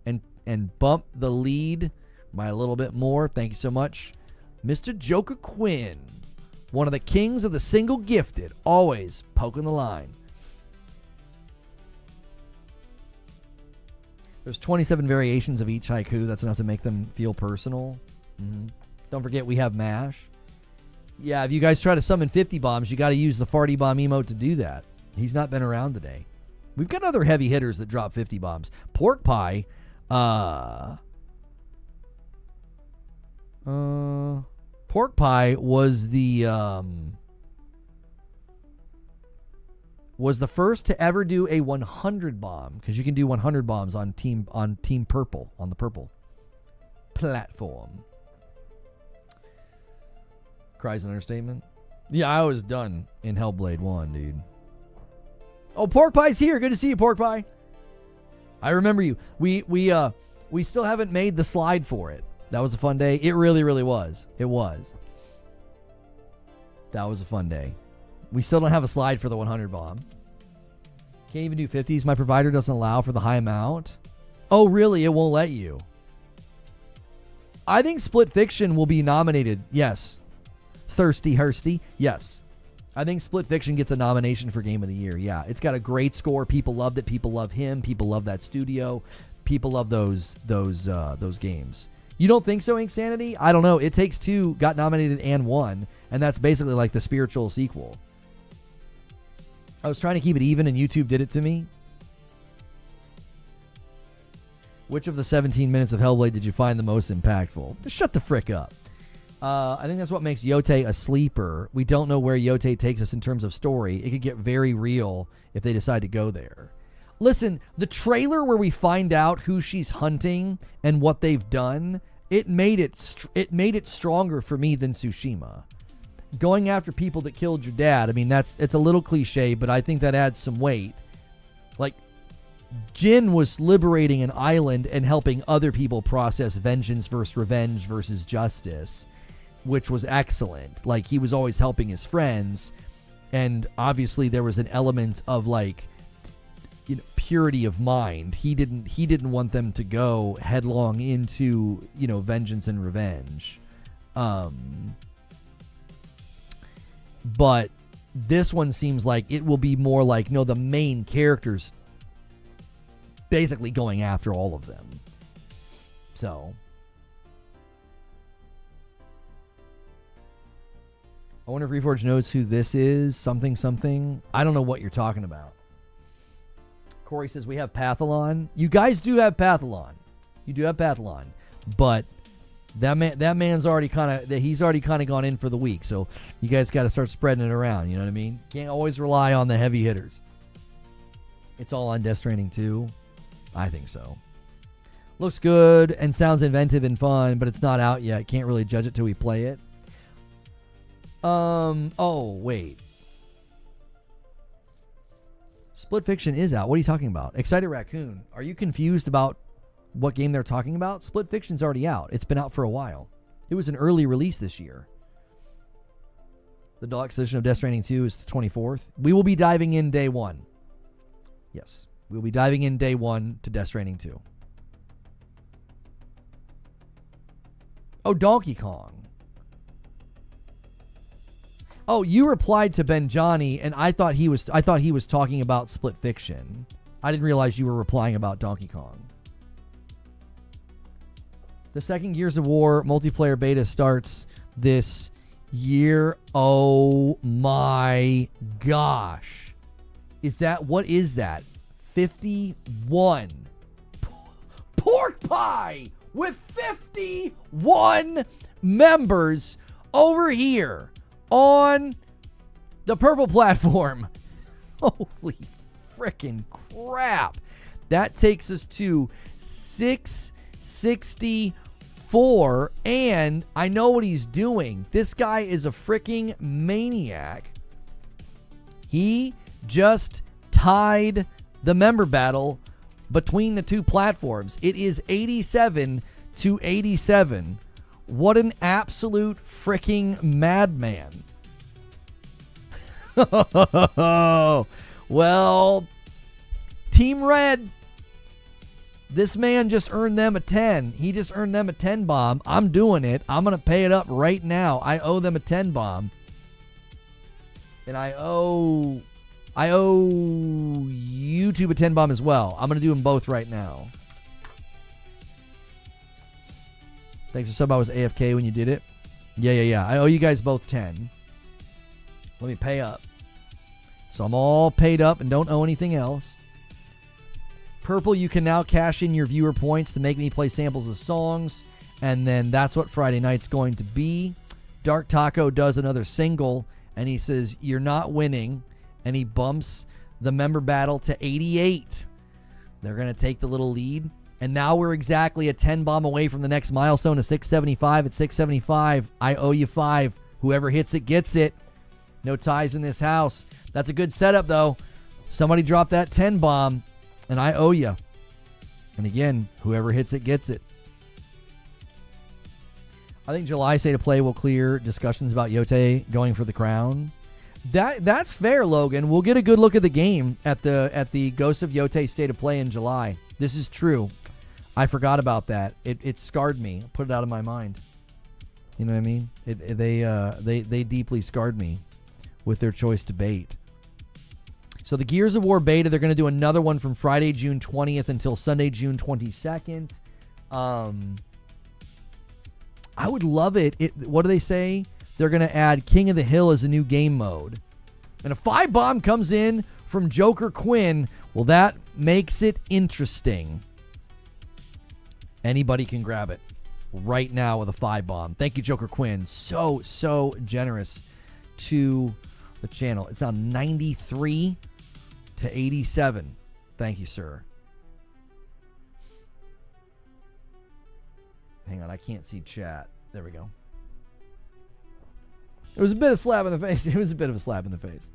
and bump the lead by a little bit more. Thank you so much, Mr. Joker Quinn. One of the kings of the single gifted. Always poking the line. There's 27 variations of each haiku. That's enough to make them feel personal. Don't forget we have MASH. Yeah, if you guys try to summon 50 bombs, you got to use the farty bomb emote to do that. He's not been around today. We've got other heavy hitters that drop 50 bombs. Pork Pie. Pork Pie was the first to ever do a 100 bomb, because you can do 100 bombs on Team Purple, on the Purple platform. Cries an understatement. Yeah, I was done in Hellblade 1, dude. Oh, Pork Pie's here. Good to see you, Pork Pie. I remember you. We still haven't made the slide for it. That was a fun day. It really, really was. It was. That was a fun day. We still don't have a slide for the 100 bomb. Can't even do 50s. My provider doesn't allow for the high amount. Oh, really? It won't let you. I think Split Fiction will be nominated. Yes. Thirsty Hursty. Yes. I think Split Fiction gets a nomination for Game of the Year. Yeah. It's got a great score. People loved it. People love him. People love that studio. People love those games. You don't think so, Insanity? I don't know. It Takes Two got nominated and won, and that's basically like the spiritual sequel. I was trying to keep it even, and YouTube did it to me. Which of the 17 minutes of Hellblade did you find the most impactful? Shut the frick up. I think that's what makes Yote a sleeper. We don't know where Yote takes us in terms of story. It could get very real if they decide to go there. Listen, the trailer where we find out who she's hunting and what they've done, it made it stronger for me than Tsushima. Going after people that killed your dad, I mean, it's a little cliche, but I think that adds some weight. Like, Jin was liberating an island and helping other people process vengeance versus revenge versus justice, which was excellent. Like, he was always helping his friends, and obviously there was an element of, like, you know, purity of mind. He didn't want them to go headlong into, you know, vengeance and revenge. But this one seems like it will be more like, no, the main characters basically going after all of them. So I wonder if Reforge knows who this is. Something. I don't know what you're talking about. Corey says we have Pathalon. You guys do have Pathalon. You do have Pathalon. But that man's already he's already kind of gone in for the week. So you guys got to start spreading it around. You know what I mean? Can't always rely on the heavy hitters. It's all on Death Stranding 2. I think so. Looks good and sounds inventive and fun, but it's not out yet. Can't really judge it till we play it. Oh, wait. Split Fiction is out. What are you talking about? Excited Raccoon. Are you confused about what game they're talking about? Split Fiction's already out. It's been out for a while. It was an early release this year. The deluxe edition of Death Stranding 2 is the 24th. We will be diving in day one. Yes. We'll be diving in day one to Death Stranding 2. Oh, Donkey Kong. Oh, you replied to Benjani, and I thought he was talking about Split Fiction. I didn't realize you were replying about Donkey Kong. The second Gears of War multiplayer beta starts this year. Oh my gosh. What is that? 51. Pork Pie with 51 members over here on the purple platform. Holy freaking crap. That takes us to 664, and I know what he's doing. This guy is a freaking maniac. He just tied the member battle between the two platforms. It is 87 to 87. What an absolute freaking madman. Well, Team Red, this man just earned them a 10. He just earned them a 10 bomb. I'm doing it. I'm going to pay it up right now. I owe them a 10 bomb. And I owe YouTube a 10 bomb as well. I'm going to do them both right now. Thanks for sub. I was AFK when you did it. Yeah. I owe you guys both 10. Let me pay up. So I'm all paid up and don't owe anything else. Purple, you can now cash in your viewer points to make me play samples of songs. And then that's what Friday night's going to be. Dark Taco does another single. And he says, you're not winning. And he bumps the member battle to 88. They're going to take the little lead. And now we're exactly a 10 bomb away from the next milestone of 675. At 675, I owe you 5. Whoever hits it gets it. No ties in this house. That's a good setup, though. Somebody dropped that 10 bomb, and I owe you. And again, whoever hits it gets it. I think July State of Play will clear discussions about Yote going for the crown. That's fair, Logan. We'll get a good look at the game at the Ghost of Yote State of Play in July. This is true. I forgot about that. It scarred me. Put it out of my mind. You know what I mean? They deeply scarred me with their choice to bait. So the Gears of War beta, they're going to do another one from Friday, June 20th until Sunday, June 22nd. I would love it. What do they say? They're going to add King of the Hill as a new game mode. And a 5 bomb comes in from Joker Quinn. Well, that makes it interesting. Anybody can grab it right now with a 5 bomb. Thank you, Joker Quinn. So generous to the channel. It's now 93 to 87. Thank you, sir. Hang on, I can't see chat. There we go. It was a bit of a slap in the face. It was a bit of a slap in the face.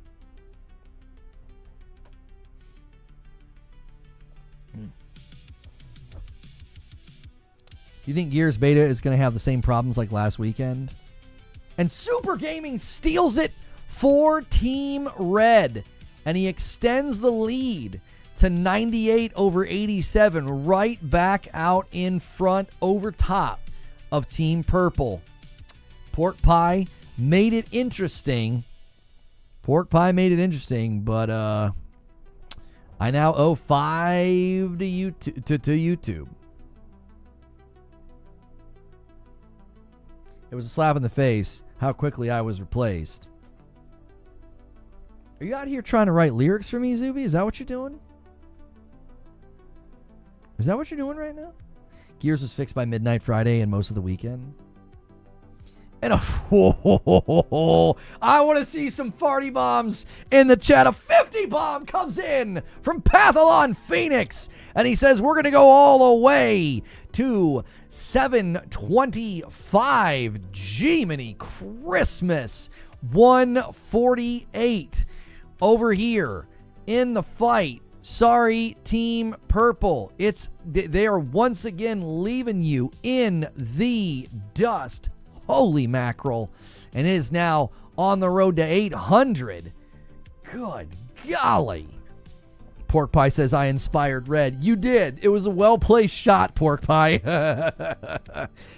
Do you think Gears Beta is going to have the same problems like last weekend? And Super Gaming steals it for Team Red. And he extends the lead to 98 over 87, right back out in front over top of Team Purple. Pork Pie made it interesting. But I now owe 5 to YouTube. It was a slap in the face how quickly I was replaced. Are you out here trying to write lyrics for me, Zuby? Is that what you're doing? Is that what you're doing right now? Gears was fixed by midnight Friday and most of the weekend. And I want to see some farty bombs in the chat. A 50 bomb comes in from Pathalon Phoenix. And he says, we're going to go all the way to 725. Jiminy Christmas. 148 over here in the fight. Sorry, Team Purple. They are once again leaving you in the dust. Holy mackerel. And it is now on the road to 800. Good golly. Pork Pie says, I inspired Red. You did. It was a well-placed shot, Pork Pie.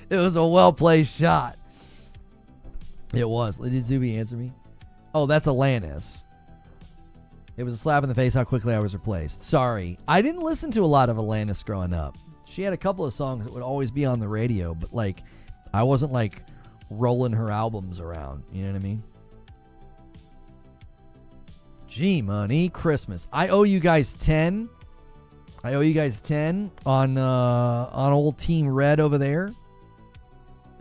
It was a well-placed shot. It was. Did Zuby answer me? Oh, that's Alanis. It was a slap in the face how quickly I was replaced. Sorry. I didn't listen to a lot of Alanis growing up. She had a couple of songs that would always be on the radio, but I wasn't rolling her albums around. You know what I mean? G-Money Christmas. I owe you guys 10. I owe you guys 10 on old Team Red over there.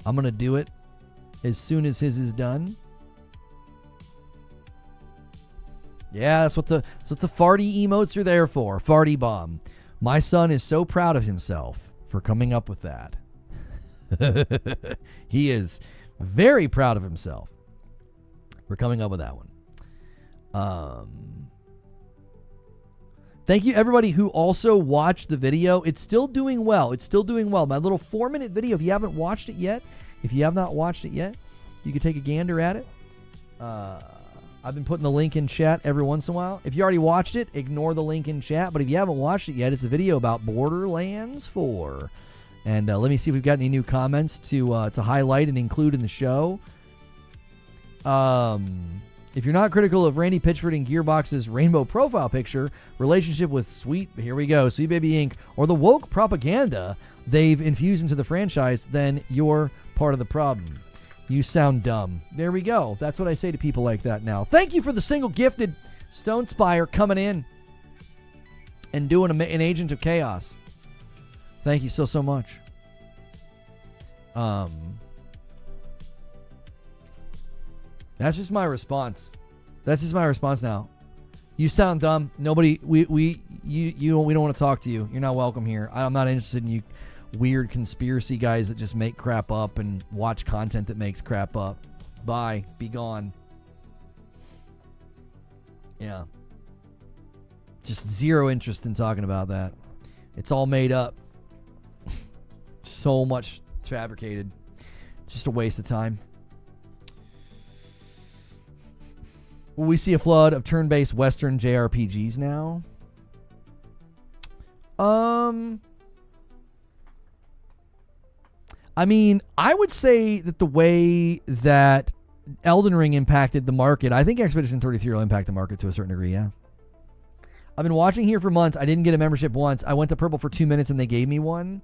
I'm going to do it as soon as his is done. Yeah, that's what the farty emotes are there for. Farty bomb. My son is so proud of himself for coming up with that. He is very proud of himself for coming up with that one. Thank you, everybody who also watched the video. It's still doing well. My little 4-minute video, if you haven't watched it yet, you can take a gander at it. I've been putting the link in chat every once in a while. If you already watched it, ignore the link in chat. But if you haven't watched it yet, it's a video about Borderlands 4. And let me see if we've got any new comments to highlight and include in the show. If you're not critical of Randy Pitchford and Gearbox's rainbow profile picture, relationship with Sweet Baby Inc., or the woke propaganda they've infused into the franchise, then you're part of the problem. You sound dumb. There we go. That's what I say to people like that now. Thank you for the single gifted Stone Spire coming in and doing an Agent of Chaos. Thank you so much. That's just my response. Now. You sound dumb. Nobody, we don't want to talk to you. You're not welcome here. I'm not interested in you weird conspiracy guys that just make crap up and watch content that makes crap up. Bye. Be gone. Yeah. Just zero interest in talking about that. It's all made up. So much fabricated. Just a waste of time. Will we see a flood of turn-based Western JRPGs now? I mean, I would say that the way that Elden Ring impacted the market, I think Expedition 33 will impact the market to a certain degree, yeah. I've been watching here for months. I didn't get a membership once. I went to Purple for 2 minutes and they gave me one.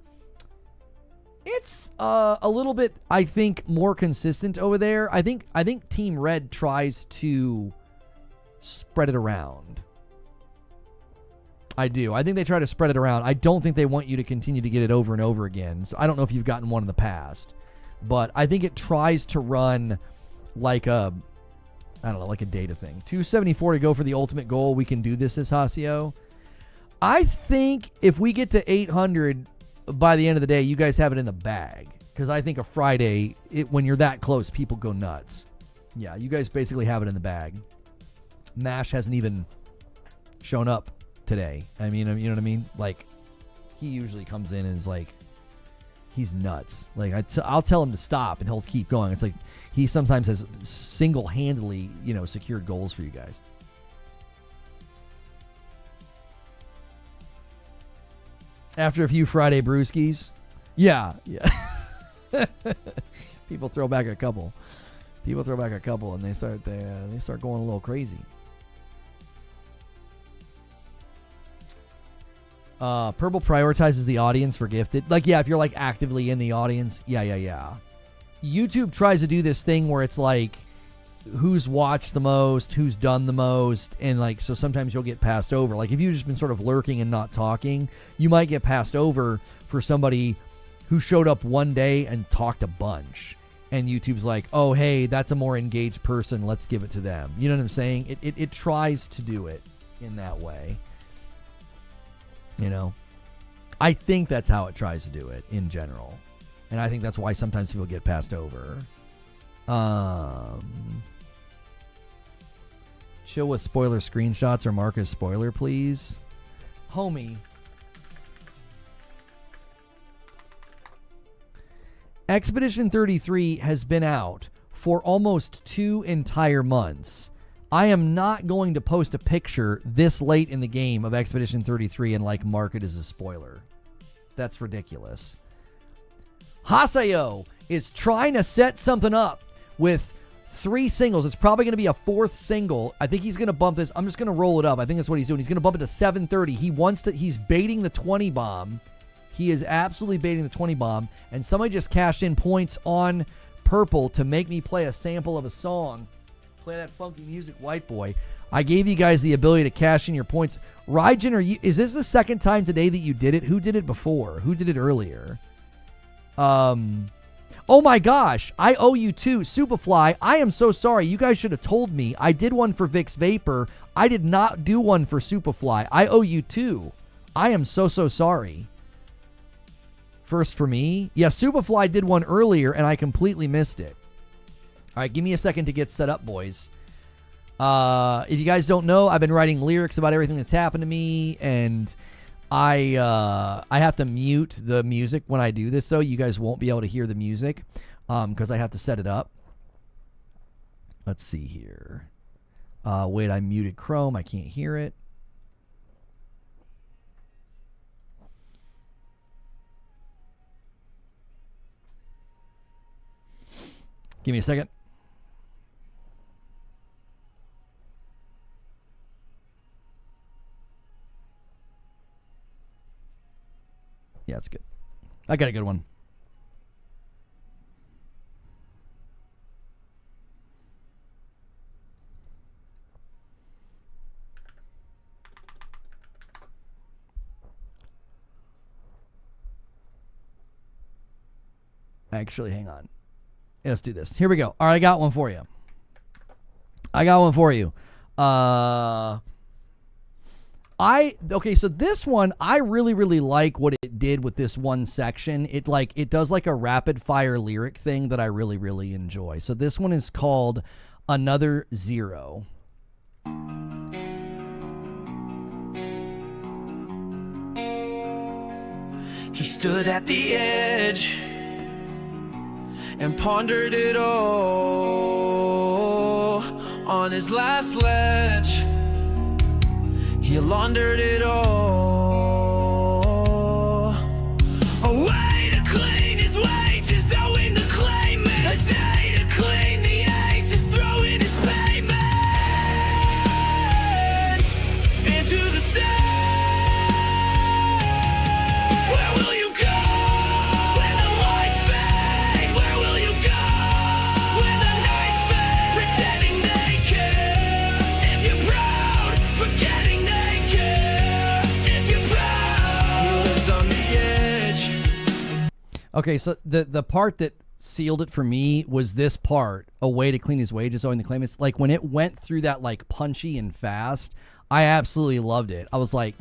It's a little bit, I think, more consistent over there. I think Team Red tries to spread it around. I do. I think they try to spread it around. I don't think they want you to continue to get it over and over again. So I don't know if you've gotten one in the past, but I think it tries to run like a, I don't know, like a data thing. 274 to go for the ultimate goal. We can do this, as Hasio. I think if we get to 800 by the end of the day, you guys have it in the bag. Because I think a Friday, when you're that close, people go nuts. Yeah, you guys basically have it in the bag. MASH hasn't even shown up today. I mean, you know what I mean? Like, he usually comes in and is like, he's nuts. Like, I'll tell him to stop and he'll keep going. It's like he sometimes has single-handedly, secured goals for you guys. After a few Friday brewskis. Yeah. People throw back a couple. And they start going a little crazy. Purple prioritizes the audience for gifted. Like, yeah, if you're like actively in the audience, yeah. YouTube tries to do this thing where it's like who's watched the most, who's done the most, and like so sometimes you'll get passed over. Like if you've just been sort of lurking and not talking, you might get passed over for somebody who showed up one day and talked a bunch. And YouTube's like, oh, hey, that's a more engaged person. Let's give it to them. You know what I'm saying? It tries to do it in that way. I think that's how it tries to do it in general. And I think that's why sometimes people get passed over. Chill with spoiler screenshots or mark as spoiler, please. Homie. Expedition 33 has been out for almost 2 entire months. I am not going to post a picture this late in the game of Expedition 33 and mark it as a spoiler. That's ridiculous. Hasayo is trying to set something up with 3 singles. It's probably going to be a 4th single. I think he's going to bump this. I'm just going to roll it up. I think that's what he's doing. He's going to bump it to 730. He's baiting the 20 bomb. He is absolutely baiting the 20 bomb. And somebody just cashed in points on Purple to make me play a sample of a song. Play that funky music, white boy. I gave you guys the ability to cash in your points. Raijin, is this the second time today that you did it? Who did it before? Who did it earlier? Oh my gosh, I owe you 2. Superfly, I am so sorry. You guys should have told me. I did one for Vicks Vapor. I did not do one for Superfly. I owe you 2. I am so sorry. First for me. Yeah, Superfly did one earlier and I completely missed it. All right, give me a second to get set up, boys. If you guys don't know, I've been writing lyrics about everything that's happened to me, and I have to mute the music when I do this, so you guys won't be able to hear the music because I have to set it up. Let's see here. Wait, I muted Chrome. I can't hear it. Give me a second. Yeah, it's good. I got a good one. Actually, hang on. Yeah, let's do this. Here we go. All right, I got one for you. Okay, so this one, I really like what it did with this one section. It does like a rapid fire lyric thing that I really enjoy. So this one is called Another Zero. He stood at the edge and pondered it all. On his last ledge, he laundered it all. A way to clean his wages, owing the claimant. A day to clean the ages, throwing his payments into the sand. Where will you go when the lights fade? Where will you go when the nights fade? Pretending they care. If you're proud, forgetting they care. If you're proud, he lives on the edge. Okay, so the part that sealed it for me was this part, a way to clean his wages owing the claimants. Like when it went through that like punchy and fast, I absolutely loved it. I was like,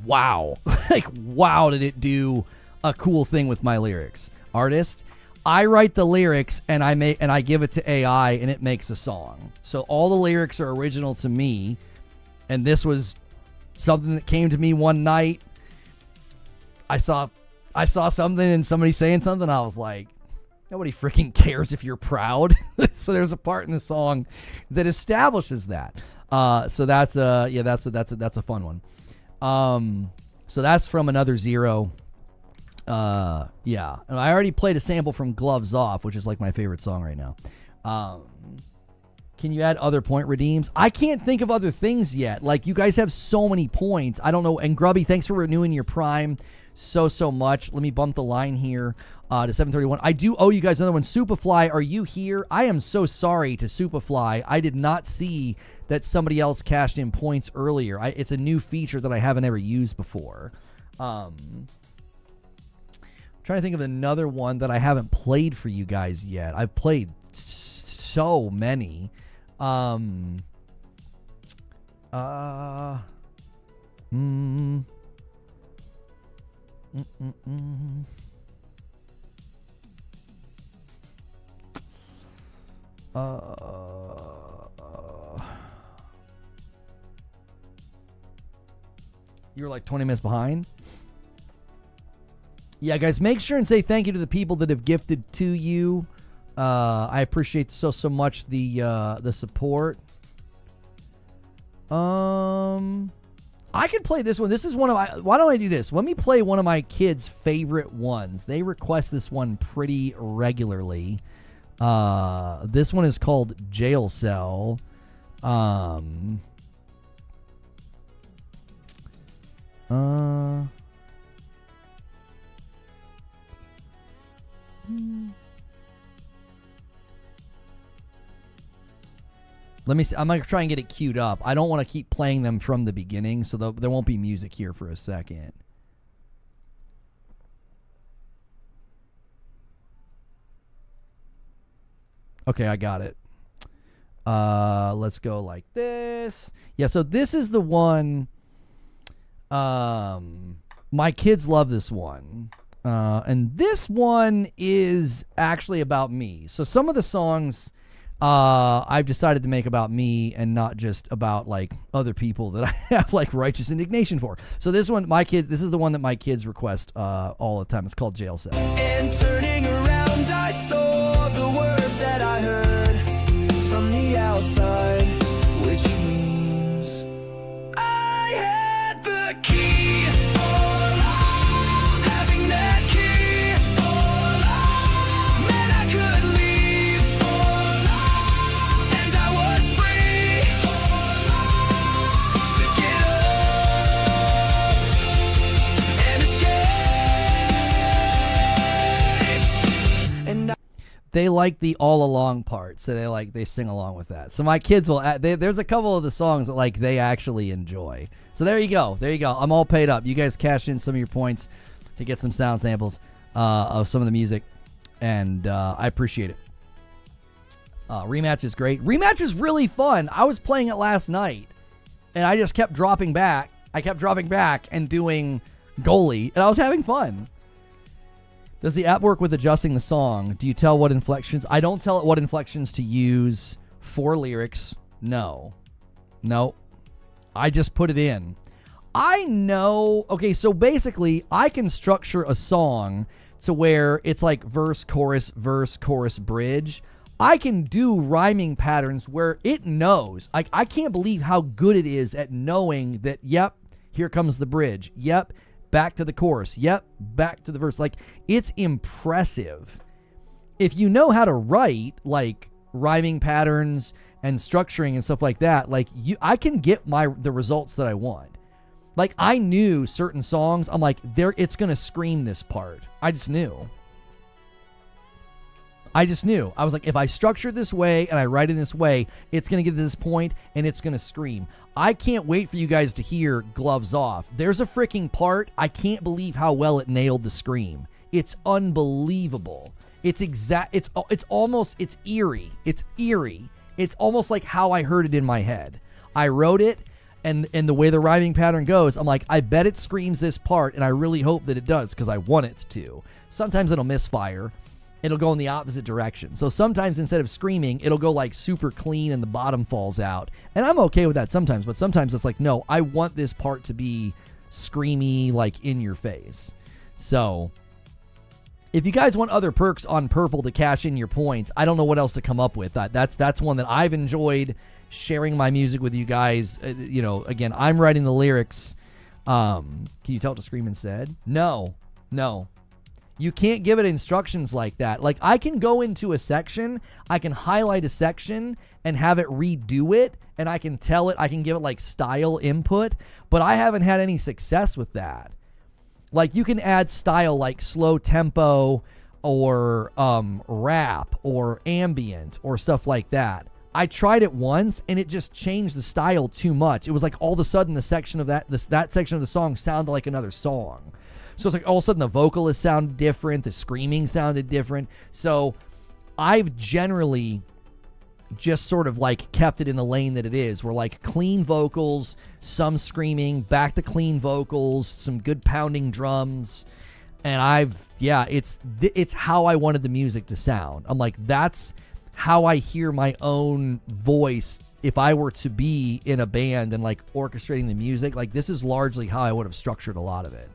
wow. Like, wow, did it do a cool thing with my lyrics. Artist, I write the lyrics and I give it to AI and it makes a song. So all the lyrics are original to me, and this was something that came to me one night. I saw something and somebody saying something. I was like, nobody freaking cares if you're proud. So there's a part in the song that establishes that. So that's a fun one. So that's from Another Zero. Yeah. And I already played a sample from Gloves Off, which is like my favorite song right now. Can you add other point redeems? I can't think of other things yet. Like, you guys have so many points. I don't know. And Grubby, thanks for renewing your Prime so much. Let me bump the line here to 731. I do owe you guys another one. Superfly, are you here? I am so sorry to Superfly. I did not see that somebody else cashed in points earlier. It's a new feature that I haven't ever used before. I'm trying to think of another one that I haven't played for you guys yet. I've played so many. You were like 20 minutes behind. Yeah, guys, make sure and say thank you to the people that have gifted to you. I appreciate so much the support. I could play this one. This is one of my... Why don't I do this? Let me play one of my kids' favorite ones. They request this one pretty regularly. This one is called Jail Cell. Let me see. I'm going to try and get it queued up. I don't want to keep playing them from the beginning, so there won't be music here for a second. Okay, I got it. Let's go like this. Yeah, so this is the one. My kids love this one. And this one is actually about me. So some of the songs I've decided to make about me and not just about like other people that I have like righteous indignation for. So this one, this is the one that my kids request all the time. It's called Jail Cell. And turning around, I saw the words that I heard from the outside, which means I had the key all along. Having that key all along meant I could leave all along, and I was free all along to get up and escape. And They like the all along part, so they sing along with that. So my kids will. There's a couple of the songs that like they actually enjoy. So there you go. I'm all paid up. You guys cash in some of your points to get some sound samples of some of the music, and I appreciate it. Rematch is great. Rematch is really fun. I was playing it last night, and I just kept dropping back. I kept dropping back and doing goalie, and I was having fun. Does the app work with adjusting the song? Do you tell what inflections? I don't tell it what inflections to use for lyrics. No. I just put it in. I know. Okay, so basically, I can structure a song to where it's like verse, chorus, bridge. I can do rhyming patterns where it knows. I can't believe how good it is at knowing that, yep, here comes the bridge. Yep, back to the chorus. Yep, back to the verse. Like, it's impressive. If you know how to write, like, rhyming patterns and structuring and stuff like that, like, I can get the results that I want. Like, I knew certain songs, I'm like, it's going to scream this part. I just knew. I was like, if I structure it this way and I write it this way, it's going to get to this point and it's going to scream. I can't wait for you guys to hear Gloves Off. There's a freaking part. I can't believe how well it nailed the scream. It's unbelievable. It's almost eerie. It's eerie. It's almost like how I heard it in my head. I wrote it, and the way the rhyming pattern goes, I'm like, I bet it screams this part, and I really hope that it does because I want it to. Sometimes it'll misfire. It'll go in the opposite direction. So sometimes instead of screaming, it'll go like super clean and the bottom falls out. And I'm okay with that sometimes, but sometimes it's like, no, I want this part to be screamy, like in your face. So if you guys want other perks on Purple to cash in your points, I don't know what else to come up with. That's one that I've enjoyed sharing my music with you guys. Again, I'm writing the lyrics. Can you tell it to scream instead? No. You can't give it instructions like that. Like, I can go into a section, I can highlight a section and have it redo it, and I can tell it, I can give it like style input, but I haven't had any success with that. Like, you can add style like slow tempo or rap or ambient or stuff like that. I tried it once and it just changed the style too much. It was like all of a sudden the section of that section of the song sounded like another song. So it's like all of a sudden the vocalist sounded different, the screaming sounded different. So I've generally just sort of like kept it in the lane that it is. We're like clean vocals, some screaming, back to clean vocals, some good pounding drums. And it's how I wanted the music to sound. I'm like, that's how I hear my own voice if I were to be in a band and like orchestrating the music. Like, this is largely how I would have structured a lot of it.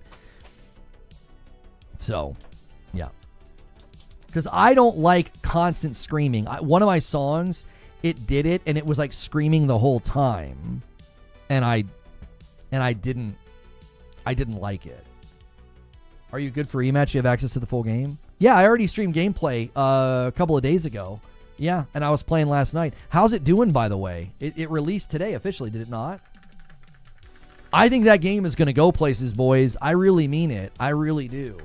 So, yeah. Because I don't like constant screaming. One of my songs, it did it, and it was like screaming the whole time. And I didn't like it. Are you good for rematch? You have access to the full game? Yeah, I already streamed gameplay a couple of days ago. Yeah, and I was playing last night. How's it doing, by the way? It released today officially, did it not? I think that game is going to go places, boys. I really mean it. I really do.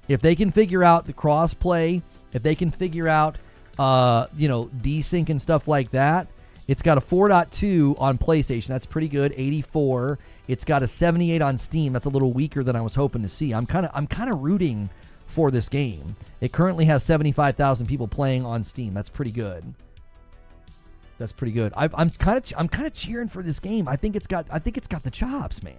If they can figure out the cross-play, if they can figure out, desync and stuff like that, it's got a 4.2 on PlayStation. That's pretty good. 84. It's got a 78 on Steam. That's a little weaker than I was hoping to see. I'm kind of rooting for this game. It currently has 75,000 people playing on Steam. That's pretty good. That's pretty good. I'm kind of cheering for this game. I think it's got the chops, man.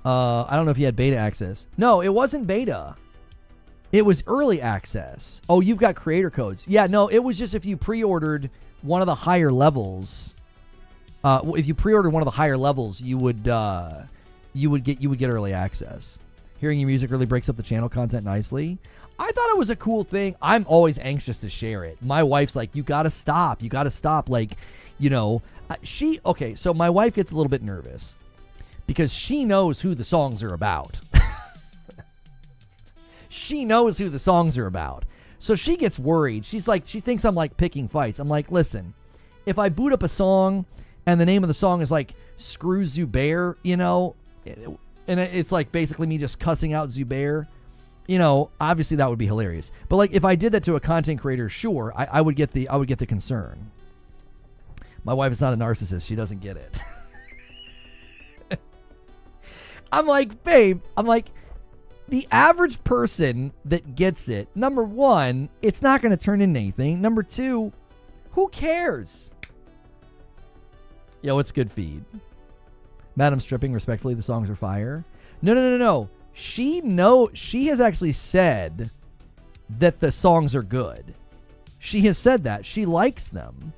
I don't know if you had beta access. No, it wasn't beta. It was early access. Oh, you've got creator codes. Yeah, no, it was just if you pre-ordered one of the higher levels. If you pre-ordered one of the higher levels, you would get early access. Hearing your music really breaks up the channel content nicely. I thought it was a cool thing. I'm always anxious to share it. My wife's like, you gotta stop. Like, so my wife gets a little bit nervous because she knows who the songs are about. She knows who the songs are about. So she gets worried. She thinks I'm like picking fights. I'm like, listen, if I boot up a song and the name of the song is like Screw Zubair, and it's like basically me just cussing out Zubair, obviously that would be hilarious. But like if I did that to a content creator, sure, I would get the concern. My wife is not a narcissist. She doesn't get it. I'm like, babe, the average person that gets it, number one, it's not going to turn into anything. Number two, who cares? Yo, it's good feed. Madam Stripping, respectfully, the songs are fire. No. She has actually said that the songs are good. She has said that. She likes them.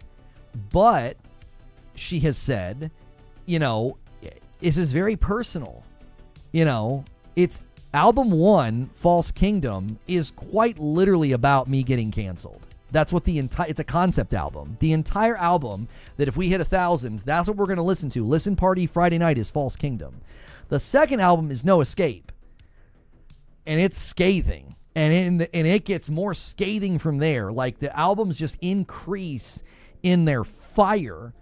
But she has said, you know, this is very personal. You know, it's album 1, False Kingdom, is quite literally about me getting canceled. That's what it's a concept album. The entire album, that if we hit 1,000, that's what we're going to listen to. Listen Party Friday Night is False Kingdom. The second album is No Escape. And it's scathing. And it gets more scathing from there. Like, the albums just increase in their fire.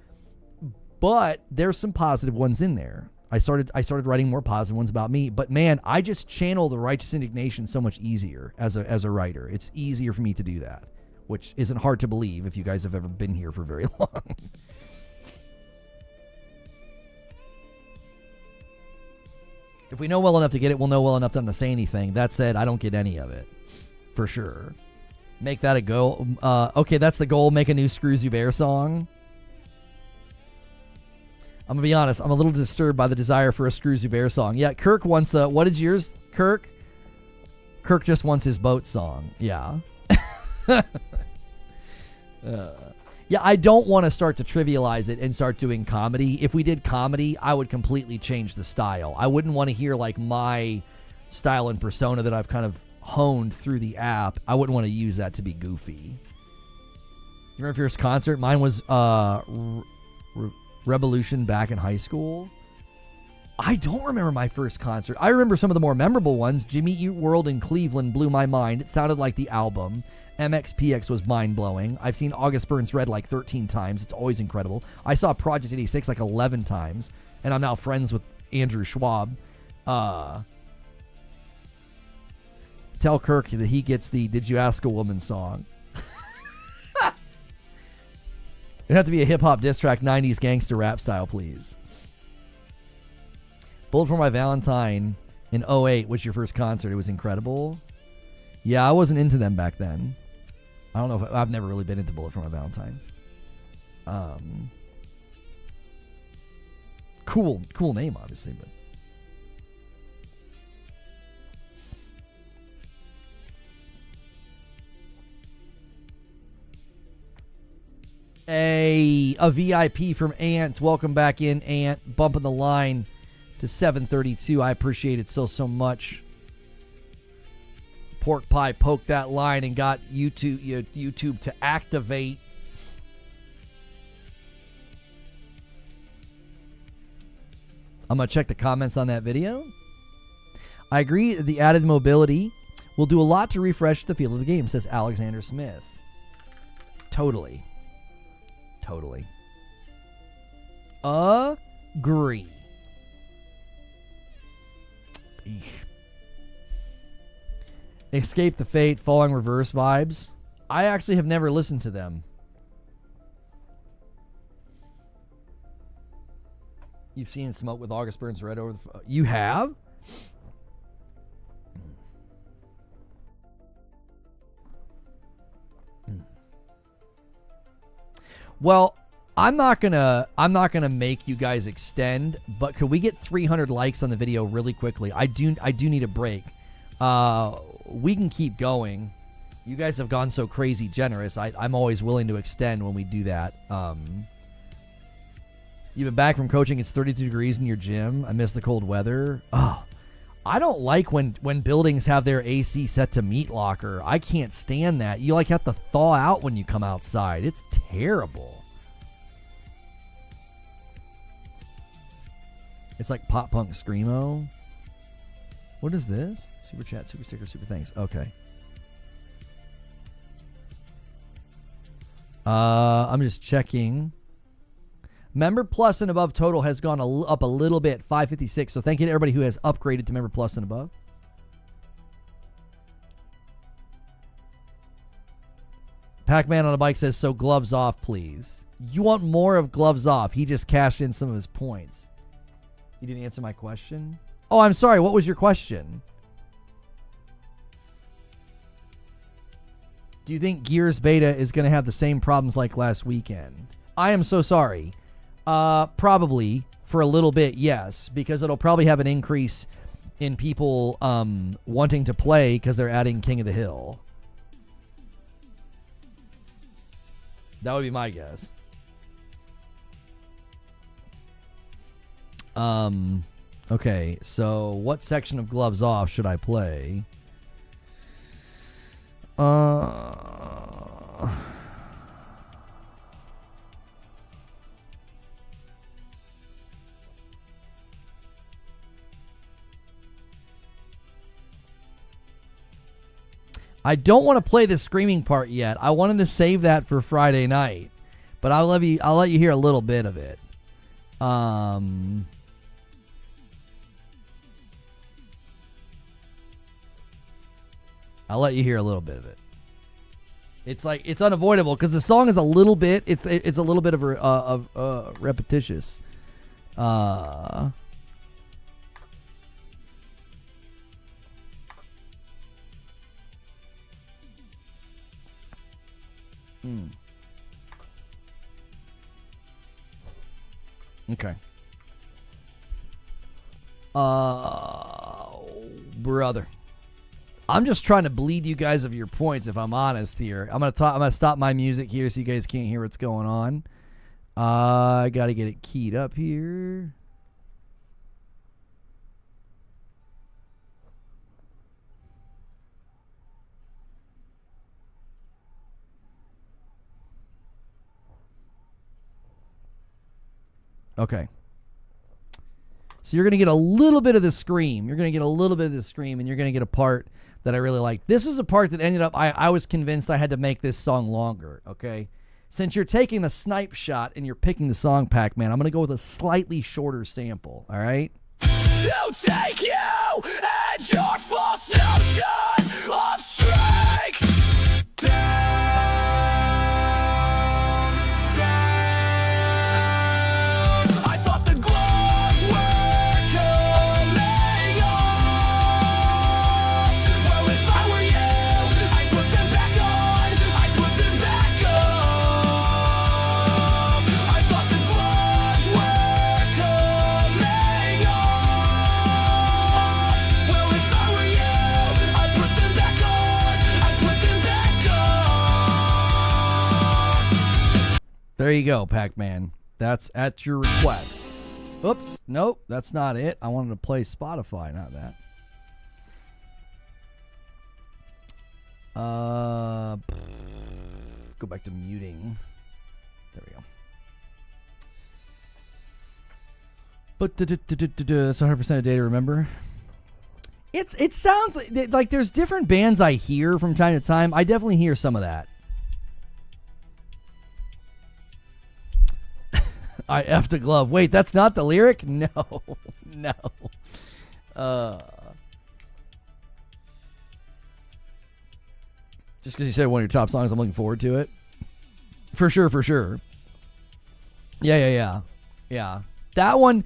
But there's some positive ones in there. I started writing more positive ones about me. But man, I just channel the righteous indignation so much easier as a writer. It's easier for me to do that, which isn't hard to believe if you guys have ever been here for very long. If we know well enough to get it, we'll know well enough not to say anything. That said, I don't get any of it. For sure. Make that a goal. Okay, that's the goal. Make a new Screws You Bear song. I'm going to be honest. I'm a little disturbed by the desire for a Screws You Bear song. Yeah, Kirk wants a... What is yours, Kirk? Kirk just wants his boat song. Yeah. Yeah, I don't want to start to trivialize it and start doing comedy. If we did comedy, I would completely change the style. I wouldn't want to hear like my style and persona that I've kind of honed through the app. I wouldn't want to use that to be goofy. You remember your first concert? Mine was Revolution back in high school. I don't remember my first concert. I remember some of the more memorable ones. Jimmy Eat World in Cleveland blew my mind. It sounded like the album. MXPX was mind-blowing. I've seen August Burns Red like 13 times. It's always incredible. I saw Project 86 like 11 times, and I'm now friends with Andrew Schwab. Tell Kirk that he gets the Did You Ask a Woman song. It'd have to be a hip-hop diss track, 90s gangster rap style, please. Bullet for My Valentine in 08 was your first concert. It was incredible. Yeah, I wasn't into them back then. I don't know if I've never really been into Bullet for My Valentine. Cool name, obviously, but a VIP from Ant. Welcome back in, Ant. Bumping the line to 732. I appreciate it so much. Pork Pie poked that line and got YouTube to activate. I'm going to check the comments on that video. I agree the added mobility will do a lot to refresh the feel of the game, says Alexander Smith. Totally. Agree. Eesh. Escape the Fate, Falling Reverse vibes. I actually have never listened to them. You've seen Smoke with August Burns Red over the... You have? Well, I'm not gonna make you guys extend, but could we get 300 likes on the video really quickly? I do need a break. We can keep going. You guys have gone so crazy generous. I'm always willing to extend when we do that. You've been back from coaching. It's 32 degrees in your gym. I miss the cold weather. Oh, I don't like when buildings have their AC set to meat locker. I can't stand that. You like have to thaw out when you come outside. It's terrible. It's like pop punk screamo. What is this? Super chat, super sticker, super thanks. Okay. I'm just checking. Member Plus and above total has gone up a little bit, 556. So thank you to everybody who has upgraded to Member Plus and above. Pac-Man on a bike says, so gloves off, please. You want more of gloves off. He just cashed in some of his points. You didn't answer my question? Oh, I'm sorry. What was your question? Do you think Gears Beta is going to have the same problems like last weekend? I am so sorry. Probably for a little bit, yes, because it'll probably have an increase in people wanting to play because they're adding King of the Hill. That would be my guess. Okay, so what section of Gloves Off should I play? I don't want to play the screaming part yet. I wanted to save that for Friday night, but I'll let you hear a little bit of it. I'll let you hear a little bit of it. It's like it's unavoidable because the song is a little bit. It's a little bit of repetitious. Okay. Brother. I'm just trying to bleed you guys of your points if I'm honest here. I'm gonna stop my music here so you guys can't hear what's going on. I gotta get it keyed up here. Okay. So you're going to get a little bit of the scream. You're going to get a little bit of the scream, and you're going to get a part that I really like. This is a part that ended up, I was convinced I had to make this song longer, okay? Since you're taking a snipe shot and you're picking the song, Pac-Man, I'm going to go with a slightly shorter sample, all right? To take you and your false notion of strength down. I thought the gloves were coming off. Well, if I were you, I'd put them back on. I'd put them back on. I thought the gloves were coming off. Well, if I were you, I'd put them back on. I'd put them back on. There you go, Pac-Man. That's at your request. Oops, nope, that's not it. I wanted to play Spotify, not that. Go back to muting. There we go. But that's 100% of data, remember? It sounds like there's different bands I hear from time to time. I definitely hear some of that. I effed a glove. Wait, that's not the lyric? No. No. Just because you said one of your top songs, I'm looking forward to it. For sure, for sure. Yeah. That one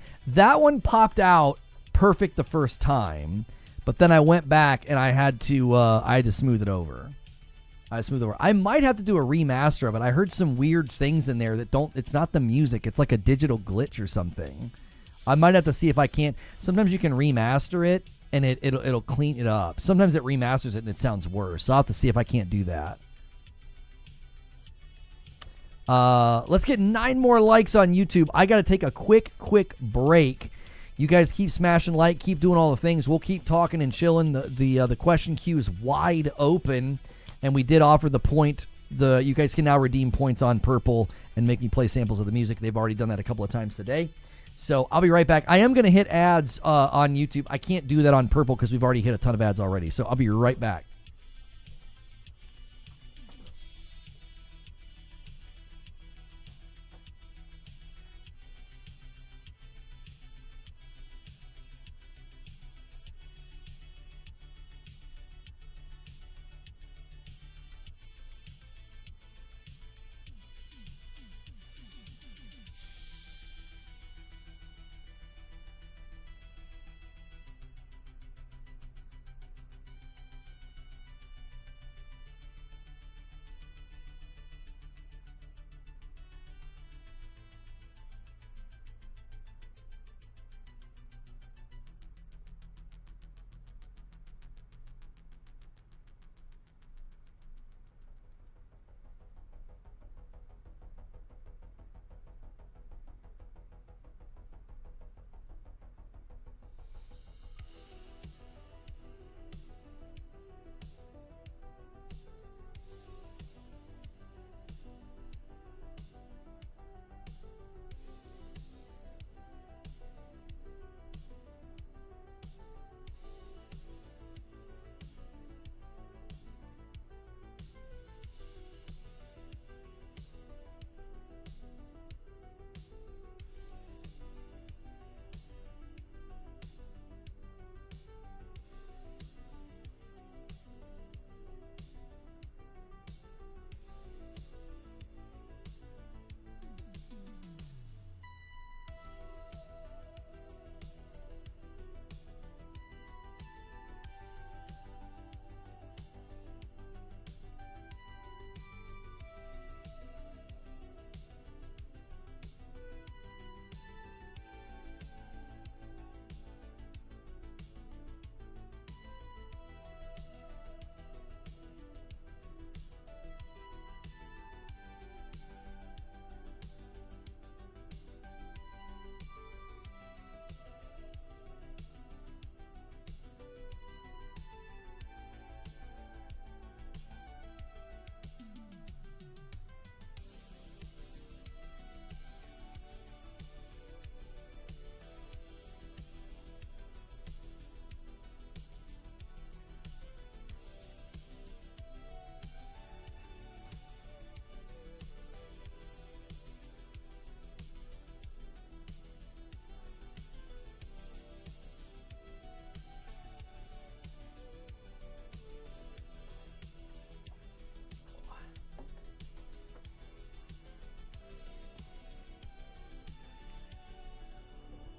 popped out perfect the first time, but then I went back and I had to smooth it over. I might have to do a remaster of it. I heard some weird things in there that it's not the music. It's like a digital glitch or something. I might have to see if I can't. Sometimes you can remaster it and it'll clean it up. Sometimes it remasters it and it sounds worse. So I'll have to see if I can't do that. Let's get 9 more likes on YouTube. I got to take a quick break. You guys keep smashing like, keep doing all the things. We'll keep talking and chilling. The question queue is wide open. And we did offer the point. You guys can now redeem points on Purple and make me play samples of the music. They've already done that a couple of times today. So I'll be right back. I am going to hit ads on YouTube. I can't do that on Purple because we've already hit a ton of ads already. So I'll be right back.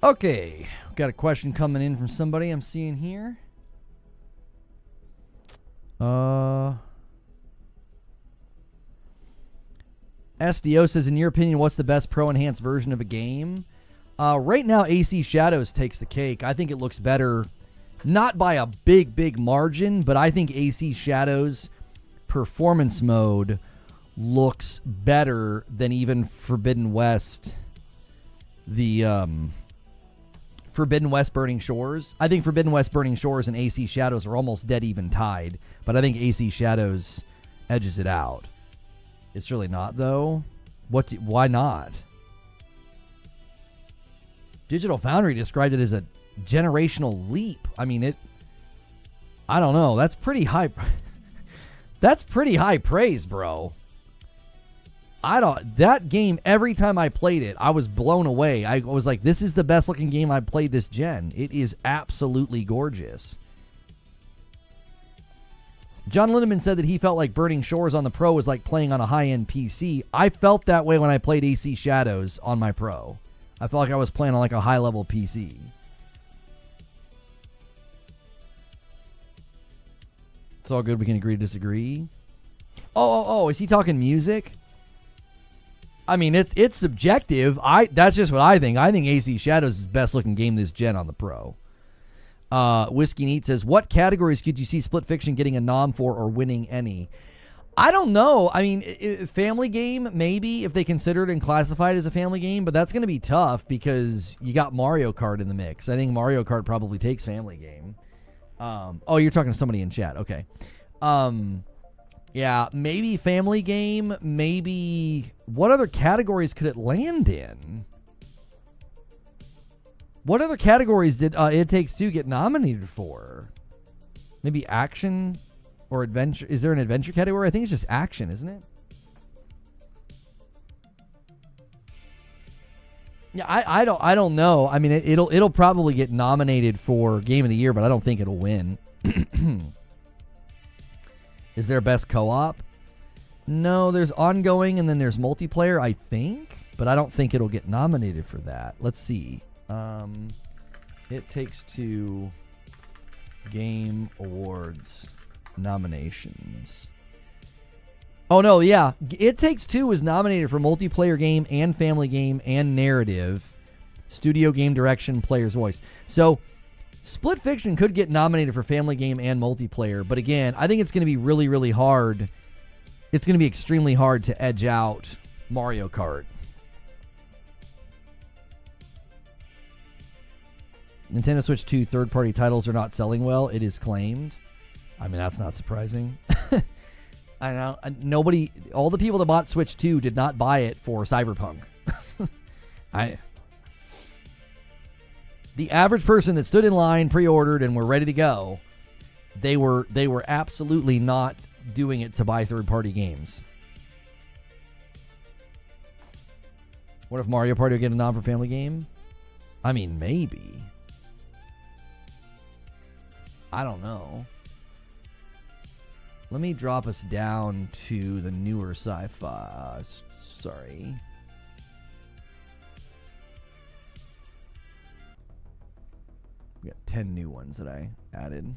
Okay, got a question coming in from somebody I'm seeing here. SDO says, in your opinion, what's the best pro-enhanced version of a game? Right now, AC Shadows takes the cake. I think it looks better, not by a big margin, but I think AC Shadows performance mode looks better than even Forbidden West. The Forbidden West Burning Shores. I think Forbidden West Burning Shores and AC Shadows are almost dead even tied, but I think AC Shadows edges it out. It's really not, though. Why not? Digital Foundry described it as a generational leap. I mean, I don't know. That's pretty high. That's pretty high praise, bro. That game, every time I played it, I was blown away. I was like, this is the best looking game I've played this gen. It is absolutely gorgeous. John Lindemann said that he felt like Burning Shores on the Pro was like playing on a high-end PC. I felt that way when I played AC Shadows on my Pro. I felt like I was playing on like a high-level PC. It's all good. We can agree to disagree. Oh, is he talking music? I mean, it's subjective. That's just what I think. I think AC Shadows is the best looking game this gen on the Pro. Whiskey Neat says, what categories could you see Split Fiction getting a nom for or winning any? I don't know. I mean, family game, maybe, if they consider it and classify it as a family game, but that's going to be tough because you got Mario Kart in the mix. I think Mario Kart probably takes family game. Oh, you're talking to somebody in chat. Okay. Yeah, maybe family game, maybe... What other categories could it land in? What other categories did It Takes Two get nominated for? Maybe action or adventure? Is there an adventure category? I think it's just action, isn't it? Yeah, I don't know. I mean, it'll probably get nominated for Game of the Year, but I don't think it'll win. Is there best co-op? No, there's ongoing and then there's multiplayer, I think, but I don't think it'll get nominated for that. Let's see. It Takes Two Game Awards nominations. Oh, no, yeah. It Takes Two was nominated for multiplayer game and family game and narrative, studio game direction, player's voice. So, Split Fiction could get nominated for family game and multiplayer, but again, I think it's going to be really, really hard. It's going to be extremely hard to edge out Mario Kart. Nintendo Switch 2 third-party titles are not selling well. It is claimed. I mean, that's not surprising. I know nobody. All the people that bought Switch 2 did not buy it for Cyberpunk. The average person that stood in line, pre-ordered, and were ready to go, they were absolutely not doing it to buy third-party games. What if Mario Party will get a nom for family game? I mean, maybe. I don't know. Let me drop us down to the newer sci-fi. Sorry. We got 10 new ones that I added.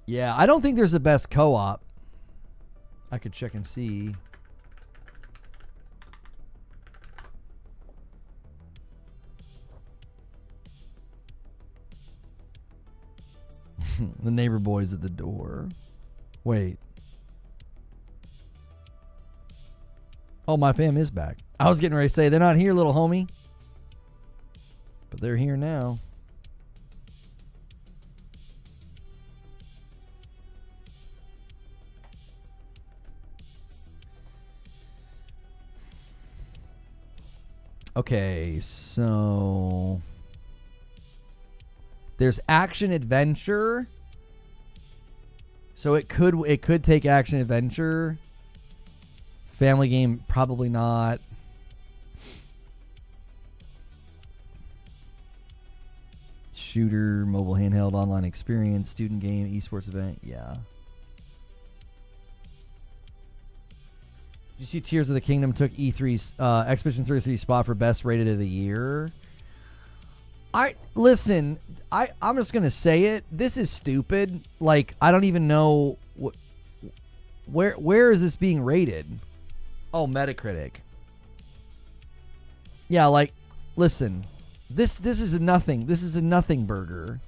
Yeah, I don't think there's a best co-op. I could check and see. The neighbor boy's at the door. Wait. Oh, my fam is back. I was getting ready to say, they're not here, little homie. But they're here now. Okay, so there's action adventure. So it could take action adventure. Family game, probably not. Shooter, mobile handheld, online experience, student game, esports event, yeah. you see Tears of the Kingdom took E3's Expedition 33 spot for best rated of the year? I'm just gonna say it. This is stupid. Like, I don't even know where is this being rated? Oh, Metacritic. Yeah, like, listen, this is a nothing. This is a nothing burger.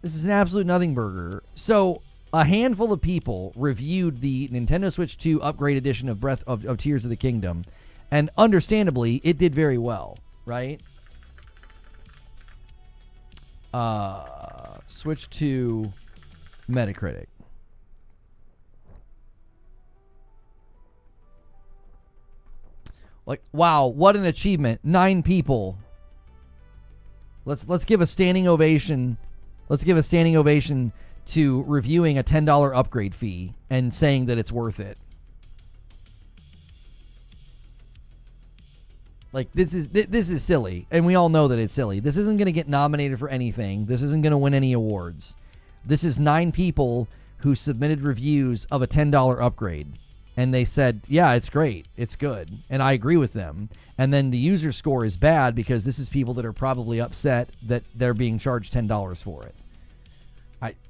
This is an absolute nothing burger. So a handful of people reviewed the Nintendo Switch 2 upgrade edition of of Tears of the Kingdom, and understandably, it did very well, right? Switch 2 Metacritic. Like, wow, what an achievement. 9 people. Let's give a standing ovation. Let's give a standing ovation to reviewing a $10 upgrade fee and saying that it's worth it. Like, this is silly, and we all know that it's silly. This isn't going to get nominated for anything. This isn't going to win any awards. This is 9 people who submitted reviews of a $10 upgrade, and they said, yeah, it's great, it's good, and I agree with them. And then the user score is bad because this is people that are probably upset that they're being charged $10 for it.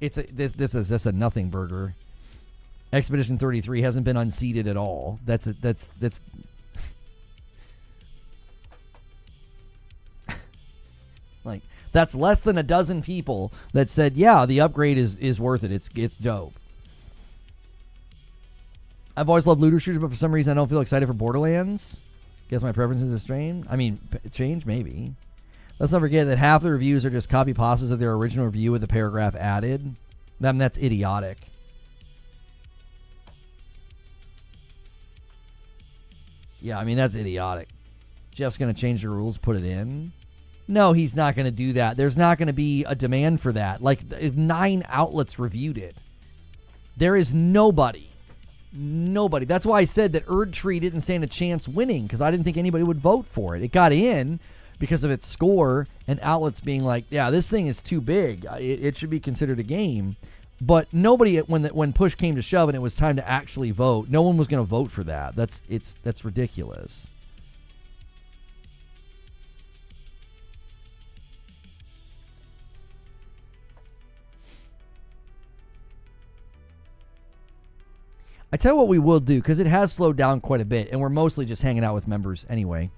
This is a nothing burger. Expedition 33 hasn't been unseated at all. That's like, that's less than a dozen people that said, yeah, the upgrade is worth it. It's dope. I've always loved looter shooters, but for some reason I don't feel excited for Borderlands. Guess my preferences have changed. I mean, change maybe. Let's not forget that half the reviews are just copy pastas of their original review with a paragraph added. That's idiotic. Yeah, I mean, that's idiotic. Jeff's going to change the rules, put it in. No, he's not going to do that. There's not going to be a demand for that. Like, if 9 outlets reviewed it, there is nobody. That's why I said that Erdtree didn't stand a chance winning, because I didn't think anybody would vote for it. It got in because of its score and outlets being like, yeah, this thing is too big. It should be considered a game. But nobody, when push came to shove and it was time to actually vote, no one was going to vote for that. That's ridiculous. I tell you what we will do, because it has slowed down quite a bit, and we're mostly just hanging out with members anyway.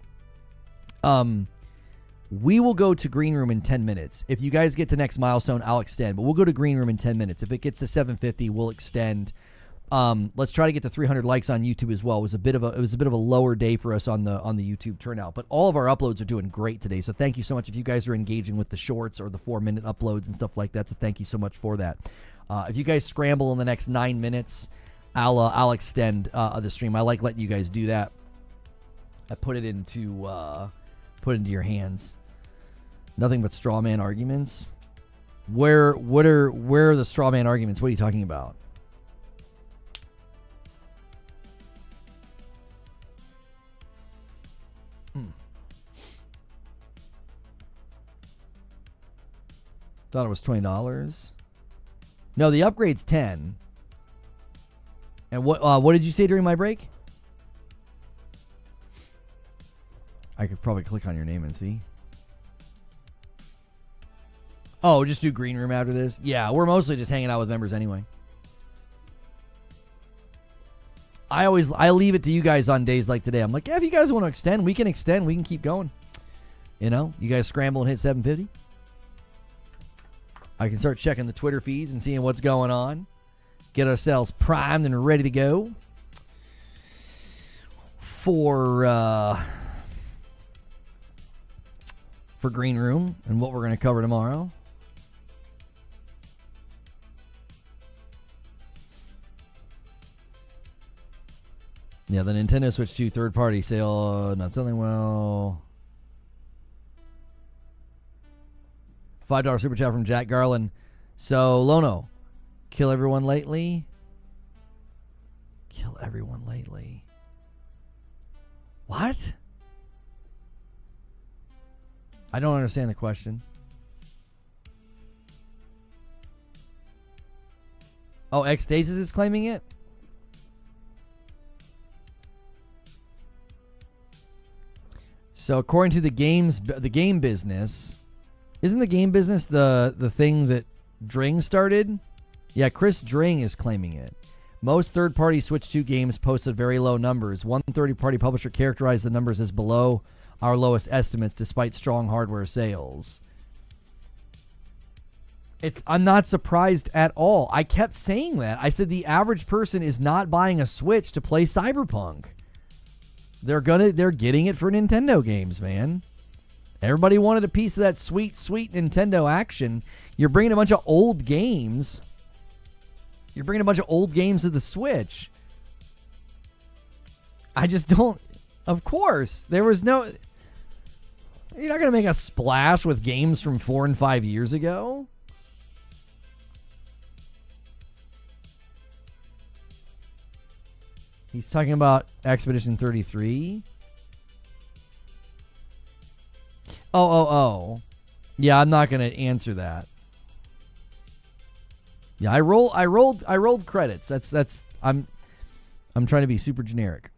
We will go to Green Room in 10 minutes. If you guys get to next milestone, I'll extend, but we'll go to Green Room in 10 minutes. If it gets to 750, we'll extend. Let's try to get to 300 likes on YouTube as well. It was a bit of a lower day for us on the YouTube turnout, but all of our uploads are doing great today. So thank you so much if you guys are engaging with the shorts or the 4-minute uploads and stuff like that. So thank you so much for that. If you guys scramble in the next 9 minutes, I'll extend the stream. I like letting you guys do that. I put it into your hands. Nothing but straw man arguments. Where are the straw man arguments? What are you talking about? Thought it was $20. No, the upgrade's $10. And what did you say during my break? I could probably click on your name and see. Oh, just do Green Room after this? Yeah, we're mostly just hanging out with members anyway. I leave it to you guys on days like today. I'm like, yeah, if you guys want to extend, we can extend. We can keep going. You know, you guys scramble and hit 750. I can start checking the Twitter feeds and seeing what's going on. Get ourselves primed and ready to go for Green Room and what we're going to cover tomorrow. Yeah, the Nintendo Switch 2 third-party sale not selling well. $5 super chat from Jack Garland. So, Lono, kill everyone lately? Kill everyone lately. What? I don't understand the question. Oh, X-Stasis is claiming it? So according to the game business, isn't the game business the thing that Dring started? Yeah, Chris Dring is claiming it. Most third-party Switch 2 games posted very low numbers. One third-party publisher characterized the numbers as below our lowest estimates despite strong hardware sales. I'm not surprised at all. I kept saying that. I said the average person is not buying a Switch to play Cyberpunk. They're getting it for Nintendo games, man. Everybody wanted a piece of that sweet, sweet Nintendo action. You're bringing a bunch of old games. You're bringing a bunch of old games to the Switch. I just don't. Of course, there was no. You're not going to make a splash with games from 4 and 5 years ago. He's talking about Expedition 33. Oh. Yeah, I'm not going to answer that. Yeah, I rolled credits. That's I'm trying to be super generic.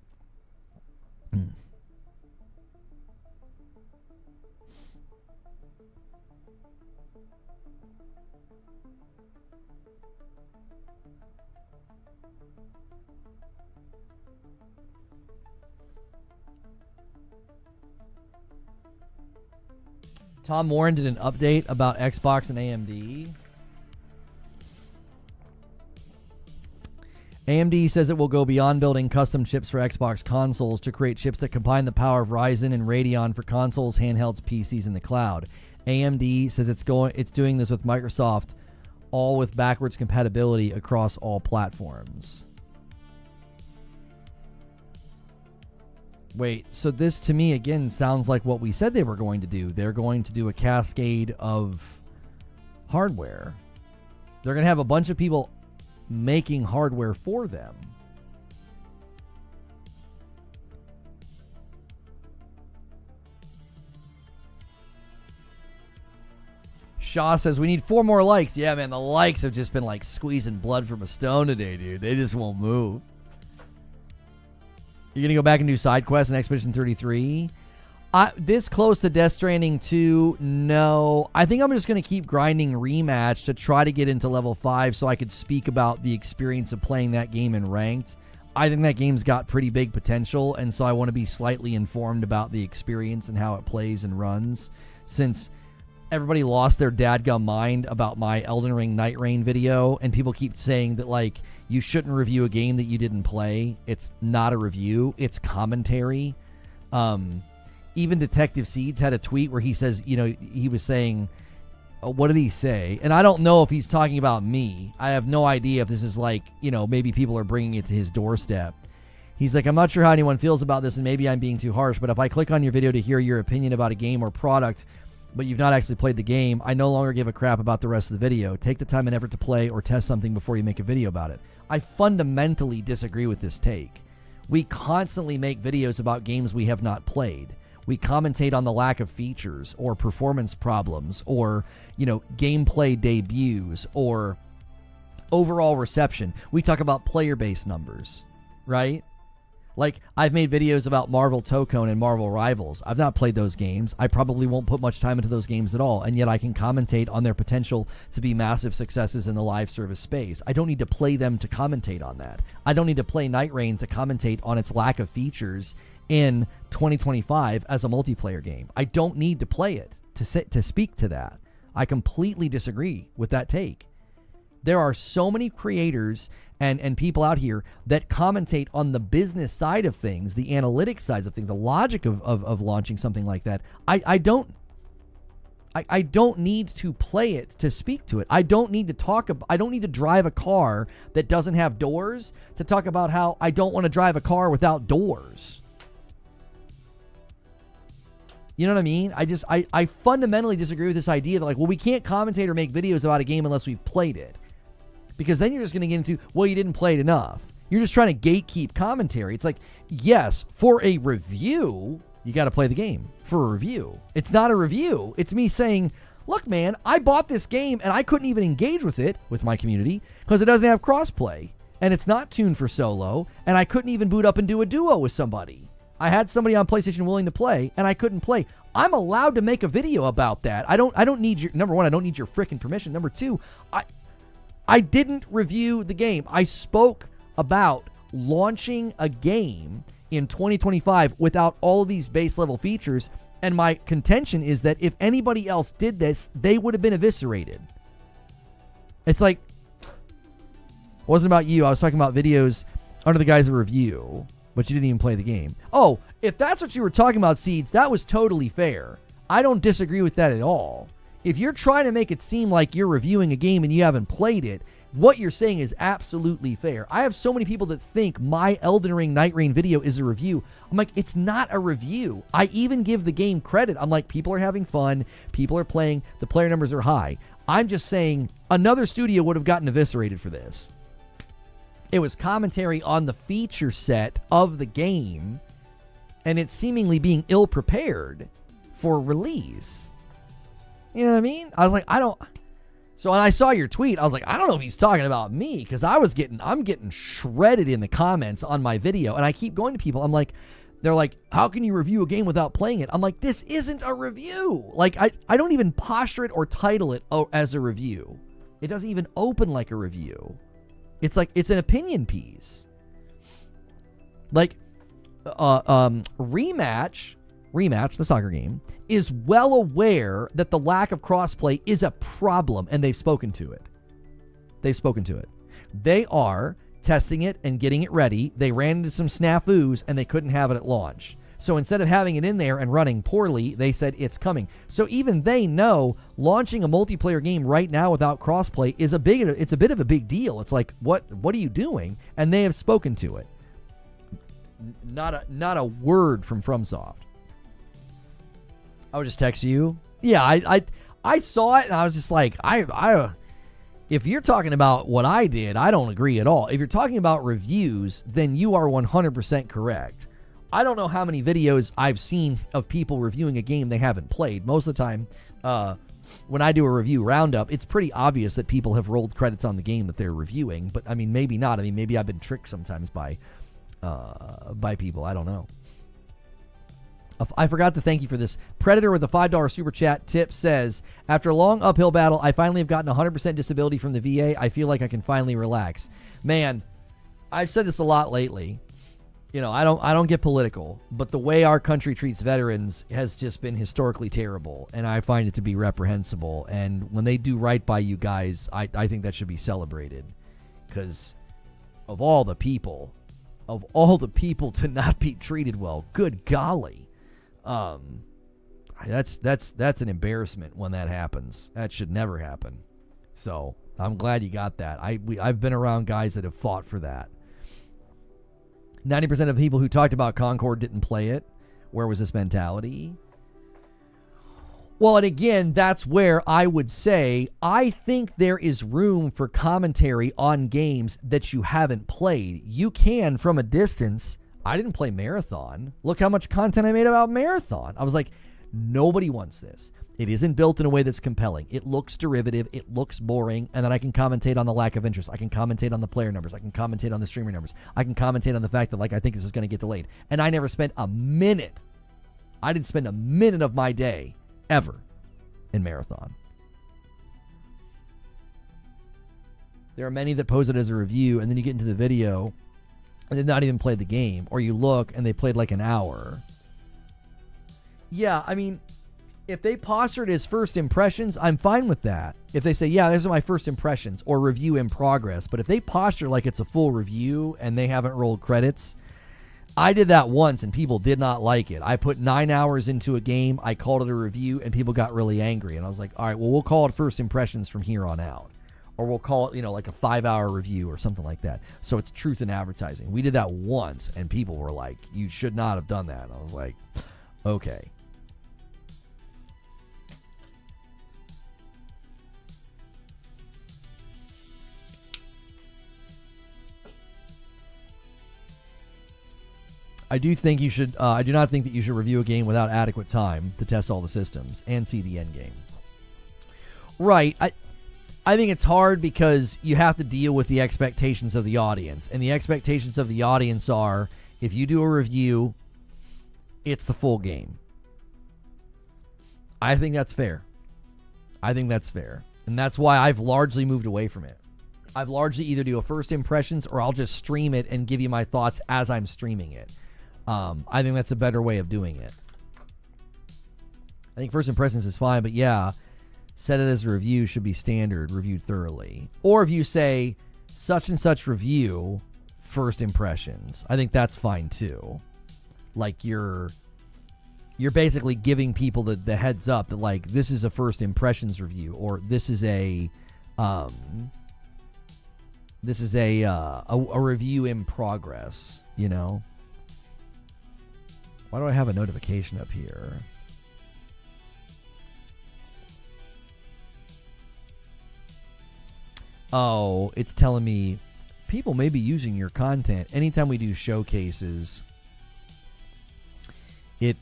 Tom Warren did an update about Xbox and AMD. AMD says it will go beyond building custom chips for Xbox consoles to create chips that combine the power of Ryzen and Radeon for consoles, handhelds, PCs, and the cloud. AMD says it's doing this with Microsoft, all with backwards compatibility across all platforms. Wait, so this to me again sounds like what we said they were going to do. They're going to do a cascade of hardware. They're going to have a bunch of people making hardware for them. Shaw says we need 4 more likes. Yeah, man, the likes have just been like squeezing blood from a stone today, dude. They just won't move. You're going to go back and do side quests in Expedition 33? This close to Death Stranding 2, no. I think I'm just going to keep grinding Rematch to try to get into level 5 so I could speak about the experience of playing that game in ranked. I think that game's got pretty big potential, and so I want to be slightly informed about the experience and how it plays and runs, since everybody lost their dadgum mind about my Elden Ring Night Rain video, and people keep saying that, like, you shouldn't review a game that you didn't play. It's not a review. It's commentary. Even Detective Seeds had a tweet where he says, he was saying, what did he say? And I don't know if he's talking about me. I have no idea if this is like, maybe people are bringing it to his doorstep. He's like, I'm not sure how anyone feels about this, and maybe I'm being too harsh, but if I click on your video to hear your opinion about a game or product, but you've not actually played the game, I no longer give a crap about the rest of the video. Take the time and effort to play or test something before you make a video about it. I fundamentally disagree with this take. We constantly make videos about games we have not played. We commentate on the lack of features or performance problems or, gameplay debuts or overall reception. We talk about player-based numbers, right? Like, I've made videos about Marvel Tokone and Marvel Rivals. I've not played those games. I probably won't put much time into those games at all, and yet I can commentate on their potential to be massive successes in the live service space. I don't need to play them to commentate on that. I don't need to play Night Rain to commentate on its lack of features in 2025 as a multiplayer game. I don't need to play it to speak to that. I completely disagree with that take. There are so many creators and people out here that commentate on the business side of things, the analytics side of things, the logic of launching something like that. I don't need to play it to speak to it. I don't need to drive a car that doesn't have doors to talk about how I don't want to drive a car without doors. You know what I mean? I fundamentally disagree with this idea that, we can't commentate or make videos about a game unless we've played it. Because then you're just going to get into, you didn't play it enough. You're just trying to gatekeep commentary. It's like, yes, for a review, you got to play the game for a review. It's not a review. It's me saying, look, man, I bought this game and I couldn't even engage with it, with my community, because it doesn't have crossplay. And it's not tuned for solo. And I couldn't even boot up and do a duo with somebody. I had somebody on PlayStation willing to play, and I couldn't play. I'm allowed to make a video about that. I don't need your, number one, I don't need your freaking permission. Number two, I didn't review the game. I spoke about launching a game in 2025 without all of these base level features, and my contention is that if anybody else did this, they would have been eviscerated. It's like, it wasn't about you. I was talking about videos under the guise of review, but you didn't even play the game. Oh, if that's what you were talking about, Seeds, that was totally fair. I don't disagree with that at all. If you're trying to make it seem like you're reviewing a game and you haven't played it, what you're saying is absolutely fair. I have so many people that think my Elden Ring Night Rain video is a review. I'm like, it's not a review. I even give the game credit. I'm like, people are having fun. People are playing. The player numbers are high. I'm just saying another studio would have gotten eviscerated for this. It was commentary on the feature set of the game, and it's seemingly being ill-prepared for release. You know what I mean? I was like, So when I saw your tweet, I was like, I don't know if he's talking about me, because I'm getting shredded in the comments on my video, and I keep going to people. I'm like, they're like, how can you review a game without playing it? I'm like, this isn't a review. Like, I don't even posture it or title it as a review. It doesn't even open like a review. It's like, it's an opinion piece. Like, Rematch, the soccer game, is well aware that the lack of crossplay is a problem, and they've spoken to it. They are testing it and getting it ready. They ran into some snafus, and they couldn't have it at launch. So instead of having it in there and running poorly, they said it's coming. So even they know launching a multiplayer game right now without crossplay is a bit of a big deal. It's like, what are you doing? And they have spoken to it. Not a word from FromSoft. I would just text you. Yeah, I saw it and I was just like, if you're talking about what I did, I don't agree at all. If you're talking about reviews, then you are 100% correct. I don't know how many videos I've seen of people reviewing a game they haven't played. Most of the time, when I do a review roundup, it's pretty obvious that people have rolled credits on the game that they're reviewing. But I mean, maybe not. I mean, maybe I've been tricked sometimes by people. I don't know. I forgot to thank you for this. Predator with a $5 super chat tip says, after a long uphill battle, I finally have gotten 100% disability from the VA. I feel like I can finally relax. Man, I've said this a lot lately. You know, I don't get political, but the way our country treats veterans has just been historically terrible, and I find it to be reprehensible. And when they do right by you guys, I think that should be celebrated, because of all the people to not be treated well, good golly, that's an embarrassment when that happens. That should never happen. So I'm glad you got that. I've been around guys that have fought for that. 90% of people who talked about Concord didn't play it. Where was this mentality? Well, and again, that's where I would say I think there is room for commentary on games that you haven't played. You can from a distance. I didn't play Marathon. Look how much content I made about Marathon. I was like, nobody wants this. It isn't built in a way that's compelling. It looks derivative. It looks boring. And then I can commentate on the lack of interest. I can commentate on the player numbers. I can commentate on the streamer numbers. I can commentate on the fact that, like, I think this is going to get delayed. And I never spent a minute. I didn't spend a minute of my day ever in Marathon. There are many that pose it as a review, and then you get into the video and then not even play the game. Or you look and they played like an hour. Yeah, I mean, if they posture it as first impressions, I'm fine with that. If they say, yeah, these are my first impressions, or review in progress. But if they posture like it's a full review and they haven't rolled credits, I did that once and people did not like it. I put 9 hours into a game, I called it a review, and people got really angry. And I was like, all right, well, we'll call it first impressions from here on out. Or we'll call it, like a 5-hour review or something like that. So it's truth in advertising. We did that once and people were like, you should not have done that. And I was like, okay. I do think you should. I do not think that you should review a game without adequate time to test all the systems and see the end game. Right. I think it's hard because you have to deal with the expectations of the audience, and the expectations of the audience are, if you do a review, it's the full game. I think that's fair. And that's why I've largely moved away from it. I've largely either do a first impressions or I'll just stream it and give you my thoughts as I'm streaming it. I think that's a better way of doing it. I think first impressions is fine, but yeah, set it as a review should be standard, reviewed thoroughly. Or if you say such and such review, first impressions, I think that's fine too. Like you're basically giving people the heads up that like this is a first impressions review, or this is a review in progress, you know? Why do I have a notification up here? Oh, it's telling me people may be using your content. Anytime we do showcases, it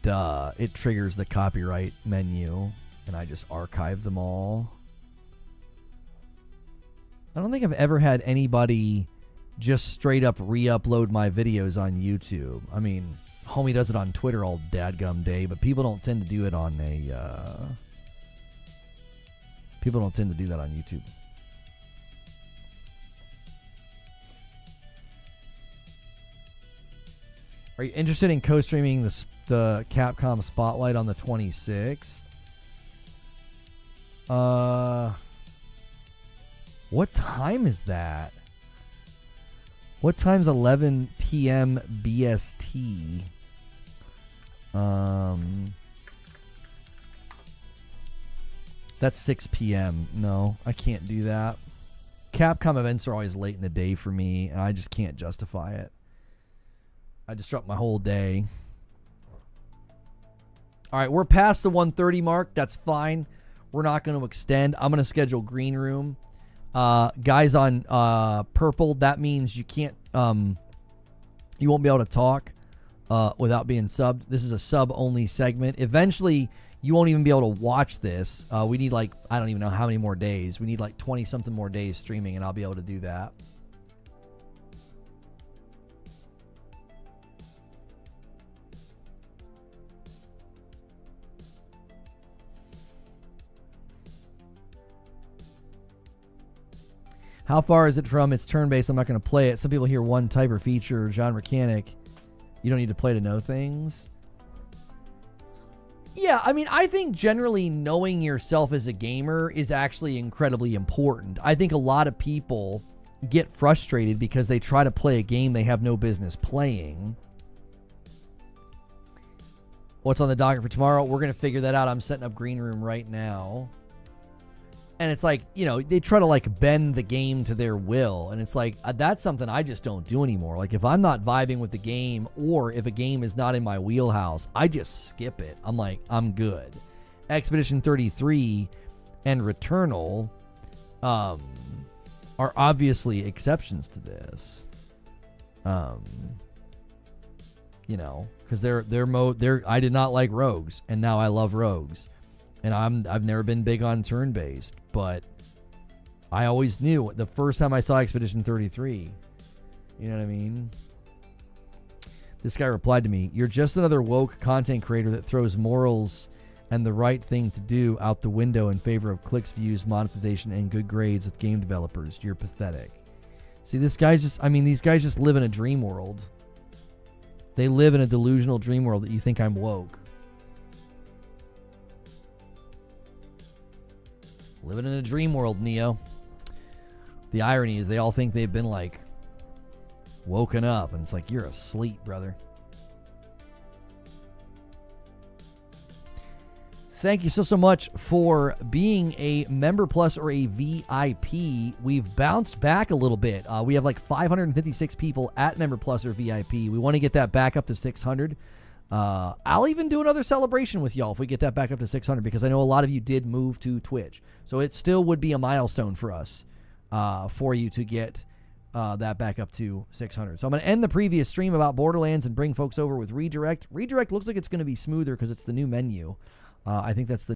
triggers the copyright menu, and I just archive them all. I don't think I've ever had anybody just straight up re-upload my videos on YouTube. I mean, homie does it on Twitter all dadgum day, but people don't tend to do it on people don't tend to do that on YouTube. Are you interested in co-streaming the Capcom Spotlight on the 26th? What time is that? What time's 11 p.m. BST? That's 6 p.m. No, I can't do that. Capcom events are always late in the day for me, and I just can't justify it. I disrupt my whole day. All right, we're past the 1:30 mark. That's fine. We're not going to extend. I'm going to schedule green room. Guys on purple, that means you can't, you won't be able to talk without being subbed. This is a sub-only segment. Eventually, you won't even be able to watch this. We need like, I don't even know how many more days. We need like 20-something more days streaming, and I'll be able to do that. How far is it from it's turn-based? I'm not going to play it. Some people hear one type or feature, genre mechanic. You don't need to play to know things. Yeah, I mean, I think generally knowing yourself as a gamer is actually incredibly important. I think a lot of people get frustrated because they try to play a game they have no business playing. What's on the docket for tomorrow? We're going to figure that out. I'm setting up green room right now. And it's like, you know, they try to like bend the game to their will. And it's like, that's something I just don't do anymore. Like if I'm not vibing with the game, or if a game is not in my wheelhouse, I just skip it. I'm like, I'm good. Expedition 33 and Returnal are obviously exceptions to this. You know, because they're I did not like rogues, and now I love rogues. And I've never been big on turn-based, but I always knew the first time I saw Expedition 33. You know what I mean? This guy replied to me, "You're just another woke content creator that throws morals and the right thing to do out the window in favor of clicks, views, monetization, and good grades with game developers. You're pathetic." See, these guys just live in a dream world. They live in a delusional dream world that you think I'm woke. Living in a dream world, Neo. The irony is they all think they've been like woken up, and it's like, you're asleep, brother. Thank you so much for being a Member Plus or a VIP. We've bounced back a little bit. We have like 556 people at Member Plus or VIP. We want to get that back up to 600. I'll even do another celebration with y'all if we get that back up to 600, because I know a lot of you did move to Twitch. So it still would be a milestone for us, for you to get that back up to 600. So I'm going to end the previous stream about Borderlands and bring folks over with Redirect. Redirect looks like it's going to be smoother because it's the new menu. I think that's the